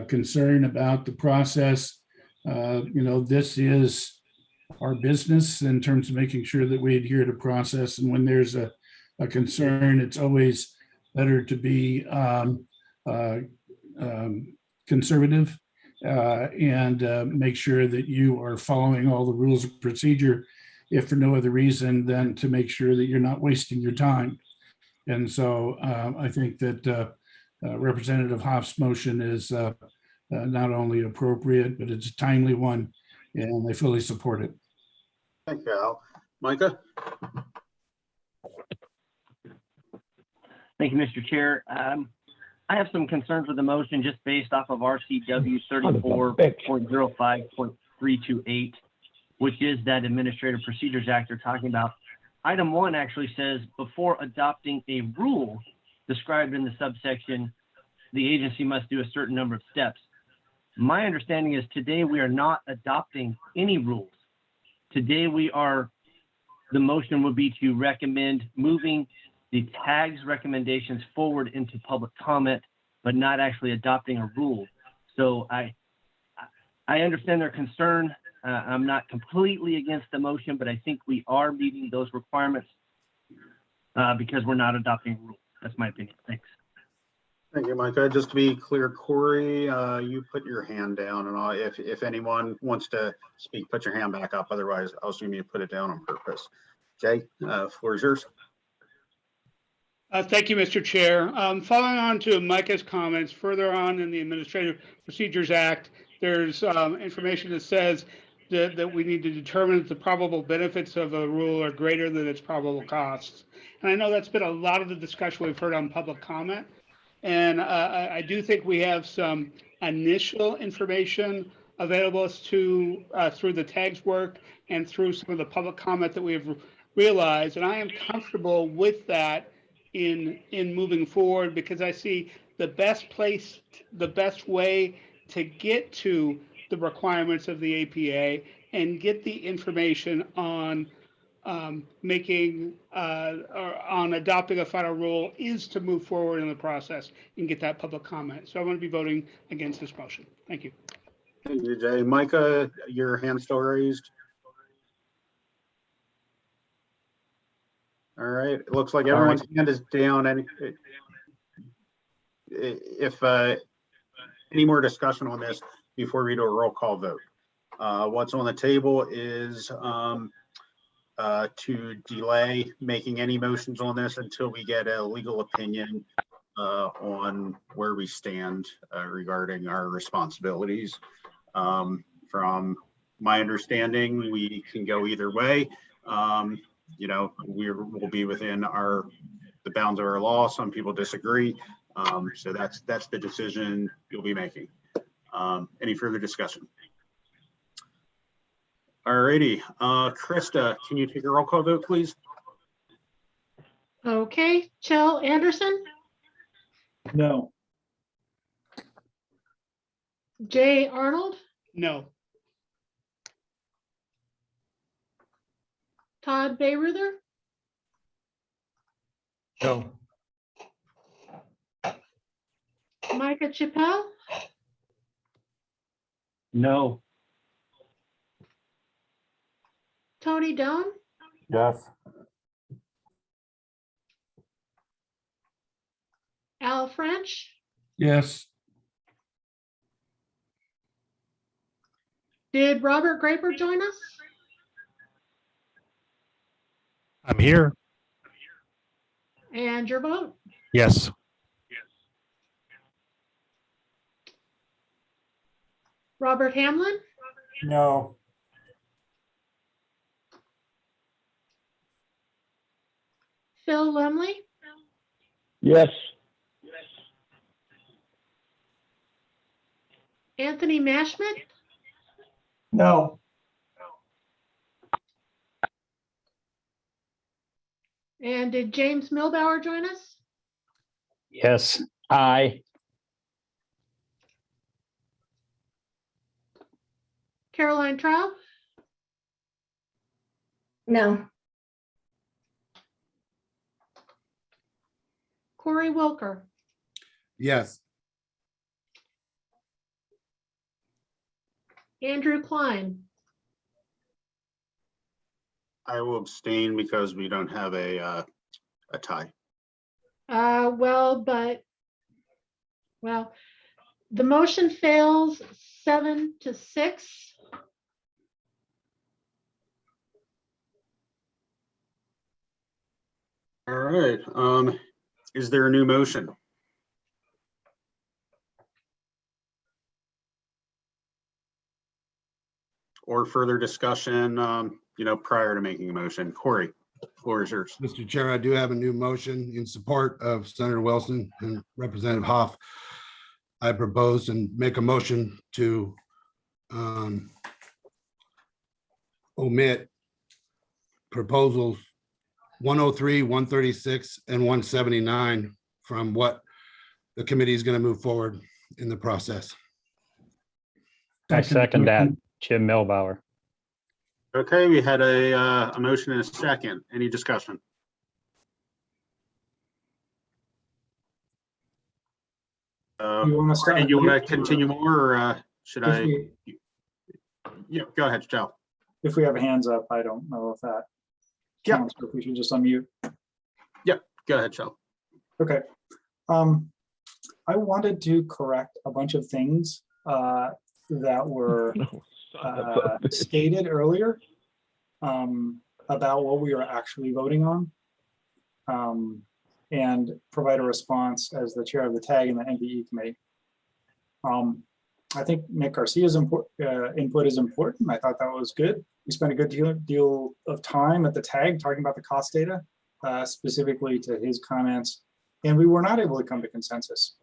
concern about the process. This is our business in terms of making sure that we adhere to process. And when there's a concern, it's always better to be conservative and make sure that you are following all the rules of procedure, if for no other reason than to make sure that you're not wasting your time. And so I think that Representative Hoff's motion is not only appropriate, but it's a timely one, and I fully support it. Thank you, Al. Micah? Thank you, Mr. Chair. I have some concerns with the motion just based off of RCW 34.05.328, which is that Administrative Procedures Act they're talking about. Item 1 actually says, before adopting a rule described in the subsection, the agency must do a certain number of steps. My understanding is today we are not adopting any rules. Today the motion would be to recommend moving the tags recommendations forward into public comment, but not actually adopting a rule. So I understand their concern. I'm not completely against the motion, but I think we are meeting those requirements because we're not adopting rules. That's my opinion. Thanks. Thank you, Micah. Just to be clear, Corey, you put your hand down, and if anyone wants to speak, put your hand back up. Otherwise, I'll assume you put it down on purpose. Jay, floor is yours. Thank you, Mr. Chair. Following on to Micah's comments, further on in the Administrative Procedures Act, there's information that says that we need to determine that the probable benefits of a rule are greater than its probable costs. And I know that's been a lot of the discussion we've heard on public comment. And I do think we have some initial information available to through the tags work and through some of the public comment that we have realized. And I am comfortable with that in moving forward, because I see the best way to get to the requirements of the APA and get the information on on adopting a final rule is to move forward in the process and get that public comment. So I'm going to be voting against this motion. Thank you. Thank you, Jay. Micah, your hand still raised. All right, it looks like everyone's hand is down. And if any more discussion on this before we do a roll call vote, what's on the table is to delay making any motions on this until we get a legal opinion on where we stand regarding our responsibilities. From my understanding, we can go either way. We'll be within the bounds of our law. Some people disagree. So that's the decision you'll be making. Any further discussion? All righty. Krista, can you take a roll call vote, please? Okay, Chell Anderson, No. Jay Arnold, No. Todd Bayreuther, No. Micah Chappell, No. Tony Doan, Yes. Al French, Yes. did Robert Graper join us? I'm here. And your vote? Yes. Robert Hamlin, No. Phil Lumley, Yes. Anthony Mashman, No. and did James Milbauer join us? Yes, aye. Caroline Traub, No. Corey Wilker, Yes. Andrew Klein, I will abstain because we don't have a tie. well, the motion fails 7-6. All right, is there a new motion? Or further discussion, prior to making a motion? Corey, floor is yours. Mr. Chair, I do have a new motion in support of Senator Wilson and Representative Hoff. I propose and make a motion to omit proposals 103, 136, and 179 from what the committee is going to move forward in the process. I second that, Jim Milbauer. Okay, we had a motion and a second. Any discussion? You want to start? You want to continue more, or should I? Yeah, go ahead, Joe. If we have hands up, I don't know if that counts, but if we should just unmute. Yep, go ahead, Joe. Okay. I wanted to correct a bunch of things that were stated earlier about what we are actually voting on, and provide a response as the chair of the TAG and the NPE committee. I think Nick Garcia's input is important. I thought that was good. We spent a good deal of time at the TAG talking about the cost data, specifically to his comments, and we were not able to come to consensus.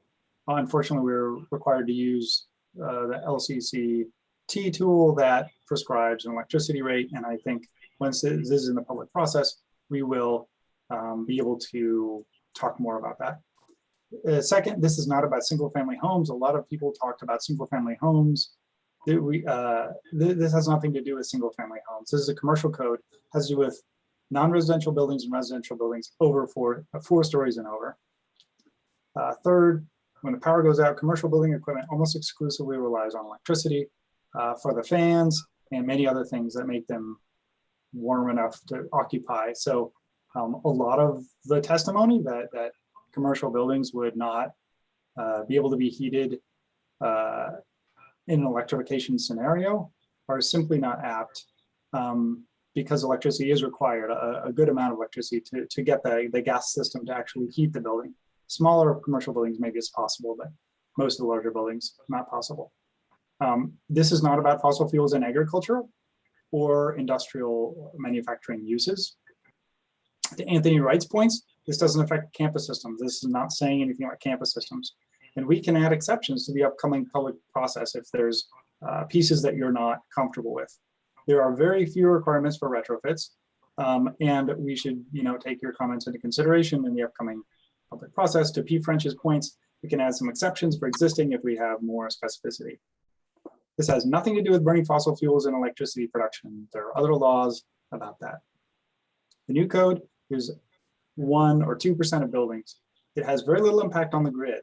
Unfortunately, we were required to use the LCCT tool that prescribes an electricity rate, and I think once this is in the public process, we will be able to talk more about that. Second, this is not about single-family homes. A lot of people talked about single-family homes. This has nothing to do with single-family homes. This is a commercial code, has to do with non-residential buildings and residential buildings over four stories and over. Third, when the power goes out, commercial building equipment almost exclusively relies on electricity for the fans and many other things that make them warm enough to occupy. So a lot of the testimony that commercial buildings would not be able to be heated in an electrification scenario are simply not apt, because electricity is required, a good amount of electricity to get the gas system to actually heat the building. Smaller commercial buildings, maybe it's possible, but most of the larger buildings, not possible. This is not about fossil fuels in agriculture or industrial manufacturing uses. To Anthony Wright's points, this doesn't affect campus systems. This is not saying anything about campus systems. And we can add exceptions to the upcoming public process if there's pieces that you're not comfortable with. There are very few requirements for retrofits, and we should take your comments into consideration in the upcoming public process. To P. French's points, we can add some exceptions for existing if we have more specificity. This has nothing to do with burning fossil fuels in electricity production. There are other laws about that. The new code is 1 or 2% of buildings. It has very little impact on the grid.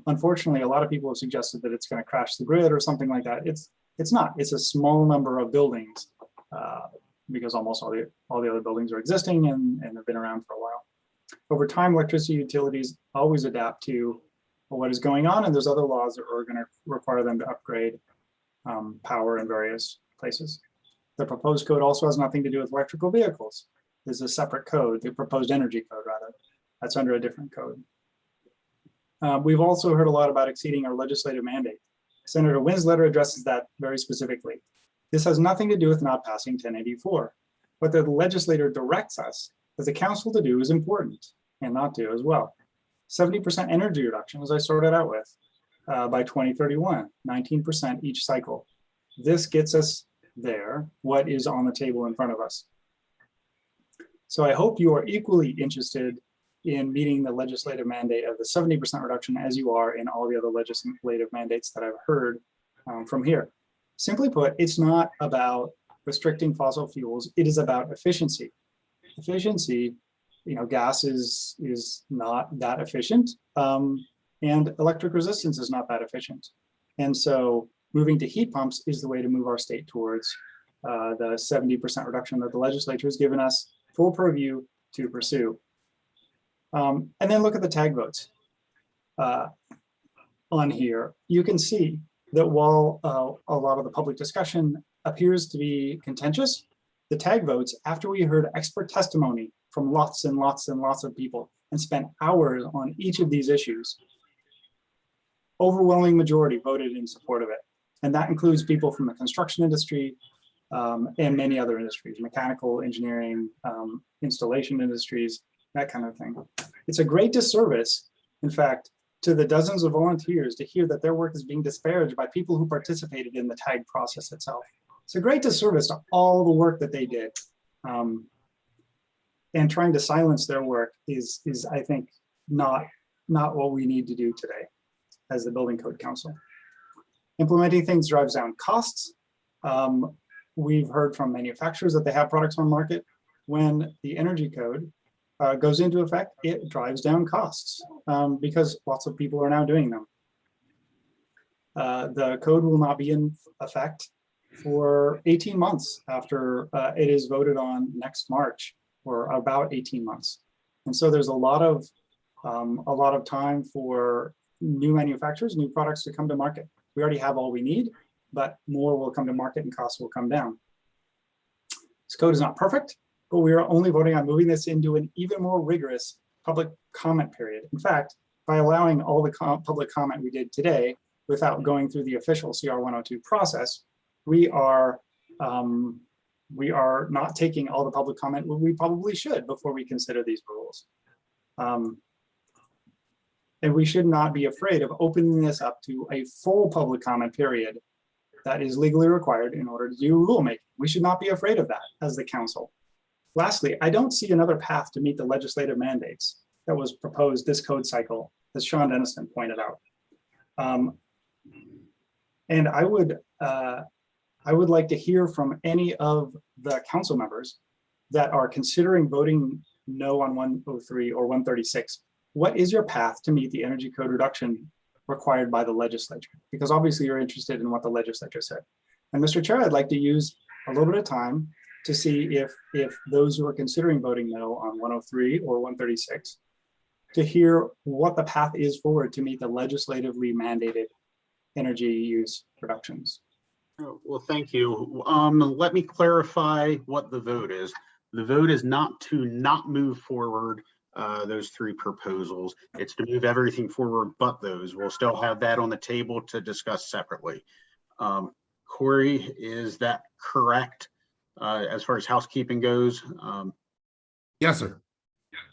Unfortunately, a lot of people have suggested that it's going to crash the grid or something like that. It's not. It's a small number of buildings because almost all the other buildings are existing and have been around for a while. Over time, electricity utilities always adapt to what is going on, and there's other laws that are going to require them to upgrade power in various places. The proposed code also has nothing to do with electrical vehicles. There's a separate code, the proposed energy code rather. That's under a different code. We've also heard a lot about exceeding our legislative mandate. Senator Wynn's letter addresses that very specifically. This has nothing to do with not passing 1084. What the legislator directs us as a council to do is important and not do as well. 70% energy reduction, as I started out with. by 2031, 19% each cycle. This gets us there, what is on the table in front of us. So I hope you are equally interested in meeting the legislative mandate of the 70% reduction as you are in all the other legislative mandates that I've heard from here. Simply put, it's not about restricting fossil fuels, it is about efficiency. Efficiency, gas is not that efficient, and electric resistance is not that efficient. And so moving to heat pumps is the way to move our state towards the 70% reduction that the legislature has given us full purview to pursue. And then look at the tag votes on here. You can see that while a lot of the public discussion appears to be contentious, the tag votes, after we heard expert testimony from lots and lots and lots of people and spent hours on each of these issues, overwhelming majority voted in support of it. And that includes people from the construction industry and many other industries, mechanical engineering, installation industries, that kind of thing. It's a great disservice, in fact, to the dozens of volunteers to hear that their work is being disparaged by people who participated in the tag process itself. It's a great disservice to all the work that they did. And trying to silence their work is I think, not what we need to do today as the Building Code Council. Implementing things drives down costs. We've heard from manufacturers that they have products on market. When the energy code goes into effect, it drives down costs because lots of people are now doing them. The code will not be in effect for 18 months after it is voted on next March, or about 18 months. And so there's a lot of time for new manufacturers, new products to come to market. We already have all we need, but more will come to market and costs will come down. This code is not perfect, but we are only voting on moving this into an even more rigorous public comment period. In fact, by allowing all the public comment we did today without going through the official CR 102 process, we are not taking all the public comment we probably should before we consider these rules. And we should not be afraid of opening this up to a full public comment period that is legally required in order to do rulemaking. We should not be afraid of that as the council. Lastly, I don't see another path to meet the legislative mandates that was proposed this code cycle, as Sean Denniston pointed out. And I would like to hear from any of the council members that are considering voting no on 103 or 136. What is your path to meet the energy code reduction required by the legislature? Because obviously you're interested in what the legislature said. And Mr. Chair, I'd like to use a little bit of time to see if those who are considering voting no on 103 or 136, to hear what the path is forward to meet the legislatively mandated energy use reductions. Well, thank you. Let me clarify what the vote is. The vote is not to not move forward those three proposals. It's to move everything forward but those. We'll still have that on the table to discuss separately. Corey, is that correct as far as housekeeping goes? Yes, sir.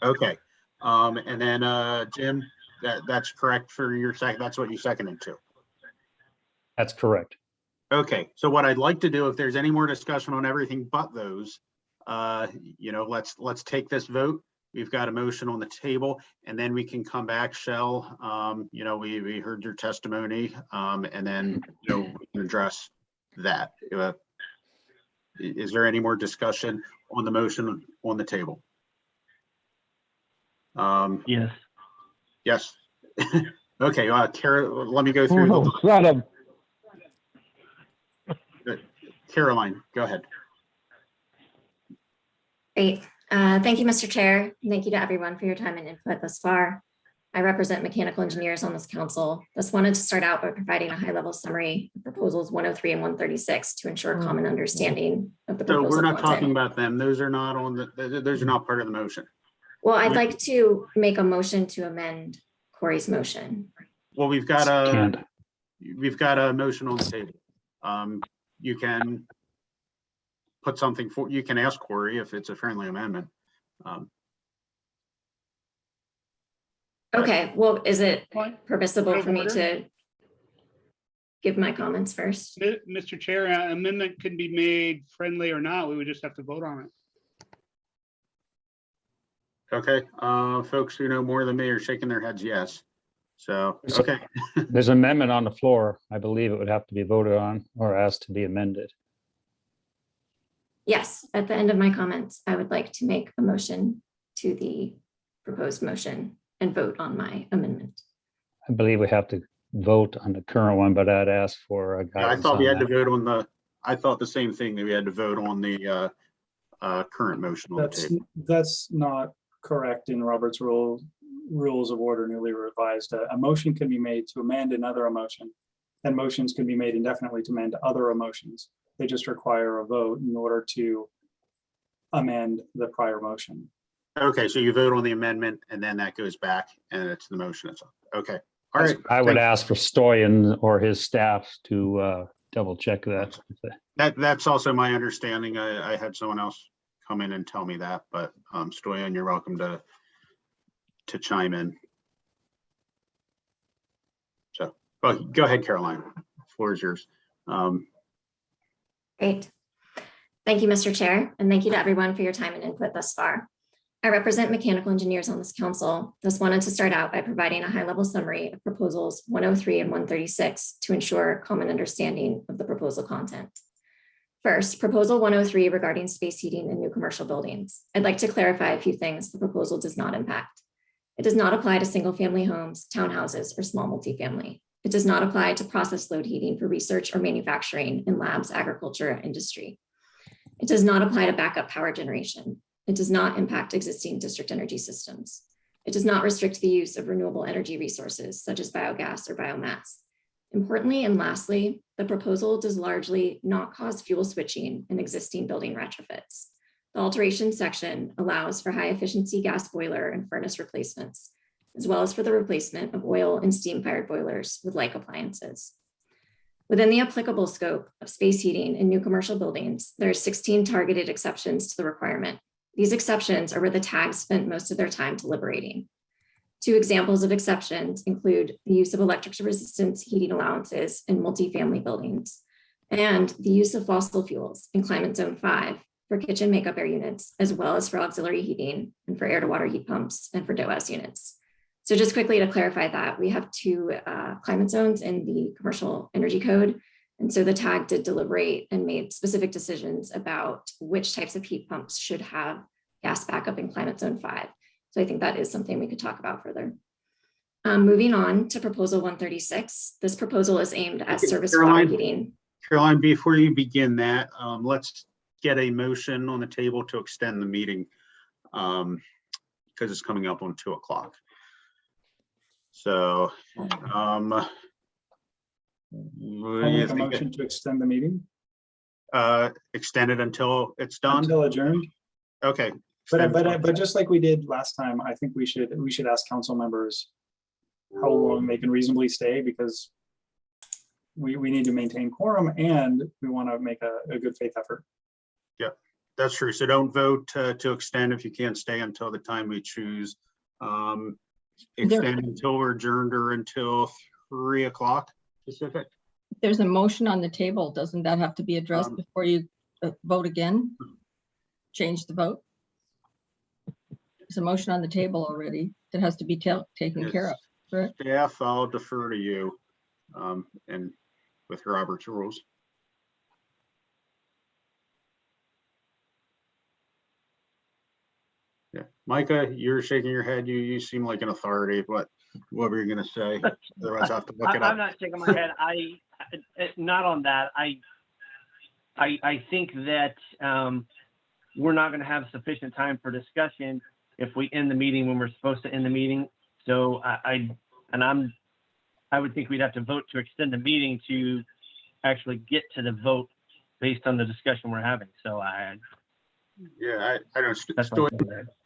Okay. And then Jim, that's correct for your second. That's what you seconded to. That's correct. Okay, so what I'd like to do, if there's any more discussion on everything but those, let's take this vote. We've got a motion on the table, and then we can come back, Shell. We heard your testimony, and then we can address that. Is there any more discussion on the motion on the table? Yes. Yes. Okay, Kara, let me go through Caroline, go ahead. Great. Thank you, Mr. Chair. Thank you to everyone for your time and input thus far. I represent mechanical engineers on this council. Just wanted to start out by providing a high-level summary of proposals 103 and 136 to ensure common understanding of the proposal. So we're not talking about them. Those are not on the. Those are not part of the motion. Well, I'd like to make a motion to amend Corey's motion. Well, we've got a motion on the table. You can put something for. You can ask Corey if it's a friendly amendment. Okay, well, is it permissible for me to give my comments first. Mr. Chair, an amendment can be made friendly or not. We would just have to vote on it. Okay, folks who know more than me are shaking their heads yes. So, There's- okay. There's an amendment on the floor. I believe it would have to be voted on or asked to be amended. Yes, at the end of my comments, I would like to make a motion to the proposed motion and vote on my amendment. I believe we have to vote on the current one, but I'd ask for a Yeah, I guidance thought we on had to that. vote on the, I thought the same thing, that we had to vote on the current motion on the table. That's not correct in Robert's rules of order newly revised. A motion can be made to amend another motion, and motions can be made indefinitely to amend other motions. They just require a vote in order to amend the prior motion. Okay, so you vote on the amendment and then that goes back and it's the motion itself. Okay, all right. I would Thank- ask for Stoyan or his staff to double check that. That's also my understanding. I had someone else come in and tell me that, but Stoyan, you're welcome to chime in. So, well, go ahead, Caroline. Floor is yours. Great. Thank you, Mr. Chair, and thank you to everyone for your time and input thus far. I represent mechanical engineers on this council. Thus wanted to start out by providing a high-level summary of proposals 103 and 136 to ensure common understanding of the proposal content. First, proposal 103 regarding space heating in new commercial buildings. I'd like to clarify a few things the proposal does not impact. It does not apply to single-family homes, townhouses, or small multifamily. It does not apply to process load heating for research or manufacturing in labs, agriculture, or industry. It does not apply to backup power generation. It does not impact existing district energy systems. It does not restrict the use of renewable energy resources such as biogas or biomass. Importantly, and lastly, the proposal does largely not cause fuel switching in existing building retrofits. The alteration section allows for high efficiency gas boiler and furnace replacements, as well as for the replacement of oil and steam fired boilers with like appliances. Within the applicable scope of space heating in new commercial buildings, there are 16 targeted exceptions to the requirement. These exceptions are where the tags spent most of their time deliberating. Two examples of exceptions include the use of electric resistance heating allowances in multifamily buildings and the use of fossil fuels in climate zone 5 for kitchen makeup air units, as well as for auxiliary heating and for air to water heat pumps and for DOAS units. So just quickly to clarify that, we have two climate zones in the commercial energy code. And so the tag did deliberate and made specific decisions about which types of heat pumps should have gas backup in climate zone 5. So I think that is something we could talk about further. Moving on to proposal 136. This proposal is aimed at service water heating. Caroline, before you begin that, let's get a motion on the table to extend the meeting because it's coming up on 2 o'clock. So, I'll make a motion to extend the meeting. Extend it until it's done? Until adjourned. Okay. But just like we did last time, I think we should ask council members how long they can reasonably stay, because we need to maintain quorum and we want to make a good faith effort. Yeah, that's true. So don't vote to extend if you can't stay until the time we choose. Extend until we're adjourned or until 3 o'clock Pacific. There's a motion on the table. Doesn't that have to be addressed before you vote again? Change the vote? There's a motion on the table already that has to be taken care of. Correct? Staff, I'll defer to you and with Robert's rules. Yeah, Micah, you're shaking your head. You seem like an authority. What were you going to say? Otherwise, I have to look it up. I'm not shaking my head. Not on that. I think that we're not going to have sufficient time for discussion if we end the meeting when we're supposed to end the meeting. So I would think we'd have to vote to extend the meeting to actually get to the vote based on the discussion we're having. So yeah, I don't.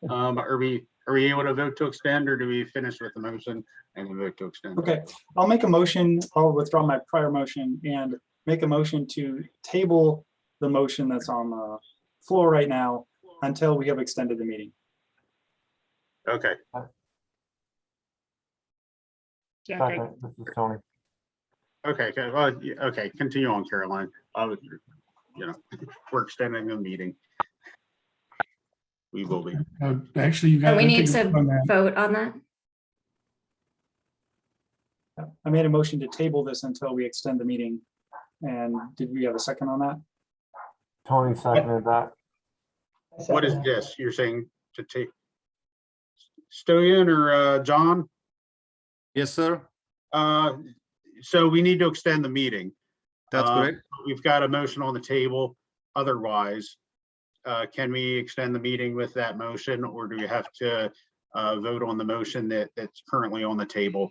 Are we able to vote to extend, or do we finish with the motion and then vote to extend? Okay, I'll make a motion. I'll withdraw my prior motion and make a motion to table the motion that's on the floor right now until we have extended the meeting. Okay. Second. This is Tony. Okay, okay, well, okay, continue on, Caroline. You know, we're extending the meeting. We will be. Actually, you But got. we need to vote on that. I made a motion to table this until we extend the meeting. And did we have a second on that? Tony seconded that. What is this? You're saying to take Stoyan or John? Yes, sir. So we need to extend the meeting. That's correct. We've got a motion on the table. Otherwise, can we extend the meeting with that motion, or do we have to vote on the motion that's currently on the table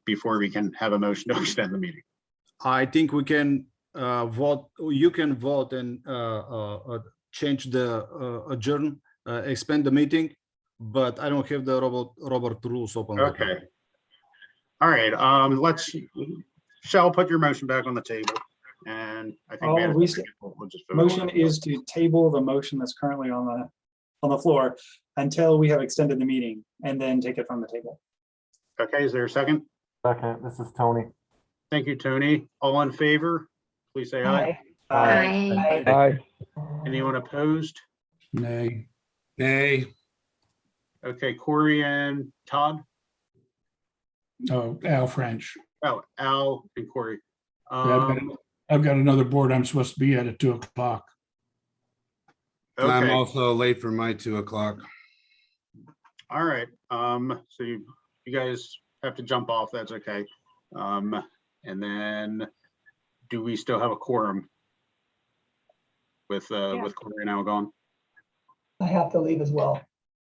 before we can have a motion to extend the meeting? I think we can vote. You can vote and change the adjourn, expand the meeting, but I don't have the Robert rules open. Okay. All right. Shall put your motion back on the table, and I think we'll just vote on Motion it. is to table the motion that's currently on the floor until we have extended the meeting and then take it from the table. Okay, is there a second? Second, this is Tony. Thank you, Tony. All in favor, please say aye. Aye. Aye. Anyone opposed? Nay. Nay. Okay, Corey and Todd. Oh, Al French. Oh, Al and Corey. Yeah, I've got another board I'm supposed to be at 2:00. And I'm Okay. also late for my 2 o'clock. All right. So you guys have to jump off. That's okay. And then do we still have a quorum with Corey and Al gone? I have to leave as well.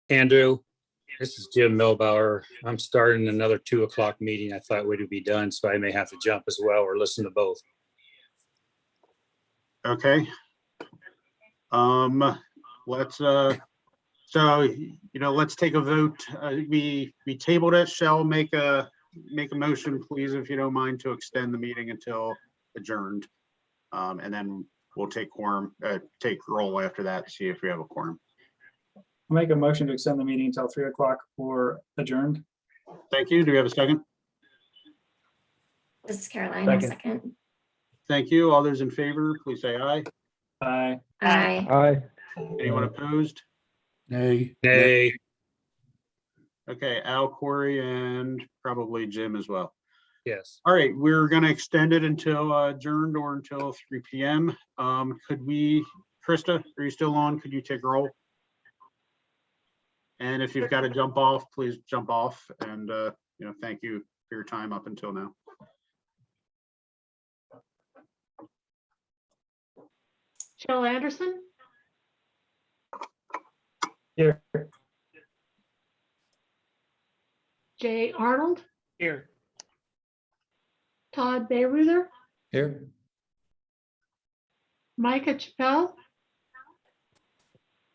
Andrew, this is Jim Milbauer. I'm starting another 2 o'clock meeting. I thought we'd be done, so I may have to jump as well or listen to both. Okay. Let's let's take a vote. We tabled it. Shall make a motion, please, if you don't mind, to extend the meeting until adjourned. And then we'll take roll after that to see if we have a quorum. I'll make a motion to extend the meeting until 3 o'clock or adjourned. Thank you. Do we have a second? This is Caroline, a second. Thank you. All those in favor, please say aye. Aye. Aye. Aye. Anyone opposed? Nay. Nay. Okay, Al, Corey, and probably Jim as well. Yes. All right, we're going to extend it until adjourned or until 3 p.m. Could we, Krista, are you still on? Could you take roll? And if you've got to jump off, please jump off. And thank you for your time up until now. Shell Anderson, Here. Jay Arnold, Here. Todd Bayreuther, Here. Micah Chappell,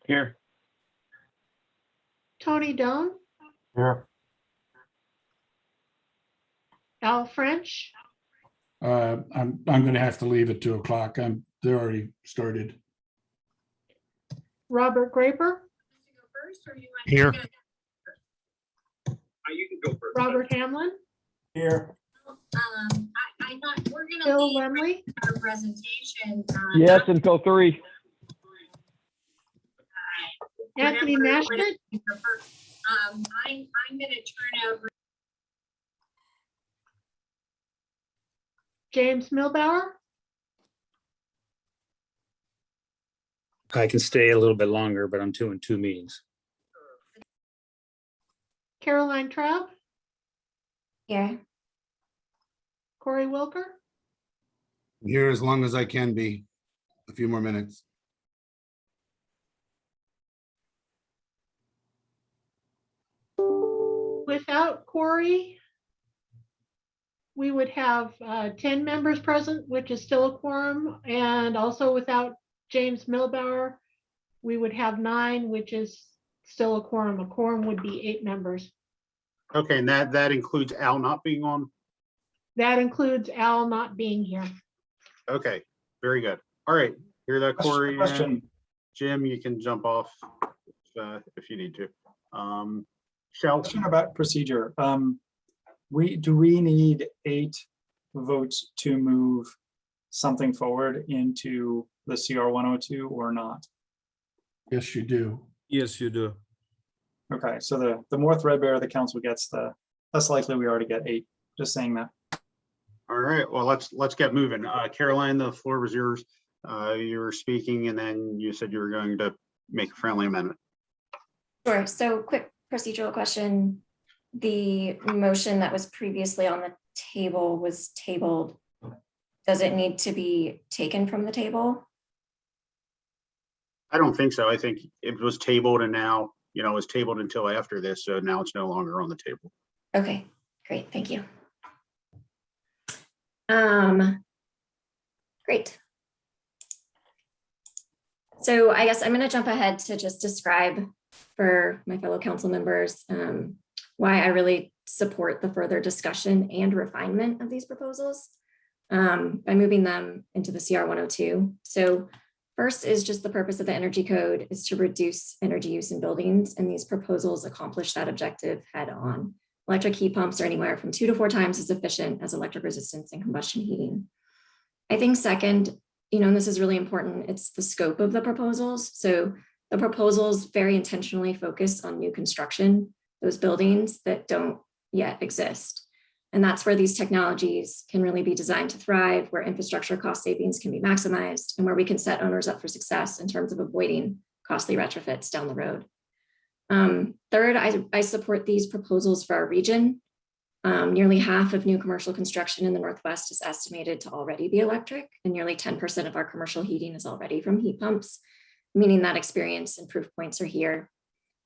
Here. Tony Doan, Here. Al French, I'm going to have to leave at 2:00. They're already started. Robert Graper, Here. Robert Hamlin, Here. I thought we're gonna Bill Lemley, our presentation. Yes, until 3. Anthony Nashville, I'm gonna turn out. James Milbauer, I can stay a little bit longer, but I'm in two meetings. Caroline Traub, Here. Corey Wilker, I'm here as long as I can be. A few more minutes. without Corey, we would have 10 members present, which is still a quorum, and also without James Milbauer, we would have 9, which is still a quorum. A quorum would be 8 members. Okay, and that includes Al not being on? That includes Al not being here. Okay, very good. All right, hear that, Corey? Question. Jim, you can jump off if you need to. Shall? Question about procedure. Do we need 8 vote to move something forward into the CR 102 or not? Yes, you do. Yes, you do. Okay, so the more threadbare the council gets, the less likely we are to get 8. Just saying that. All right, well, let's get moving. Caroline, the floor was yours. You were speaking and then you said you were going to make a friendly amendment. Sure. So quick procedural question. The motion that was previously on the table was tabled. Does it need to be taken from the table? I don't think so. I think it was tabled and now, you know, it's tabled until after this. So now it's no longer on the table. Okay, great. Thank you. Great. So I guess I'm going to jump ahead to just describe for my fellow council members why I really support the further discussion and refinement of these proposals by moving them into the CR 102. So first is just the purpose of the energy code is to reduce energy use in buildings, and these proposals accomplish that objective head on. Electric heat pumps are anywhere from 2 to 4 times as efficient as electric resistance and combustion heating. I think second, you know, and this is really important, it's the scope of the proposals. So the proposals very intentionally focus on new construction, those buildings that don't yet exist. And that's where these technologies can really be designed to thrive, where infrastructure cost savings can be maximized, and where we can set owners up for success in terms of avoiding costly retrofits down the road. Third, I support these proposals for our region. Nearly half of new commercial construction in the Northwest is estimated to already be electric, and nearly 10% of our commercial heating is already from heat pumps, meaning that experience and proof points are here.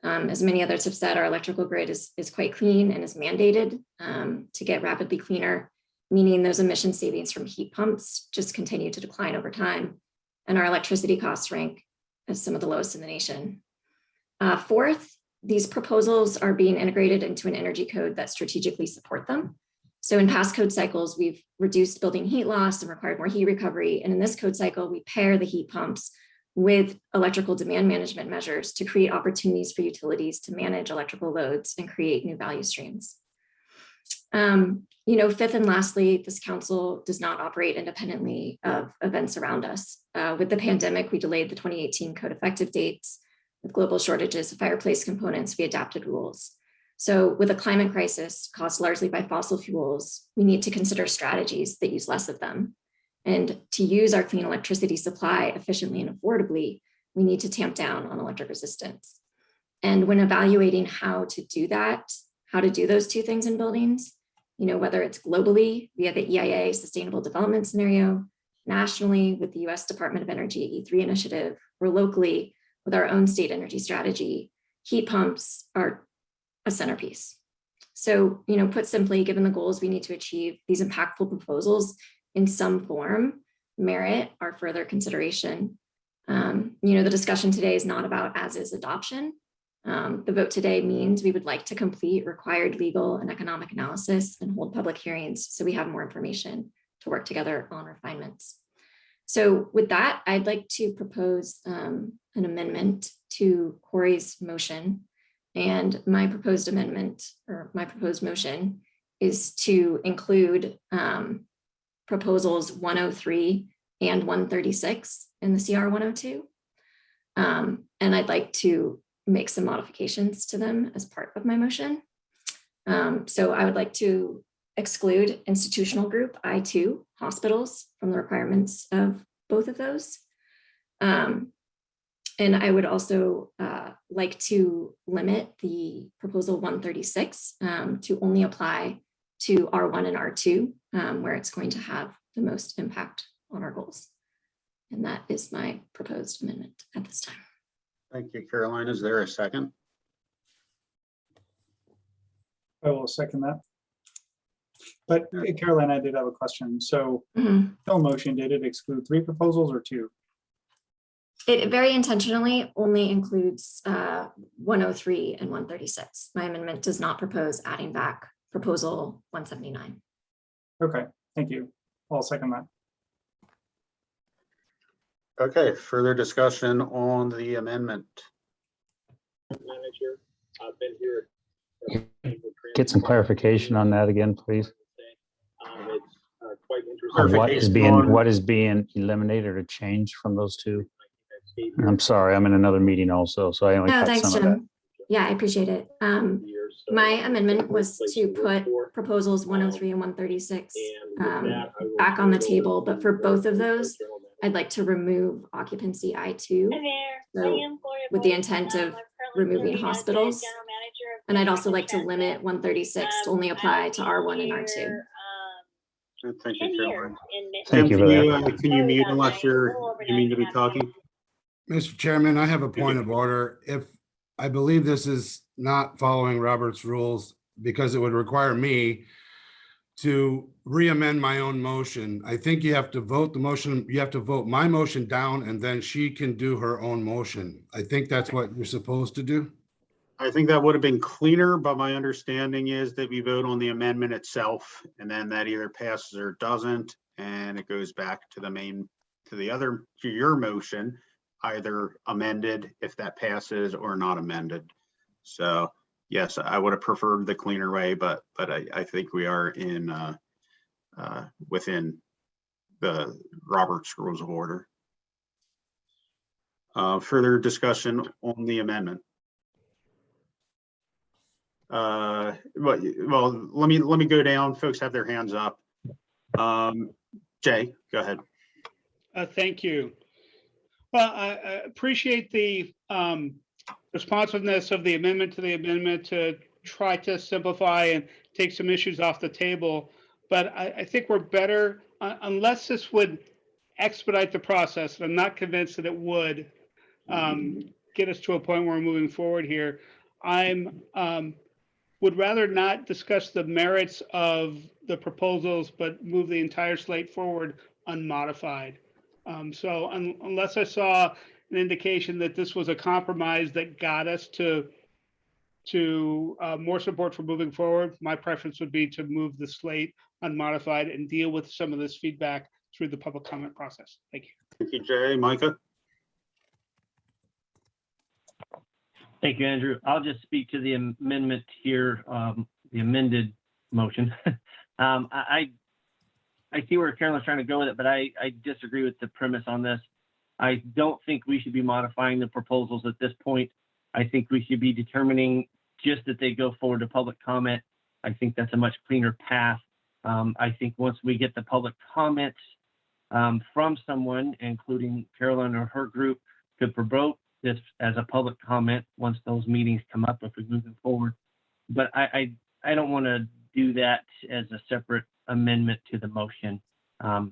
As many others have said, our electrical grid is quite clean and is mandated to get rapidly cleaner, meaning those emission savings from heat pumps just continue to decline over time, and our electricity costs rank as some of the lowest in the nation. Fourth, these proposals are being integrated into an energy code that strategically support them. So in past code cycles, we've reduced building heat loss and required more heat recovery. And in this code cycle, we pair the heat pumps with electrical demand management measures to create opportunities for utilities to manage electrical loads and create new value streams. You know, fifth and lastly, this council does not operate independently of events around us. With the pandemic, we delayed the 2018 code effective dates. With global shortages of fireplace components, we adapted rules. So with a climate crisis caused largely by fossil fuels, we need to consider strategies that use less of them. And to use our clean electricity supply efficiently and affordably, we need to tamp down on electric resistance. And when evaluating how to do that, how to do those two things in buildings, you know, whether it's globally via the EIA Sustainable Development Scenario, nationally with the US Department of Energy E3 initiative, or locally with our own state energy strategy, heat pumps are a centerpiece. So, you know, put simply, given the goals we need to achieve, these impactful proposals in some form merit our further consideration. You know, the discussion today is not about as-is adoption. The vote today means we would like to complete required legal and economic analysis and hold public hearings so we have more information to work together on refinements. So with that, I'd like to propose an amendment to Corey's motion. And my proposed amendment or my proposed motion is to include proposals 103 and 136 in the CR 102. And I'd like to make some modifications to them as part of my motion. So I would like to exclude institutional group I2 hospitals from the requirements of both of those. And I would also like to limit the proposal 136 to only apply to R1 and R2, where it's going to have the most impact on our goals. And that is my proposed amendment at this time. Thank you, Caroline. Is there a second? I will second that. But Caroline, I did have a question. So the motion, did it exclude 3 proposals or 2? It very intentionally only includes 103 and 136. My amendment does not propose adding back proposal 179. Okay, thank you. I'll second that. Okay, further discussion on the amendment. Manager, I've been here. Get some clarification on that again, please. It's What is being eliminated or changed from those two? I'm sorry, I'm in another meeting also, so I only No, caught thanks, some of that. Jim. Yeah, I appreciate it. My amendment was to put proposals 103 and 136 back on the table, but for both of those, I'd like to remove occupancy I2. So with the intent of removing hospitals. And I'd also like to limit 136 to only apply to R1 and R2. Thank you, Caroline. Thank Jim, you can for that. can you mute unless you mean to be talking? Mr. Chairman, I have a point of order. If I believe this is not following Robert's rules because it would require me to re-amend my own motion. I think you have to vote the motion, you have to vote my motion down and then she can do her own motion. I think that's what you're supposed to do. I think that would have been cleaner, but my understanding is that we vote on the amendment itself and then that either passes or doesn't, and it goes back to the main, to your motion, either amended if that passes or not amended. So yes, I would have preferred the cleaner way, but I think we are in within the Robert's Rules of Order. Further discussion on the amendment. Well, let me go down. Folks have their hands up. Jay, go ahead. Thank you. Well, I appreciate the responsiveness of the amendment to try to simplify and take some issues off the table. But I think we're better, unless this would expedite the process, and I'm not convinced that it would get us to a point where we're moving forward here. Would rather not discuss the merits of the proposals, but move the entire slate forward unmodified. So unless I saw an indication that this was a compromise that got us to more support for moving forward, my preference would be to move the slate unmodified and deal with some of this feedback through the public comment process. Thank you. Thank you, Jay. Micah? Thank you, Andrew. I'll just speak to the amendment here, the amended motion. I see where Carolyn's trying to go with it, but I disagree with the premise on this. I don't think we should be modifying the proposals at this point. I think we should be determining just that they go forward to public comment. I think that's a much cleaner path. I think once we get the public comments from someone, including Carolyn or her group, to promote this as a public comment once those meetings come up if we're moving forward. But I don't want to do that as a separate amendment to the motion. And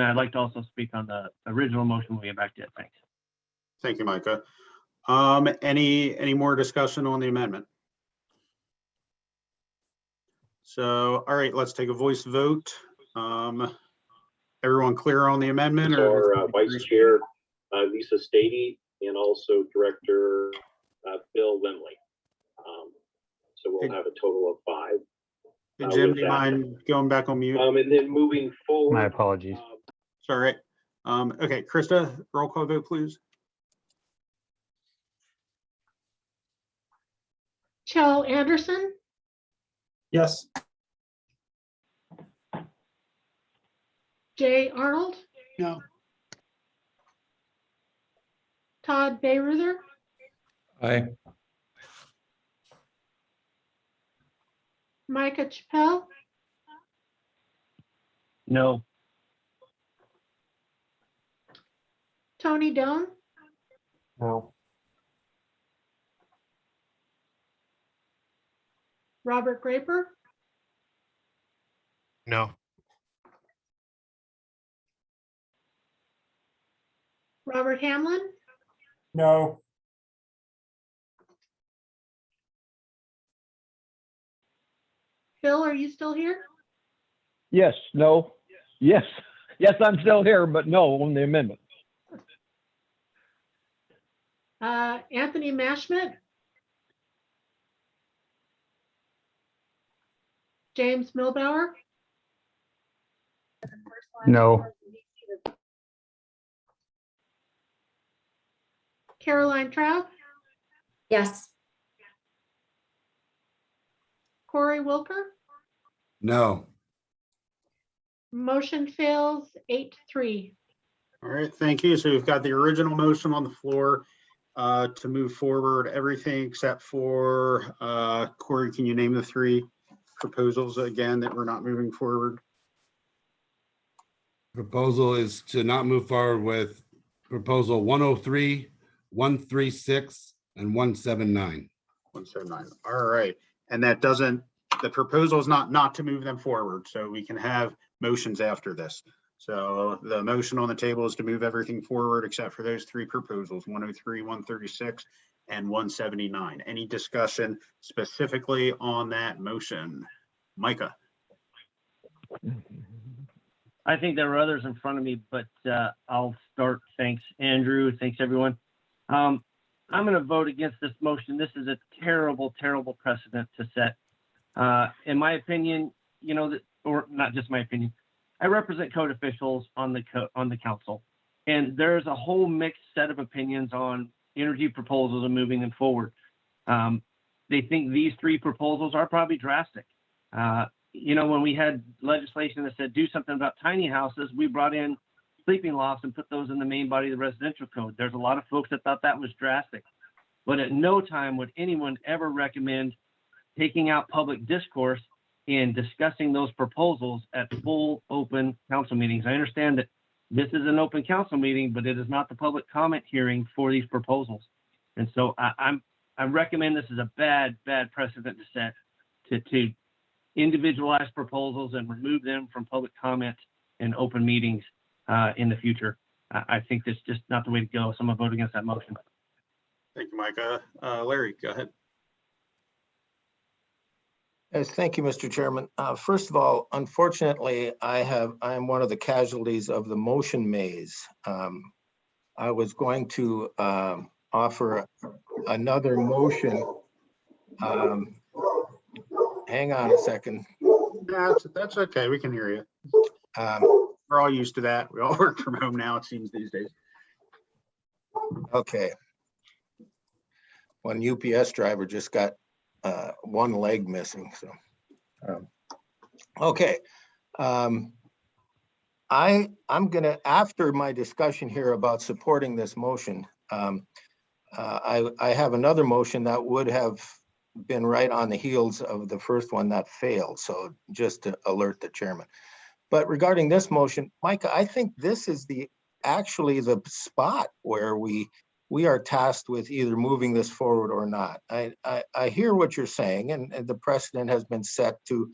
I'd like to also speak on the original motion when we get back to it. Thanks. Thank you, Micah. Any more discussion on the amendment? So, all right, let's take a voice vote. Everyone clear on the amendment? Our Vice Chair, Lisa Stady, and also Director Bill Lindley. So we'll have a total of 5. Hey, Jim, do you mind going back on mute? And then moving forward. My apologies. Sorry. Okay, Krista, roll call vote, please. Chell Anderson, Yes. Jay Arnold, No. Todd Bayreuther, Aye. Micah Chappell, No. Tony Doan, No. Robert Graper, No. Robert Hamlin, No. Phil, are you still here? Yes, no, yes, yes, I'm still here, but no on the amendment. Anthony Mashmet, James Milbauer, No. Caroline Trapp, Yes. Corey Wilker, No. Motion fails 8-3. All right, thank you. So we've got the original motion on the floor to move forward everything except for, Corey, can you name the three proposals again that we're not moving forward? Proposal is to not move forward with proposal 103, 136, and 179. 179. All right. And that doesn't, the proposal is not to move them forward. So we can have motions after this. So the motion on the table is to move everything forward except for those three proposals, 103, 136, and 179. Any discussion specifically on that motion? Micah? I think there were others in front of me, but I'll start. Thanks, Andrew. Thanks, everyone. I'm going to vote against this motion. This is a terrible, terrible precedent to set. In my opinion, you know, or not just my opinion, I represent code officials on the council, and there's a whole mixed set of opinions on energy proposals and moving them forward. They think these three proposals are probably drastic. You know, when we had legislation that said do something about tiny houses, we brought in sleeping lofts and put those in the main body of the residential code. There's a lot of folks that thought that was drastic, but at no time would anyone ever recommend taking out public discourse and discussing those proposals at full open council meetings. I understand that this is an open council meeting, but it is not the public comment hearing for these proposals. And so I recommend this is a bad precedent to set to individualize proposals and remove them from public comment in open meetings in the future. I think that's just not the way to go. So I'm gonna vote against that motion. Thank you, Micah. Larry, go ahead. Yes, thank you, Mr. Chairman. First of all, unfortunately, I am one of the casualties of the motion maze. I was going to offer another motion. Hang on a second. That's okay. We can hear you. We're all used to that. We all work from home now, it seems, these days. Okay. One UPS driver just got one leg missing. So, okay. I'm gonna, after my discussion here about supporting this motion, I have another motion that would have been right on the heels of the first one that failed. So just to alert the chairman. But regarding this motion, Micah, I think this is actually the spot where we are tasked with either moving this forward or not. I hear what you're saying, and the precedent has been set to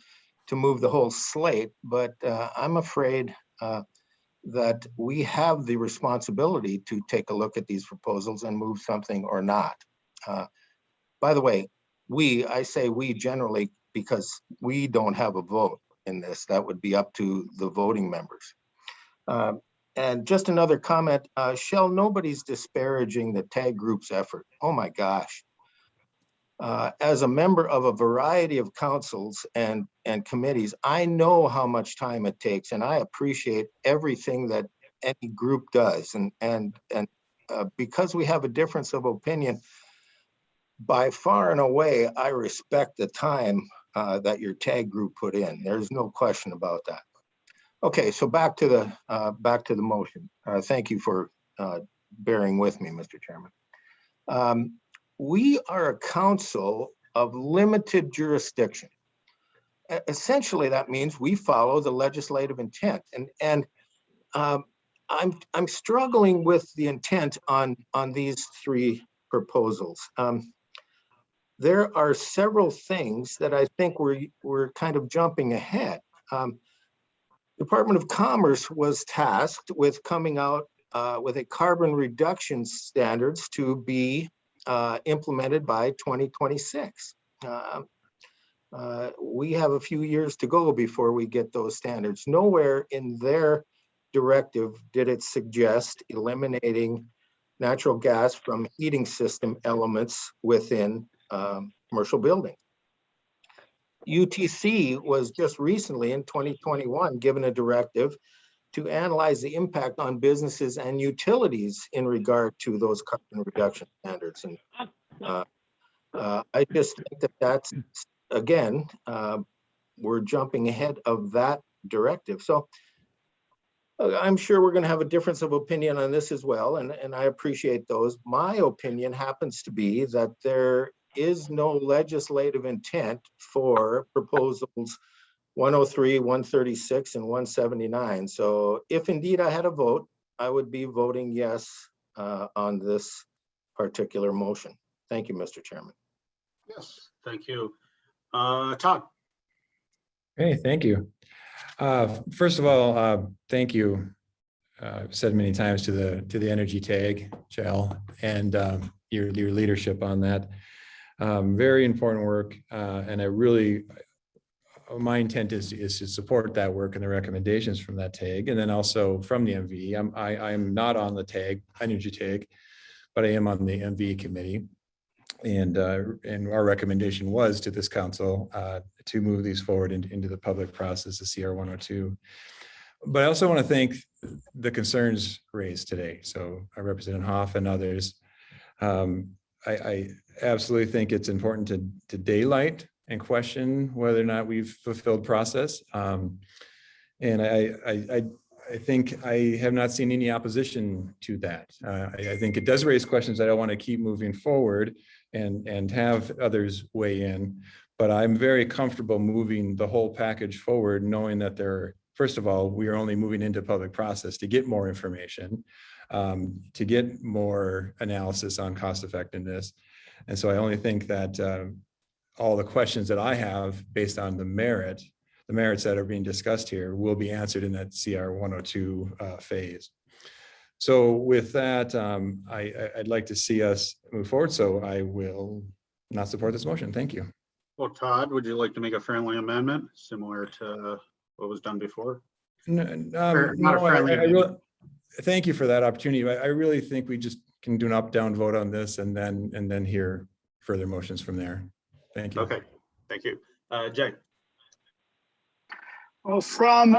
move the whole slate, but I'm afraid that we have the responsibility to take a look at these proposals and move something or not. By the way, I say we generally because we don't have a vote in this. That would be up to the voting members. And just another comment, Shell, nobody's disparaging the TAG group's effort. Oh my gosh. As a member of a variety of councils and committees, I know how much time it takes, and I appreciate everything that any group does. And because we have a difference of opinion, by far and away, I respect the time that your TAG group put in. There's no question about that. Okay, so back to the motion. Thank you for bearing with me, Mr. Chairman. We are a council of limited jurisdiction. Essentially, that means we follow the legislative intent. And I'm struggling with the intent on these three proposals. There are several things that I think we're kind of jumping ahead. Department of Commerce was tasked with coming out with a carbon reduction standards to be implemented by 2026. We have a few years to go before we get those standards. Nowhere in their directive did it suggest eliminating natural gas from heating system elements within commercial buildings. UTC was just recently in 2021 given a directive to analyze the impact on businesses and utilities in regard to those carbon reduction standards. And I just think that that's, again, we're jumping ahead of that directive. So I'm sure we're going to have a difference of opinion on this as well, and I appreciate those. My opinion happens to be that there is no legislative intent for proposals 103, 136, and 179. So if indeed I had a vote, I would be voting yes on this particular motion. Thank you, Mr. Chairman. Yes, thank you. Todd. Hey, thank you. First of all, thank you. I've said many times to the energy tag, Chell, and your leadership on that. Very important work, and I really, my intent is to support that work and the recommendations from that tag, and then also from the MV. I'm not on the tag, energy tag, but I am on the MV committee. And our recommendation was to this council to move these forward into the public process, the CR 102. But I also want to thank the concerns raised today. So Representative Hoff and others. I absolutely think it's important to daylight and question whether or not we've fulfilled process. And I think I have not seen any opposition to that. I think it does raise questions that I want to keep moving forward and have others weigh in. But I'm very comfortable moving the whole package forward, knowing that first of all, we are only moving into public process to get more information, to get more analysis on cost effectiveness. And so I only think that all the questions that I have based on the merits that are being discussed here will be answered in that CR 102 phase. So with that, I'd like to see us move forward. So I will not support this motion. Thank you. Well, Todd, would you like to make a friendly amendment similar to what was done before? Thank you for that opportunity. I really think we just can do an up-down vote on this and then hear further motions from there. Thank you. Okay, thank you. Jay. Well, from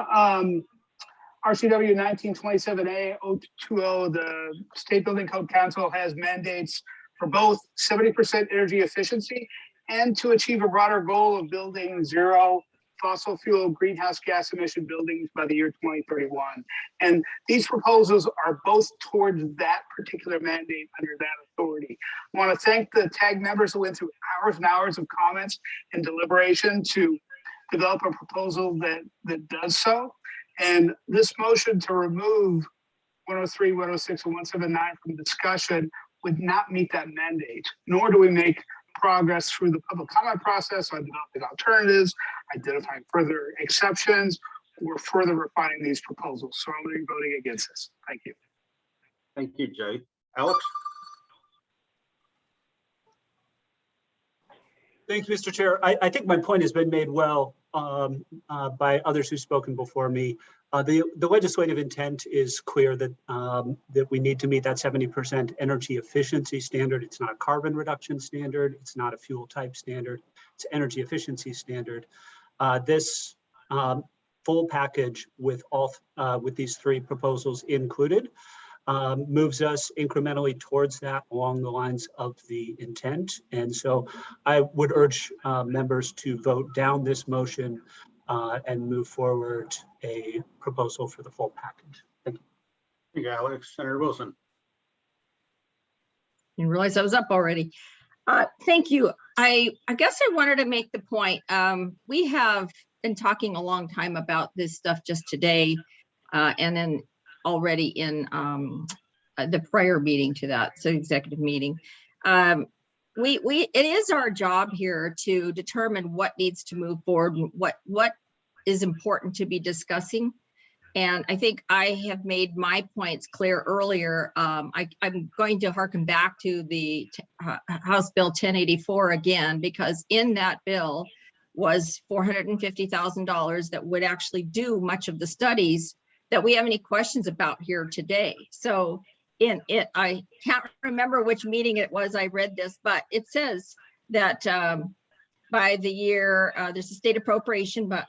RCW 1927A 020, the State Building Code Council has mandates for both 70% energy efficiency and to achieve a broader goal of building zero fossil fuel greenhouse gas emission buildings by the year 2031. And these proposals are both towards that particular mandate under that authority. I want to thank the TAG members who went through hours and hours of comments and deliberation to develop a proposal that does so. And this motion to remove 103, 106, and 179 from discussion would not meet that mandate, nor do we make progress through the public comment process on developing alternatives, identifying further exceptions, or further refining these proposals. So I'm going to be voting against this. Thank you. Thank you, Jay. Alex? Thank you, Mr. Chair. I think my point has been made well by others who've spoken before me. The legislative intent is clear that that we need to meet that 70% energy efficiency standard. It's not a carbon reduction standard. It's not a fuel type standard. It's energy efficiency standard. This full package with these three proposals included moves us incrementally towards that along the lines of the intent. And so I would urge members to vote down this motion and move forward a proposal for the full package. Thank you. Thank you, Alex. Senator Wilson. Didn't realize I was up already. Thank you. I guess I wanted to make the point. We have been talking a long time about this stuff just today, and then already in the prior meeting to that, so executive meeting. It is our job here to determine what needs to move forward, what is important to be discussing. And I think I have made my points clear earlier. I'm going to harken back to the House Bill 1084 again, because in that bill was $450,000 that would actually do much of the studies that we have any questions about here today. So I can't remember which meeting it was I read this, but it says that by the year, there's a state appropriation, but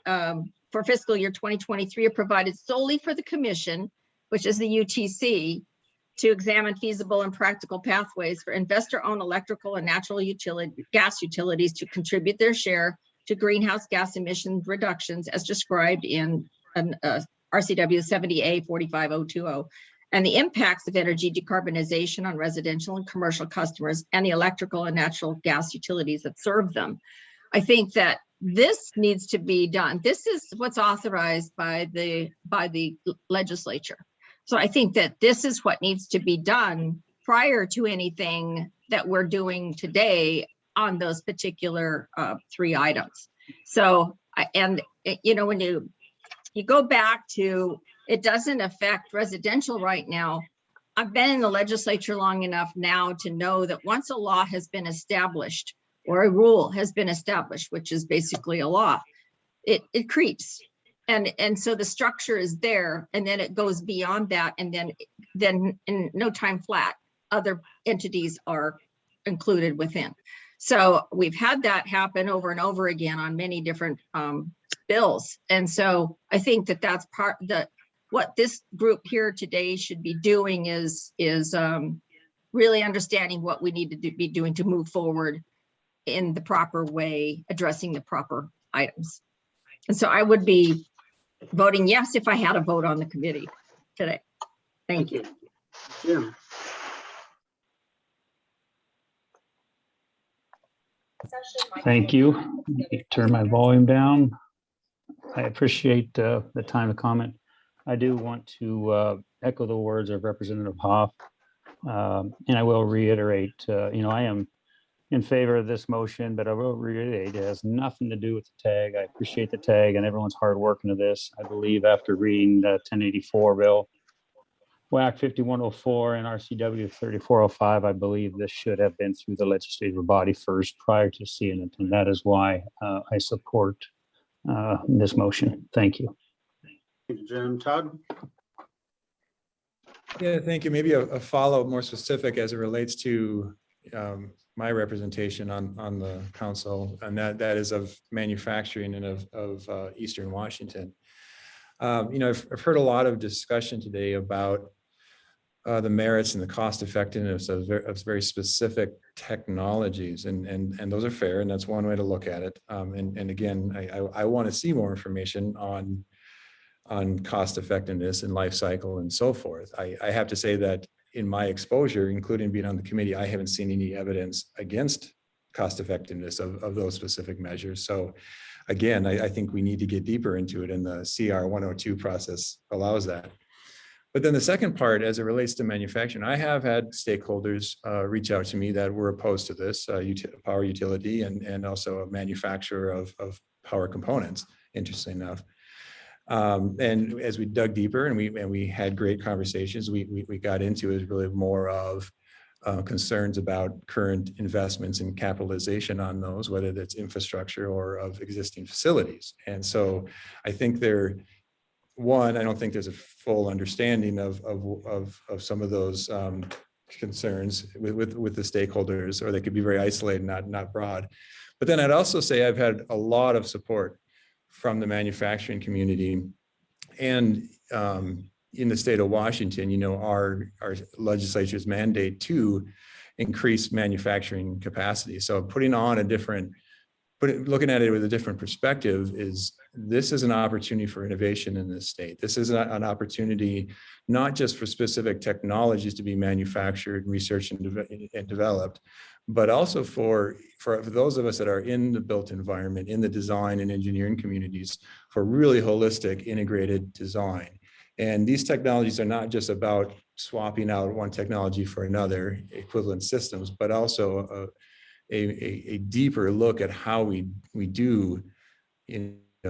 for fiscal year 2023 are provided solely for the commission, which is the UTC, to examine feasible and practical pathways for investor-owned electrical and natural gas utilities to contribute their share to greenhouse gas emission reductions as described in RCW 70A 45020, and the impacts of energy decarbonization on residential and commercial customers and the electrical and natural gas utilities that serve them. I think that this needs to be done. This is what's authorized by the legislature. So I think that this is what needs to be done prior to anything that we're doing today on those particular 3 items. So, when you go back to, it doesn't affect residential right now. I've been in the legislature long enough now to know that once a law has been established or a rule has been established, which is basically a law, it creeps. And so the structure is there, and then it goes beyond that, and then in no time flat, other entities are included within. So we've had that happen over and over again on many different bills. And so I think that that's what this group here today should be doing is really understanding what we need to be doing to move forward in the proper way, addressing the proper items. And so I would be voting yes if I had a vote on the committee today. Thank you. Jim. Thank you. Let me turn my volume down. I appreciate the time to comment. I do want to echo the words of Representative Hoff, and I will reiterate, I am in favor of this motion, but I will reiterate, it has nothing to do with the tag. I appreciate the tag and everyone's hard work into this. I believe after reading the 1084 bill, WAC 5104 and RCW 3405, I believe this should have been through the legislative body first prior to seeing it. And that is why I support this motion. Thank you. Thank you, Jim. Todd? Yeah, thank you. Maybe a follow-up more specific as it relates to my representation on the council, and that is of manufacturing and of Eastern Washington. I've heard a lot of discussion today about the merits and the cost effectiveness of very specific technologies, and those are fair, and that's one way to look at it. And again, I want to see more information on cost effectiveness and life cycle and so forth. I have to say that in my exposure, including being on the committee, I haven't seen any evidence against cost effectiveness of those specific measures. So again, I think we need to get deeper into it, and the CR 102 process allows that. But then the second part, as it relates to manufacturing, I have had stakeholders reach out to me that were opposed to this, power utility and also a manufacturer of power components, interesting enough. And as we dug deeper and we had great conversations, we got into it really more of concerns about current investments and capitalization on those, whether that's infrastructure or of existing facilities. And so I think I don't think there's a full understanding of some of those concerns with the stakeholders, or they could be very isolated, not broad. But then I'd also say I've had a lot of support from the manufacturing community, and in the state of Washington, our legislature's mandate to increase manufacturing capacity. So looking at it with a different perspective this is an opportunity for innovation in this state. This is an opportunity not just for specific technologies to be manufactured, researched, and developed, but also for those of us that are in the built environment, in the design and engineering communities, for really holistic integrated design. And these technologies are not just about swapping out one technology for another, equivalent systems, but also a deeper look at how we do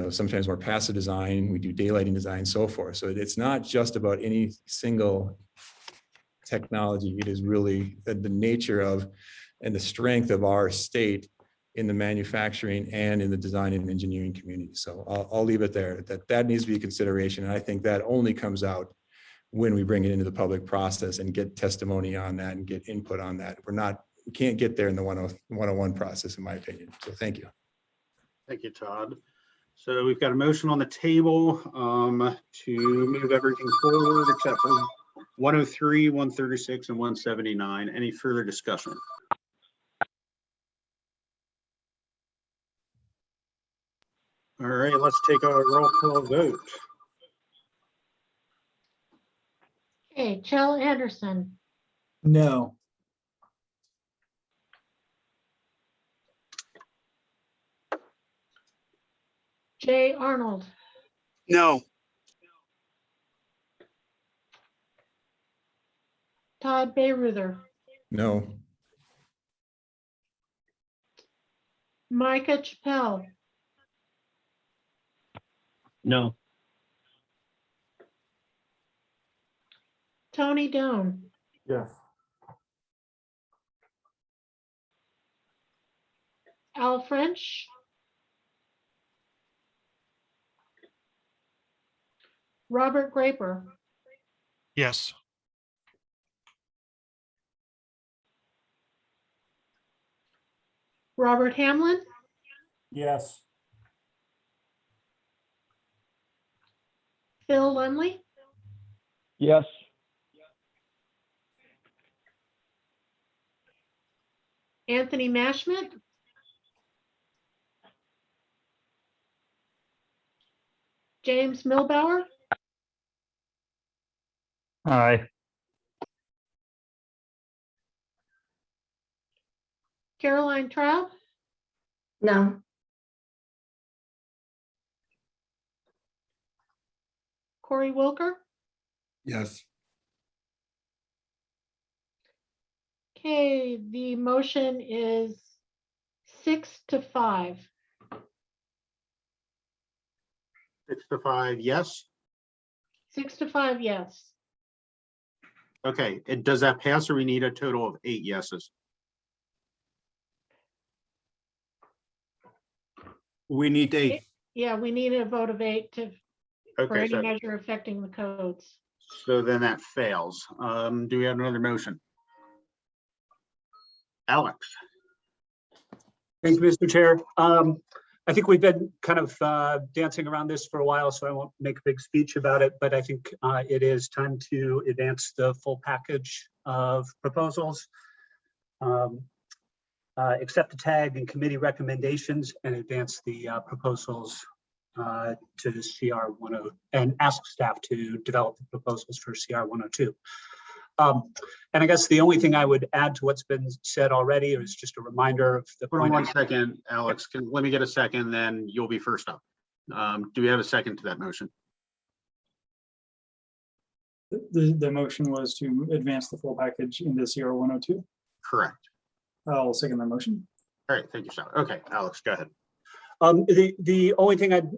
sometimes more passive design, we do daylighting design, so forth. So it's not just about any single technology. It is really the nature of and the strength of our state in the manufacturing and in the design and engineering community. So I'll leave it there. That needs to be a consideration. And I think that only comes out when we bring it into the public process and get testimony on that and get input on that. We can't get there in the 101 process, in my opinion. So thank you. Thank you, Todd. So we've got a motion on the table to move everything forward except for 103, 136, and 179. Any further discussion? All right, let's take a roll call vote. Okay, Chell Anderson, No. Jay Arnold, No. Todd Bayreuther, No. Micah Chappell, No. Tony Doan, Yes. Al French, Robert Graper, Yes. Robert Hamlin, Yes. Phil Lumley, Yes. Anthony Mashmet, James Milbauer, Aye. Caroline Traub, No. Corey Wilker. Yes. Okay, the motion is 6-5. 6-5, yes. 6-5, yes. Okay, does that pass or we need a total of 8 yeses? We need 8. Yeah, we need a vote of 8 for Okay, any so, measure affecting the codes. so then that fails. Do we have another motion? Alex? Thank you, Mr. Chair. I think we've been kind of dancing around this for a while, so I won't make a big speech about it, but I think it is time to advance the full package of proposals. Accept the tag and committee recommendations and advance the proposals to the CR 10 and ask staff to develop the proposals for CR 102. And I guess the only thing I would add to what's been said already is just a reminder of the Hold on point. 1 second, Alex. Let me get a second, then you'll be first up. Do we have a second to that motion? The motion was to advance the full package into CR 102. Correct. I'll second the motion. All right, thank you, Sal. Okay, Alex, go ahead. The only thing I'd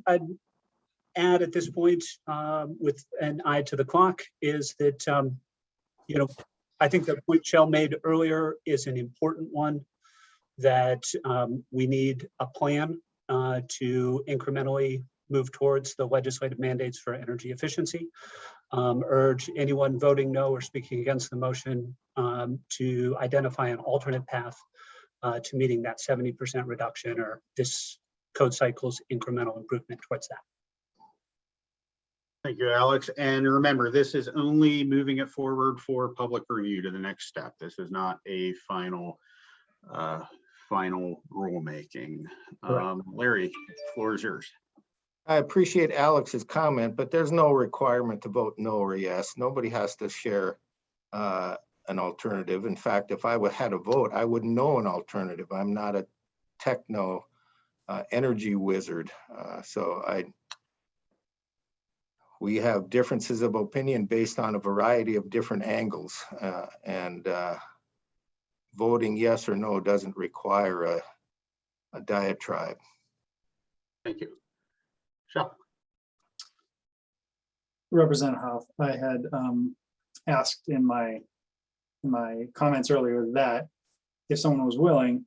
add at this point, with an eye to the clock, is that I think the point Shell made earlier is an important one, that we need a plan to incrementally move towards the legislative mandates for energy efficiency. Urge anyone voting no or speaking against the motion to identify an alternate path to meeting that 70% reduction or this code cycle's incremental improvement towards that. Thank you, Alex. And remember, this is only moving it forward for public review to the next step. This is not a final rulemaking. Larry, the floor is yours. I appreciate Alex's comment, but there's no requirement to vote no or yes. Nobody has to share an alternative. In fact, if I had a vote, I wouldn't know an alternative. I'm not a techno energy wizard. We have differences of opinion based on a variety of different angles, and voting yes or no doesn't require a diatribe. Thank you. Shel. Representative Hoff, I had asked in my comments earlier that if someone was willing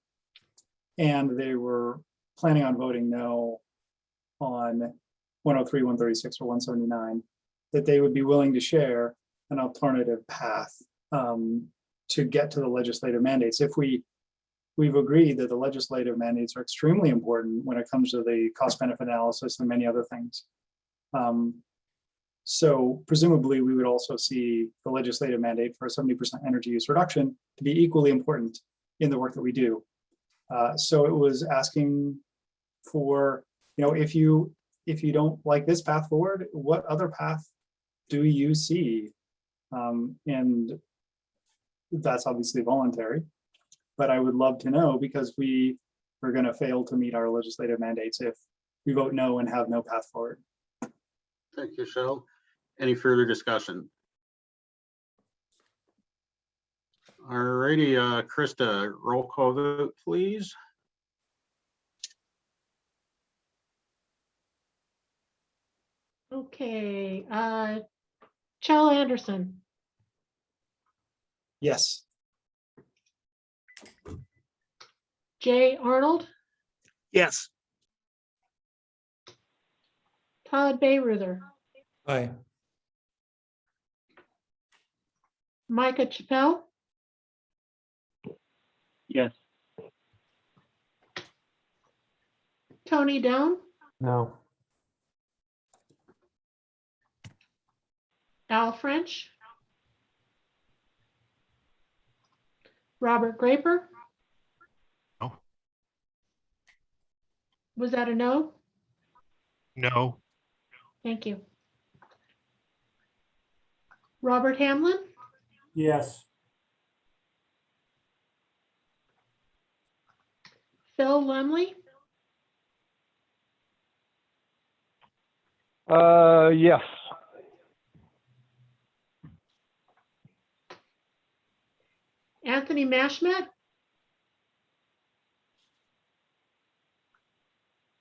and they were planning on voting no on 103, 136, or 179, that they would be willing to share an alternative path to get to the legislative mandates. If we've agreed that the legislative mandates are extremely important when it comes to the cost benefit analysis and many other things. So presumably we would also see the legislative mandate for a 70% energy use reduction to be equally important in the work that we do. So it was asking for, if you don't like this path forward, what other path do you see And that's obviously voluntary, but I would love to know, because we're going to fail to meet our legislative mandates if we vote no and have no path forward. Thank you, Cheryl. Any further discussion? All righty, Krista, roll call vote, please. Okay, Chell Anderson, Yes. Jay Arnold, Yes. Todd Bayreuther, Aye. Micah Chappell, Yes. Tony Down, No. Al French, Robert Graper. No. Was that a no? No. Thank you. Robert Hamlin, Yes. Phil Lemley, Yes. Anthony Mashmet,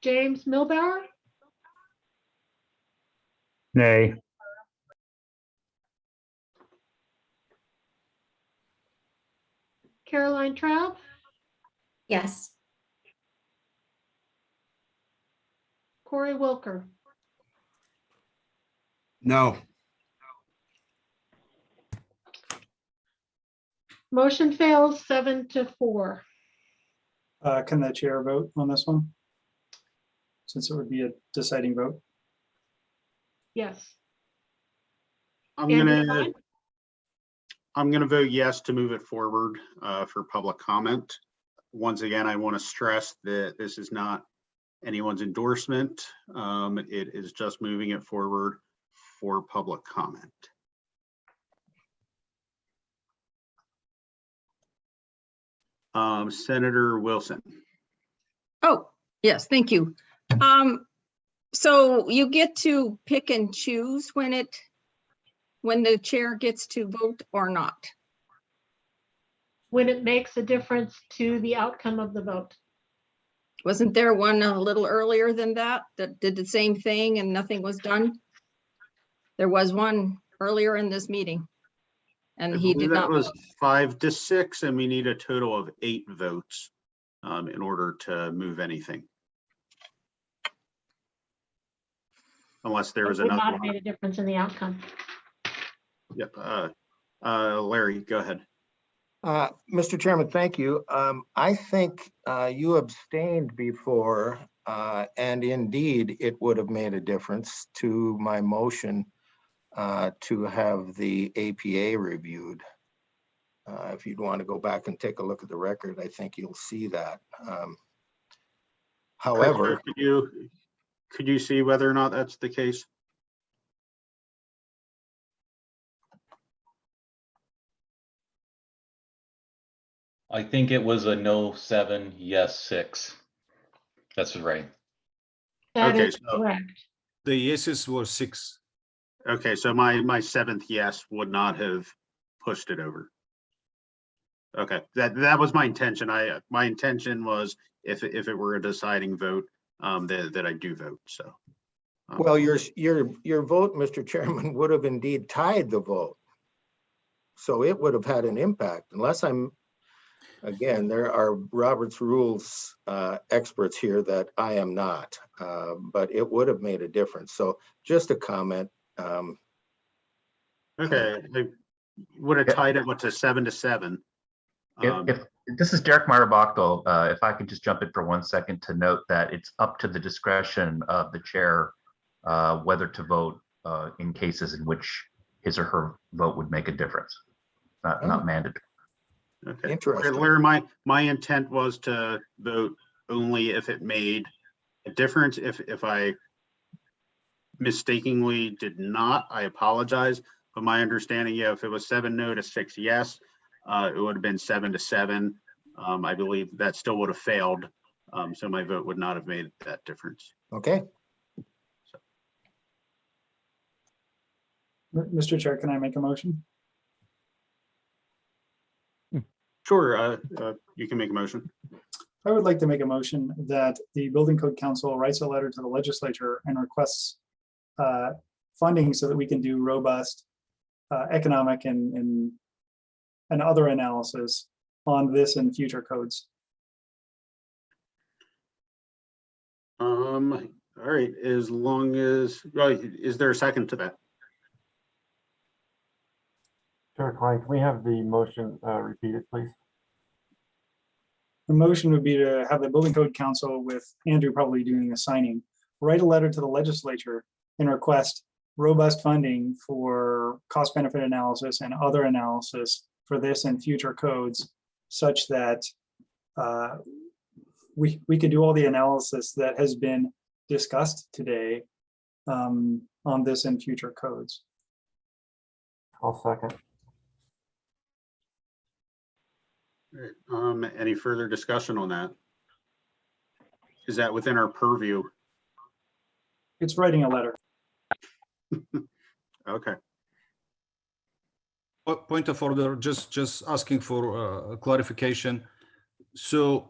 James Milbauer, Nay. Caroline Traub, Yes. Corey Wilker. No. Motion fails 7-4. Can the chair vote on this one? Since it would be a deciding vote. Yes. I'm Andy gonna vote yes to move it forward for public comment. Once again, I want to stress that this is not anyone's endorsement. It is just moving it forward for public comment. Senator Wilson. Oh, yes, thank you. So you get to pick and choose when the chair gets to vote or not? When it makes a difference to the outcome of the vote. Wasn't there one a little earlier than that did the same thing and nothing was done? There was one earlier in this meeting. And he did not That was vote. 5-6, and we need a total of 8 votes in order to move anything. Unless there was It would another not have one. made a difference in the outcome. Yep. Larry, go ahead. Mr. Chairman, thank you. I think you abstained before, and indeed, it would have made a difference to my motion to have the APA reviewed. If you'd want to go back and take a look at the record, I think you'll see that. However, could you see whether or not that's the case? I think it was a no 7, yes 6. That's right. That Okay, is so correct. The yeses were 6. okay, so my 7th yes would not have pushed it over. Okay, that was my intention. My intention was if it were a deciding vote, that I do vote. So. well, your vote, Mr. Chairman, would have indeed tied the vote. So it would have had an impact, unless again, there are Robert's Rules experts here that I am not, but it would have made a difference. So just a comment. Okay, they would have tied it to 7-7. If this is Derek Meyer-Bachtel, if I could just jump in for 1 second to note that it's up to the discretion of the chair whether to vote in cases in which his or her vote would make a difference, not mandatory. Okay. Interesting. Larry, my intent was to vote only if it made a difference. If I mistakenly did not, I apologize. but my understanding, yeah, if it was 7 no to 6 yes, it would have been 7 to 7. I believe that still would have failed. So my vote would not have made that difference. Okay, Mr. Chair, can I make a motion? Sure, you can make a motion. I would like to make a motion that the Building Code Council writes a letter to the legislature and requests funding so that we can do robust economic and other analysis on this and future codes. All right, as long as, is there a second to that? Sure, Klein, can we have the motion repeated, please? The motion would be to have the Building Code Council, with Andrew probably doing the signing, write a letter to the legislature and request robust funding for cost benefit analysis and other analysis for this and future codes, such that we can do all the analysis that has been discussed today on this and future codes. I'll second. All right, any further discussion on that? Is that within our purview? It's writing a letter. Okay. Point of order, just asking for clarification. So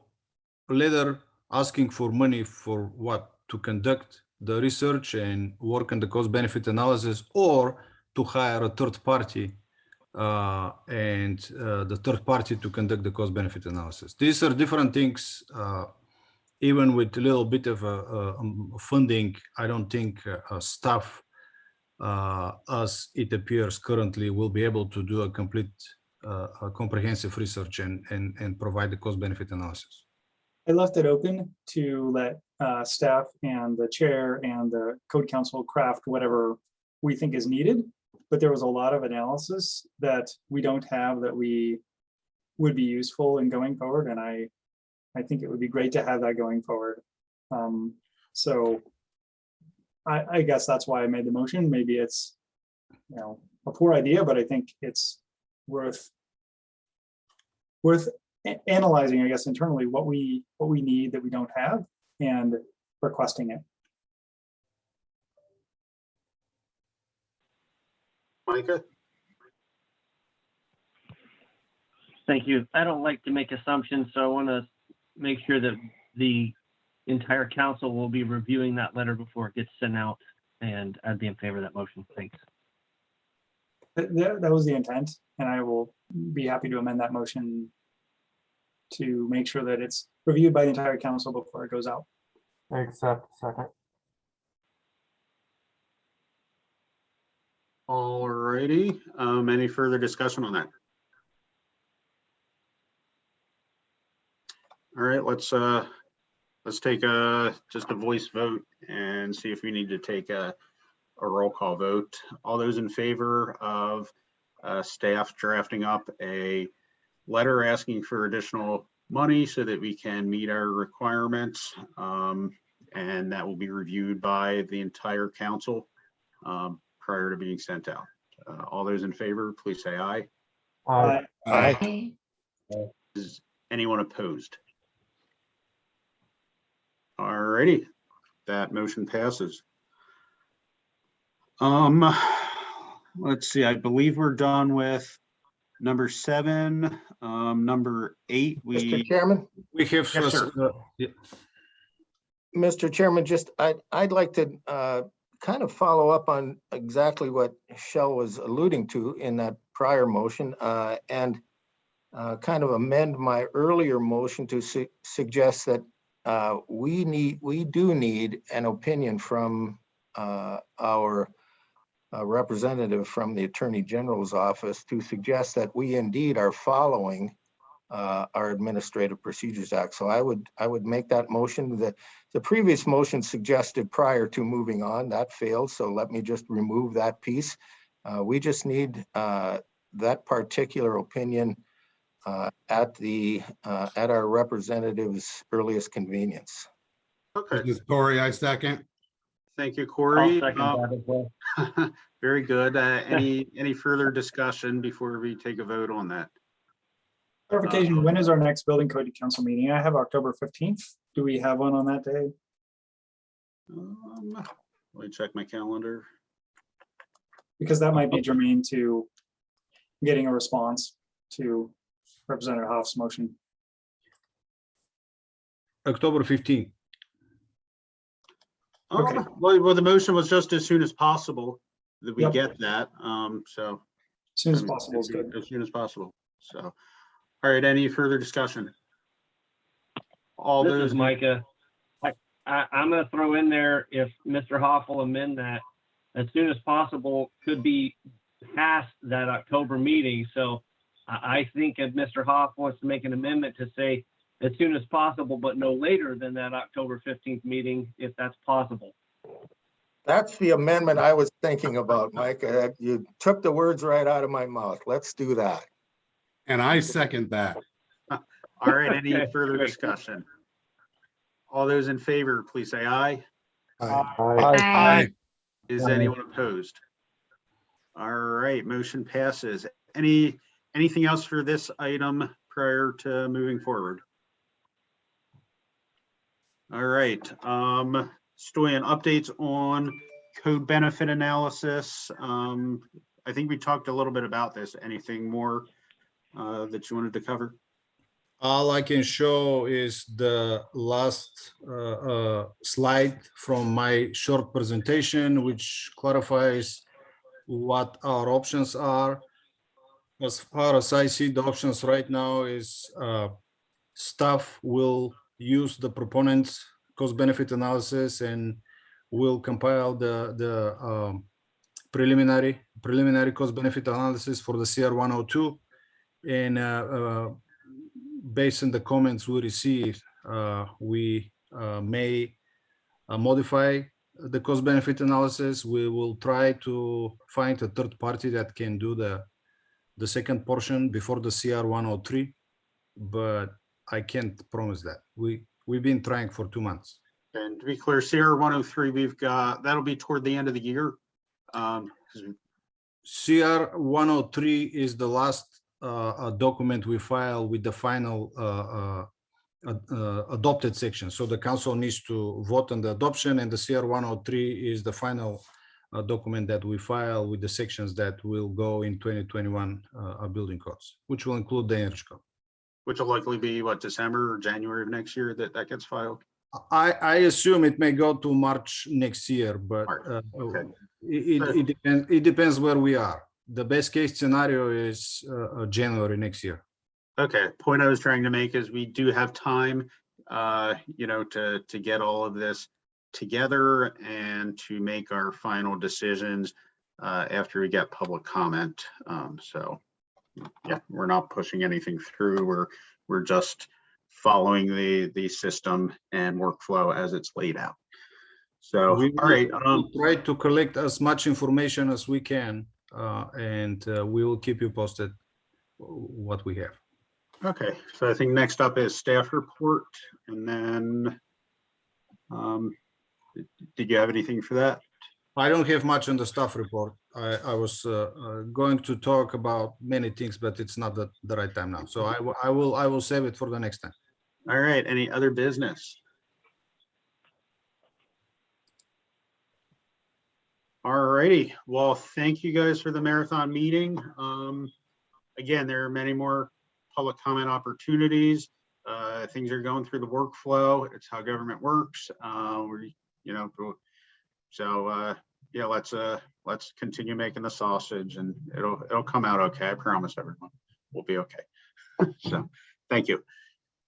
letter asking for money for what? To conduct the research and work on the cost benefit analysis, or to hire a third party and the third party to conduct the cost benefit analysis. These are different things. Even with a little bit of funding, I don't think staff, as it appears currently, will be able to do a complete, comprehensive research and provide the cost benefit analysis. I left it open to let staff and the chair and the code council craft whatever we think is needed. But there was a lot of analysis that we don't have that we would be useful in going forward. And I think it would be great to have that going forward. So I guess that's why I made the motion. Maybe it's, a poor idea, but I think it's worth analyzing, I guess, internally what we need that we don't have and requesting it. Micah? Thank you. I don't like to make assumptions, so I want to make sure that the entire council will be reviewing that letter before it gets sent out, and I'd be in favor of that motion. Thanks. That was the intent, and I will be happy to amend that motion to make sure that it's reviewed by the entire council before it goes out. I accept. Second. All righty. Any further discussion on that? All right, let's take just a voice vote and see if we need to take a roll call vote. All those in favor of staff drafting up a letter asking for additional money so that we can meet our requirements, and that will be reviewed by the entire council prior to being sent out. All those in favor, please say aye. Aye. Aye. Is anyone opposed? All righty, that motion passes. Let's see, I believe we're done with number 7. Number 8, Mr. Chairman? We have, yes, sir. Mr. Chairman, just I'd like to kind of follow up on exactly what Shell was alluding to in that prior motion, and kind of amend my earlier motion to suggest that we do need an opinion from our representative from the Attorney General's office to suggest that we indeed are following our Administrative Procedures Act. So I would make that motion. The previous motion suggested prior to moving on, that failed. So let me just remove that piece. We just need that particular opinion at our representative's earliest convenience. Okay. This is Corey, I second. Thank you, I'll Corey. second that as well. Very good. Any further discussion before we take a vote on that? Clarification, when is our next building code council meeting? I have October 15th. Do we have one on that day? Let me check my calendar. Because that might be germane to getting a response to Representative Hoff's motion. October 15th. Okay. Well, the motion was just as soon as possible that we Yep. get that. So. As soon as I mean, possible is good. As soon as possible. So, all right, any further discussion? All This those, is Micah. I'm going to throw in there, if Mr. Hoff will amend that, as soon as possible could be past that October meeting. So I think if Mr. Hoff wants to make an amendment to say as soon as possible, but no later than that October 15th meeting, if that's possible. That's the amendment I was thinking about, Mike. You took the words right out of my mouth. Let's do that. And I second that. all right, any further discussion? All those in favor, please say aye. Aye. Is anyone opposed? All right, motion passes. Anything else for this item prior to moving forward? All right, Stoyan, updates on code benefit analysis. I think we talked a little bit about this. Anything more that you wanted to cover? All I can show is the last slide from my short presentation, which clarifies what our options are. As far as I see, the options right now is staff will use the proponent's cost-benefit analysis and will compile the preliminary cost-benefit analysis for the CR 102. And based on the comments we received, we may modify the cost-benefit analysis. We will try to find a third party that can do the second portion before the CR 103, but I can't promise that. We've been trying for 2 months. And to be clear, CR 103, we've got, that'll be toward the end of the year. CR 103 is the last document we file with the final adopted section. So the council needs to vote on the adoption, and the CR 103 is the final document that we file with the sections that will go in 2021 building codes, which will include the energy code. Which will likely be what, December or January of next year that gets filed? I assume it may go to March next year, but Okay. it depends where we are. The best case scenario is January next year. Okay, point I was trying to make is we do have time, to get all of this together and to make our final decisions after we get public comment. So yeah, we're not pushing anything through. We're just following the system and workflow as it's laid out. So, all right. We'll try to collect as much information as we can, and we will keep you posted what we have. Okay, so I think next up is staff report, and then did you have anything for that? I don't have much on the staff report. I was going to talk about many things, but it's not the right time now. So I will save it for the next time. All right, any other business? All righty, well, thank you guys for the marathon meeting. Again, there are many more public comment opportunities. Things are going through the workflow. It's how government works. Yeah, let's continue making the sausage, and it'll come out okay. I promise everyone we'll be okay. So thank you.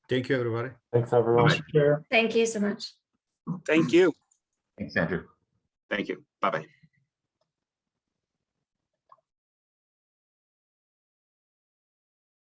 Thank you, everybody. Thanks, everyone. Chair. Thank you so much. Thank you. Thanks, Andrew. Thank you. Bye-bye.